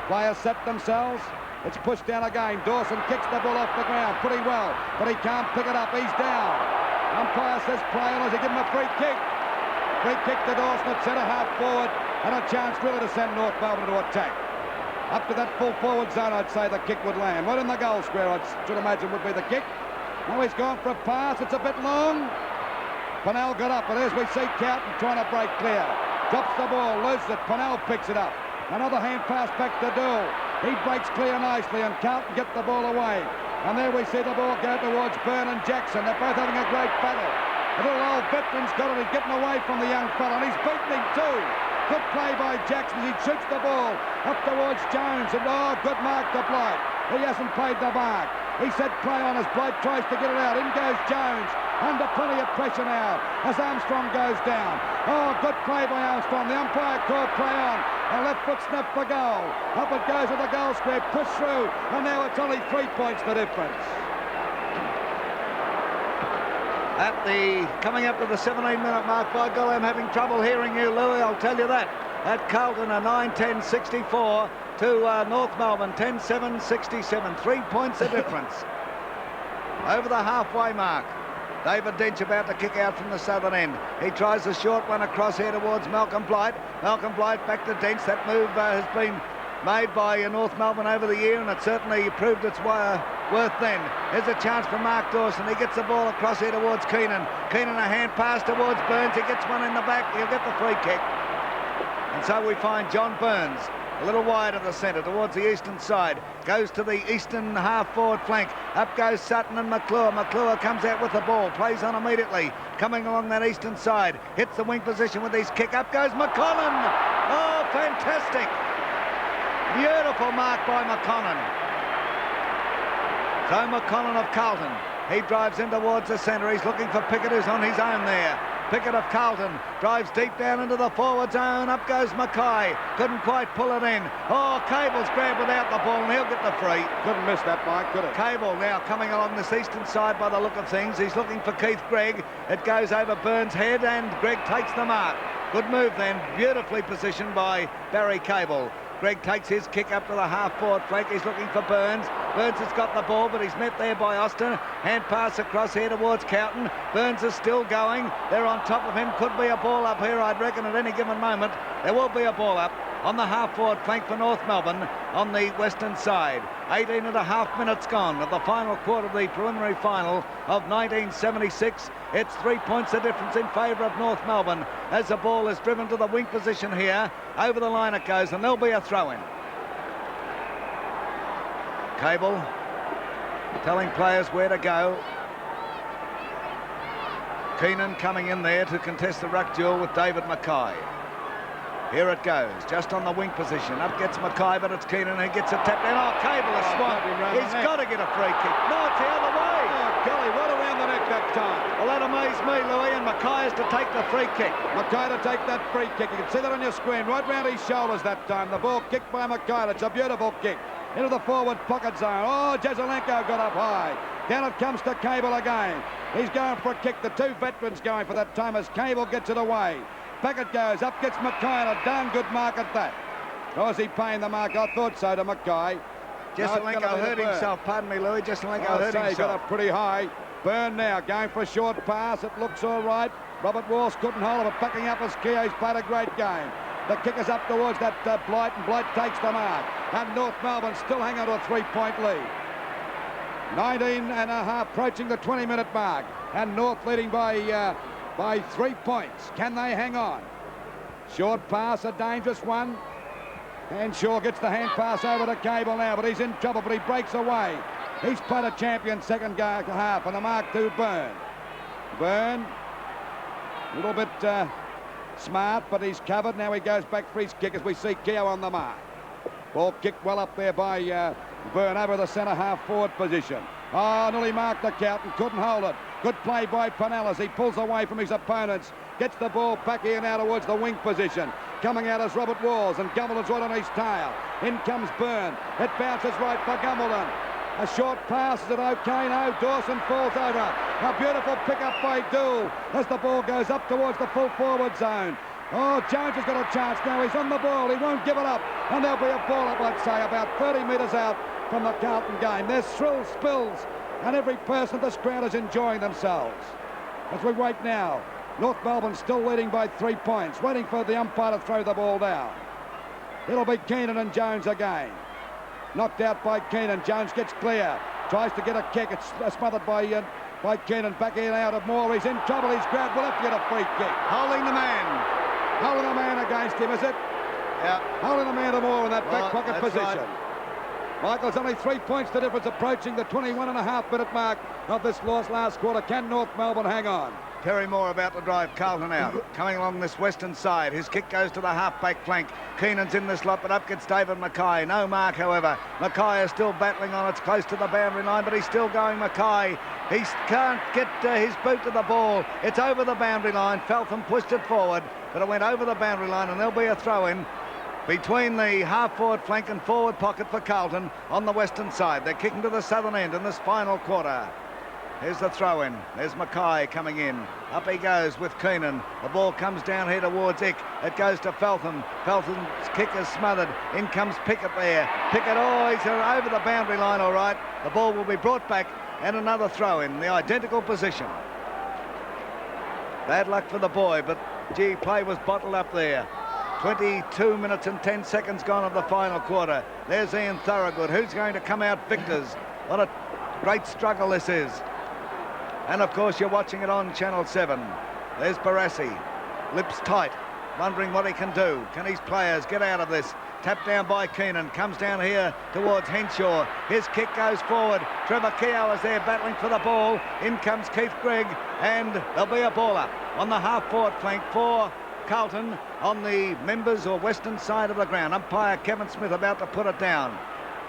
Players set themselves. It's pushed down again. Dawson kicks the ball off the ground pretty well, but he can't pick it up. He's down. Umpire says play on as he give him a free kick. Free kick to Dawson at centre half forward, and a chance really to send North Melbourne to attack. Up to that full forward zone, I'd say the kick would land. Right in the goal square, I should imagine would be the kick. Now he's gone for a pass. It's a bit long. Pennell got up, and as we see Carlton trying to break clear. Drops the ball, loses it. Pennell picks it up. Another hand pass back to Dool. He breaks clear nicely, and Carlton get the ball away. And there we see the ball go towards Byrne and Jackson. They're both having a great battle. The little old veteran's got it. He's getting away from the young fella, and he's beaten him too. Good play by Jackson. He shoots the ball up towards Jones, and good mark to Blight. He hasn't played the mark. He said play on as Blight tries to get it out. In goes Jones. Under plenty of pressure now as Armstrong goes down. Good play by Armstrong. The umpire called play on. A left foot snap for goal. Up it goes with the goal square. Push through. And now it's only 3 points the difference. coming up to the 17-minute mark. By golly, I'm having trouble hearing you, Louis, I'll tell you that. At Carlton, a 9-10-64 to North Melbourne, 10-7-67. 3 points of difference. Over the halfway mark. David Dench about to kick out from the southern end. He tries a short one across here towards Malcolm Blight. Malcolm Blight back to Dench. That move has been made by North Melbourne over the year, and it certainly proved its worth then. There's a chance for Mark Dawson. He gets the ball across here towards Keenan. Keenan, a hand pass towards Burns. He gets one in the back. He'll get the free kick. And so we find John Burns a little wide of the centre towards the eastern side. Goes to the eastern half-forward flank. Up goes Sutton and McClure. McClure comes out with the ball. Plays on immediately. Coming along that eastern side. Hits the wing position with his kick. Up goes McConnell. Oh, fantastic. Beautiful mark by McConnell. So McConnell of Carlton. He drives in towards the centre. He's looking for Pickett, who's on his own there. Pickett of Carlton drives deep down into the forward zone. Up goes Mackay. Couldn't quite pull it in. Oh, Cable's grabbed without the ball, and he'll get the free. Couldn't miss that, Mike, could it? Cable now coming along this eastern side by the look of things. He's looking for Keith Gregg. It goes over Burns' head, and Gregg takes the mark. Good move then. Beautifully positioned by Barry Cable. Gregg takes his kick up to the half-forward flank. He's looking for Burns. Burns has got the ball, but he's met there by Austin. Hand pass across here towards Carlton. Burns is still going. They're on top of him. Could be a ball up here, I'd reckon, at any given moment. There will be a ball up on the half-forward flank for North Melbourne on the western side. 18 and a half minutes gone of the final quarter of the preliminary final of 1976. It's 3 points of difference in favour of North Melbourne as the ball is driven to the wing position here. Over the line it goes, and there'll be a throw-in. Cable telling players where to go. Keenan coming in there to contest the ruck duel with David Mackay. Here it goes, just on the wing position. Up gets Mackay, but it's Keenan who gets a tap down. Oh, Cable is swamped. He's got to get a free kick. No, it's the other way. Oh, golly, right around the neck that time. Well, that amazed me, Louis, and Mackay is to take the free kick. Mackay to take that free kick. You can see that on your screen, right round his shoulders that time. The ball kicked by Mackay. It's a beautiful kick into the forward pocket zone. Oh, Jazelenko got up high. Down it comes to Cable again. He's going for a kick. The two veterans going for that time as Cable gets it away. Back it goes. Up gets Mackay, and a darn good mark at that. Or is he paying the mark? I thought so to Mackay. Jazelenko hurt himself. Pardon me, Louis. Jazelenko hurt himself. He got up pretty high. Burn now, going for a short pass. It looks all right. Robert Walsh couldn't hold it, but backing up as Keogh's played a great game. The kick is up towards that Blight, and Blight takes the mark. And North Melbourne still hanging to a 3-point lead. 19 and a half, approaching the 20-minute mark. And North leading by 3 points. Can they hang on? Short pass, a dangerous one. Henshaw gets the hand pass over to Cable now, but he's in trouble, but he breaks away. He's played a champion second half, and the mark to Byrne. Byrne, a little bit smart, but he's covered. Now he goes back for his kick as we see Keogh on the mark. Ball kicked well up there by Byrne over the centre half forward position. Oh, nearly marked the Carlton, couldn't hold it. Good play by Pinellas. He pulls away from his opponents. Gets the ball back here now towards the wing position. Coming out is Robert Walls, and Gumbleton's right on his tail. In comes Byrne. It bounces right for Gumbleton. A short pass, is it okay? No, Dawson falls over. A beautiful pick-up by Dool as the ball goes up towards the full forward zone. Oh, Jones has got a chance now. He's on the ball. He won't give it up. And there'll be a ball up, I'd say, about 30 metres out from the Carlton game. There's thrills, spills, and every person at this ground is enjoying themselves. As we wait now, North Melbourne still leading by 3 points, waiting for the umpire to throw the ball down. It'll be Keenan and Jones again. Knocked out by Keenan. Jones gets clear. Tries to get a kick. It's smothered by Keenan. Back in out of Moore. He's in trouble. He's grabbed. Will have to get a free kick. Holding the man. Holding the man against him, is it? Yeah. Holding the man to Moore in that back pocket position. Right. Michael's only 3 points the difference, approaching the 21.5-minute mark of this last quarter. Can North Melbourne hang on? Terry Moore about to drive Carlton out. Coming along this western side. His kick goes to the half-back flank. Keenan's in this lot, but up gets David Mackay. No mark, however. Mackay is still battling on. It's close to the boundary line, but he's still going Mackay. He can't get his boot to the ball. It's over the boundary line. Feltham pushed it forward, but it went over the boundary line, and there'll be a throw-in between the half-forward flank and forward pocket for Carlton on the western side. They're kicking to the southern end in this final quarter. Here's the throw-in. There's Mackay coming in. Up he goes with Keenan. The ball comes down here towards Ick. It goes to Feltham. Feltham's kick is smothered. In comes Pickett there. Pickett, oh, he's over the boundary line, all right. The ball will be brought back, and another throw-in, the identical position. Bad luck for the boy, but, gee, play was bottled up there. 22 minutes and 10 seconds gone of the final quarter. There's Ian Thorogood. Who's going to come out victors? What a great struggle this is. And, of course, you're watching it on Channel 7. There's Barassi, lips tight, wondering what he can do. Can his players get out of this? Tapped down by Keenan, comes down here towards Henshaw. His kick goes forward. Trevor Keogh is there battling for the ball. In comes Keith Grigg, and there'll be a ball up on the half-forward flank for Carlton on the members or western side of the ground. Umpire Kevin Smith about to put it down.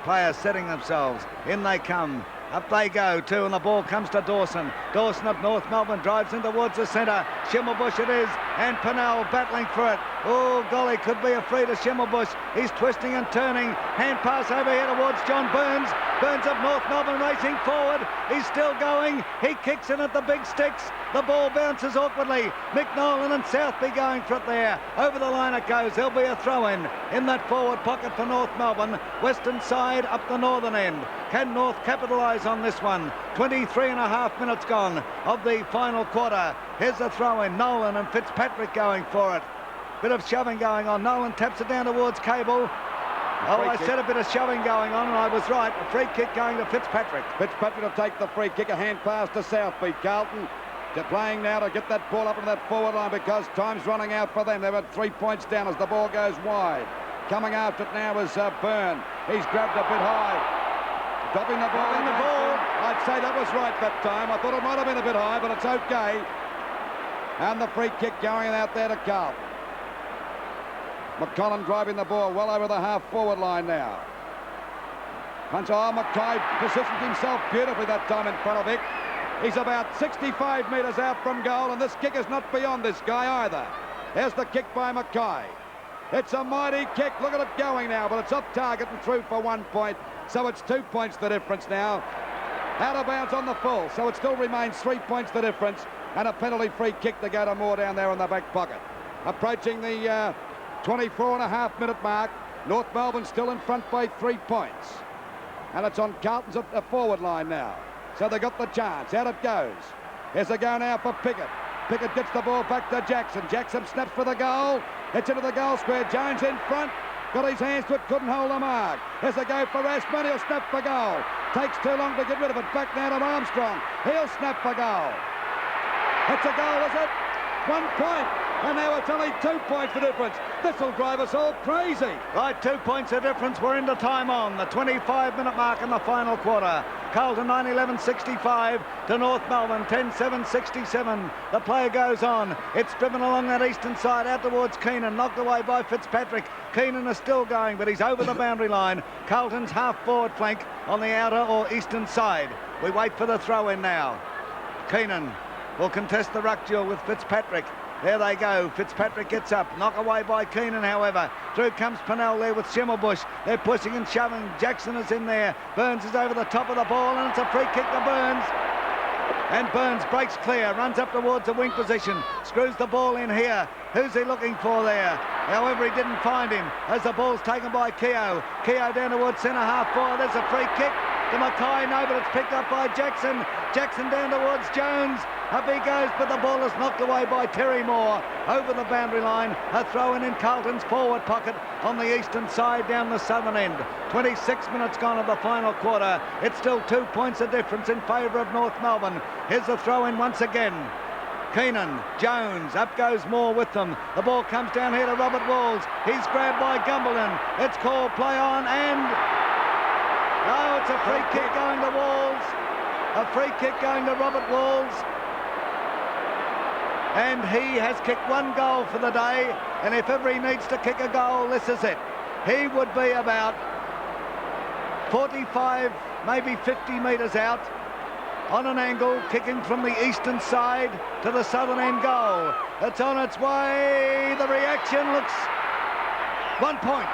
Players setting themselves. In they come. Up they go too, and the ball comes to Dawson. Dawson of North Melbourne drives in towards the centre. Schimmelbusch it is, and Pennell battling for it. Oh, golly, could be a free to Schimmelbusch. He's twisting and turning. Hand pass over here towards John Burns. Burns of North Melbourne racing forward. He's still going. He kicks in at the big sticks. The ball bounces awkwardly. Mick Nolan and Southby going for it there. Over the line it goes. There'll be a throw-in that forward pocket for North Melbourne. Western side up the northern end. Can North capitalise on this one? 23 and a half minutes gone of the final quarter. Here's a throw-in. Nolan and Fitzpatrick going for it. Bit of shoving going on. Nolan taps it down towards Cable. Oh, I said a bit of shoving going on, and I was right. A free kick going to Fitzpatrick. Fitzpatrick will take the free kick. A hand pass to Southby. Carlton playing now to get that ball up into that forward line because time's running out for them. They've had 3 points down as the ball goes wide. Coming after it now is Byrne. He's grabbed a bit high. Dropping the ball in the ball. I'd say that was right that time. I thought it might have been a bit high, but it's okay. And the free kick going out there to Carlton. McCollum driving the ball well over the half-forward line now. Mackay positioned himself beautifully that time in front of Ick. He's about 65 metres out from goal, and this kick is not beyond this guy either. There's the kick by Mackay. It's a mighty kick. Look at it going now, but it's off target and through for 1 point. So it's 2 points the difference now. Out of bounds on the full, so it still remains 3 points the difference, and a penalty free kick to go to Moore down there in the back pocket. Approaching the 24.5 minute mark. North Melbourne still in front by 3 points. And it's on Carlton's forward line now. So they got the chance. Out it goes. Here's a go now for Pickett. Pickett gets the ball back to Jackson. Jackson snaps for the goal. It's into the goal square. Jones in front. Got his hands to it. Couldn't hold the mark. Here's a go for Ashman. He'll snap for goal. Takes too long to get rid of it. Back now to Armstrong. He'll snap for goal. It's a goal, is it? 1 point. And now it's only 2 points the difference. This will drive us all crazy. Right, 2 points the difference. We're into time on the 25-minute mark in the final quarter. Carlton 9-11-65 to North Melbourne 10-7-67. The play goes on. It's driven along that eastern side out towards Keenan. Knocked away by Fitzpatrick. Keenan is still going, but he's over the boundary line. Carlton's half-forward flank on the outer or eastern side. We wait for the throw-in now. Keenan will contest the ruck duel with Fitzpatrick. There they go. Fitzpatrick gets up. Knock away by Keenan, however. Through comes Pennell there with Schimmelbusch. They're pushing and shoving. Jackson is in there. Burns is over the top of the ball, and it's a free kick to Burns. And Burns breaks clear, runs up towards the wing position, screws the ball in here. Who's he looking for there? However, he didn't find him as the ball's taken by Keogh. Keogh down towards centre half forward. There's a free kick to Mackay. No, but it's picked up by Jackson. Jackson down towards Jones. Up he goes, but the ball is knocked away by Terry Moore. Over the boundary line, a throw-in Carlton's forward pocket on the eastern side down the southern end. 26 minutes gone of the final quarter. It's still 2 points of difference in favour of North Melbourne. Here's the throw-in once again. Keenan, Jones, up goes Moore with them. The ball comes down here to Robert Walls. He's grabbed by Gumbleton. It's called play on, and oh, it's a free kick going to Walls. A free kick going to Robert Walls. And he has kicked 1 goal for the day, and if ever he needs to kick a goal, this is it. He would be about 45, maybe 50 metres out on an angle, kicking from the eastern side to the southern end goal. It's on its way. The reaction looks 1 point.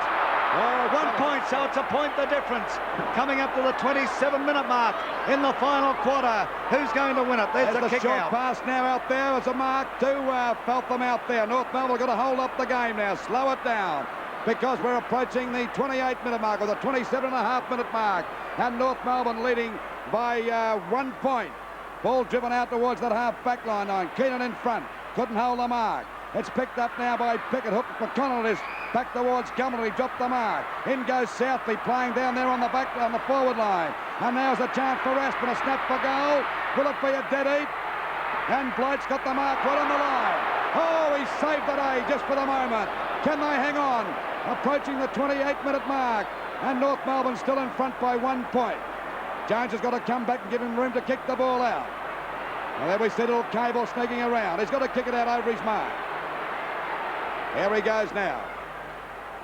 1 point, so it's a point the difference. Coming up to the 27-minute mark in the final quarter. Who's going to win it? There's the kick short out. pass now out there as a mark to Feltham out there. North Melbourne got to hold up the game now. Slow it down because we're approaching the 28-minute mark or the 27.5-minute mark. And North Melbourne leading by 1 point. Ball driven out towards that half-back line. Keenan in front. Couldn't hold the mark. It's picked up now by Pickett. Hook McConnell is back towards Gumble. He dropped the mark. In goes Southby, playing down there on the forward line. And now's a chance for Aspen. A snap for goal. Will it be a dead heat? And Blight's got the mark right on the line. Oh, he saved the day just for the moment. Can they hang on? Approaching the 28-minute mark. And North Melbourne still in front by 1 point. Jones has got to come back and give him room to kick the ball out. Well, there we see little Cable sneaking around. He's got to kick it out over his mark. Here he goes now.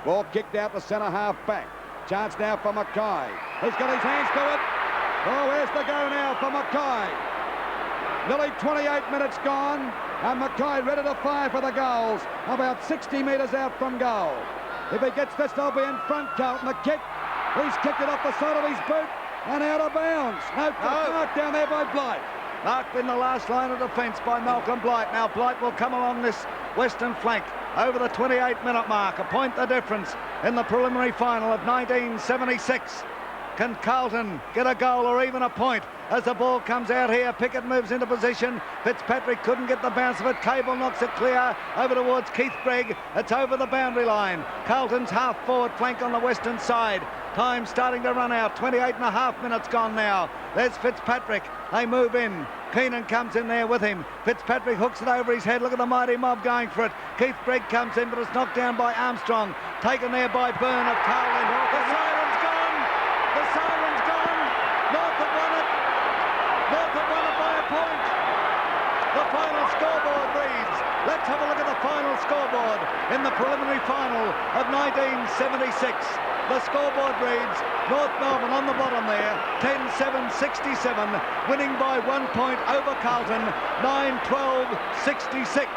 Ball kicked out to centre half back. Chance now for Mackay. He's got his hands to it. Oh, where's the go now for Mackay? Nearly 28 minutes gone, and Mackay ready to fire for the goals. About 60 metres out from goal. If he gets this, they'll be in front, Carlton. The kick. He's kicked it off the side of his boot and out of bounds. No, mark down there by Blight. Marked in the last line of defence by Malcolm Blight. Now Blight will come along this western flank over the 28-minute mark. A point the difference in the preliminary final of 1976. Can Carlton get a goal or even a point as the ball comes out here? Pickett moves into position. Fitzpatrick couldn't get the bounce of it. Cable knocks it clear over towards Keith Gregg. It's over the boundary line. Carlton's half-forward flank on the western side. Time starting to run out. 28.5 minutes gone now. There's Fitzpatrick. They move in. Keenan comes in there with him. Fitzpatrick hooks it over his head. Look at the mighty mob going for it. Keith Gregg comes in, but it's knocked down by Armstrong. Taken there by Byrne of Carlton. The siren's gone. The siren's gone. North have won it. North have won it by a point. The final scoreboard reads. Let's have a look at the final scoreboard in the preliminary final of 1976. The scoreboard reads North Melbourne on the bottom there, 10-7-67, winning by 1 point over Carlton, 9-12-66.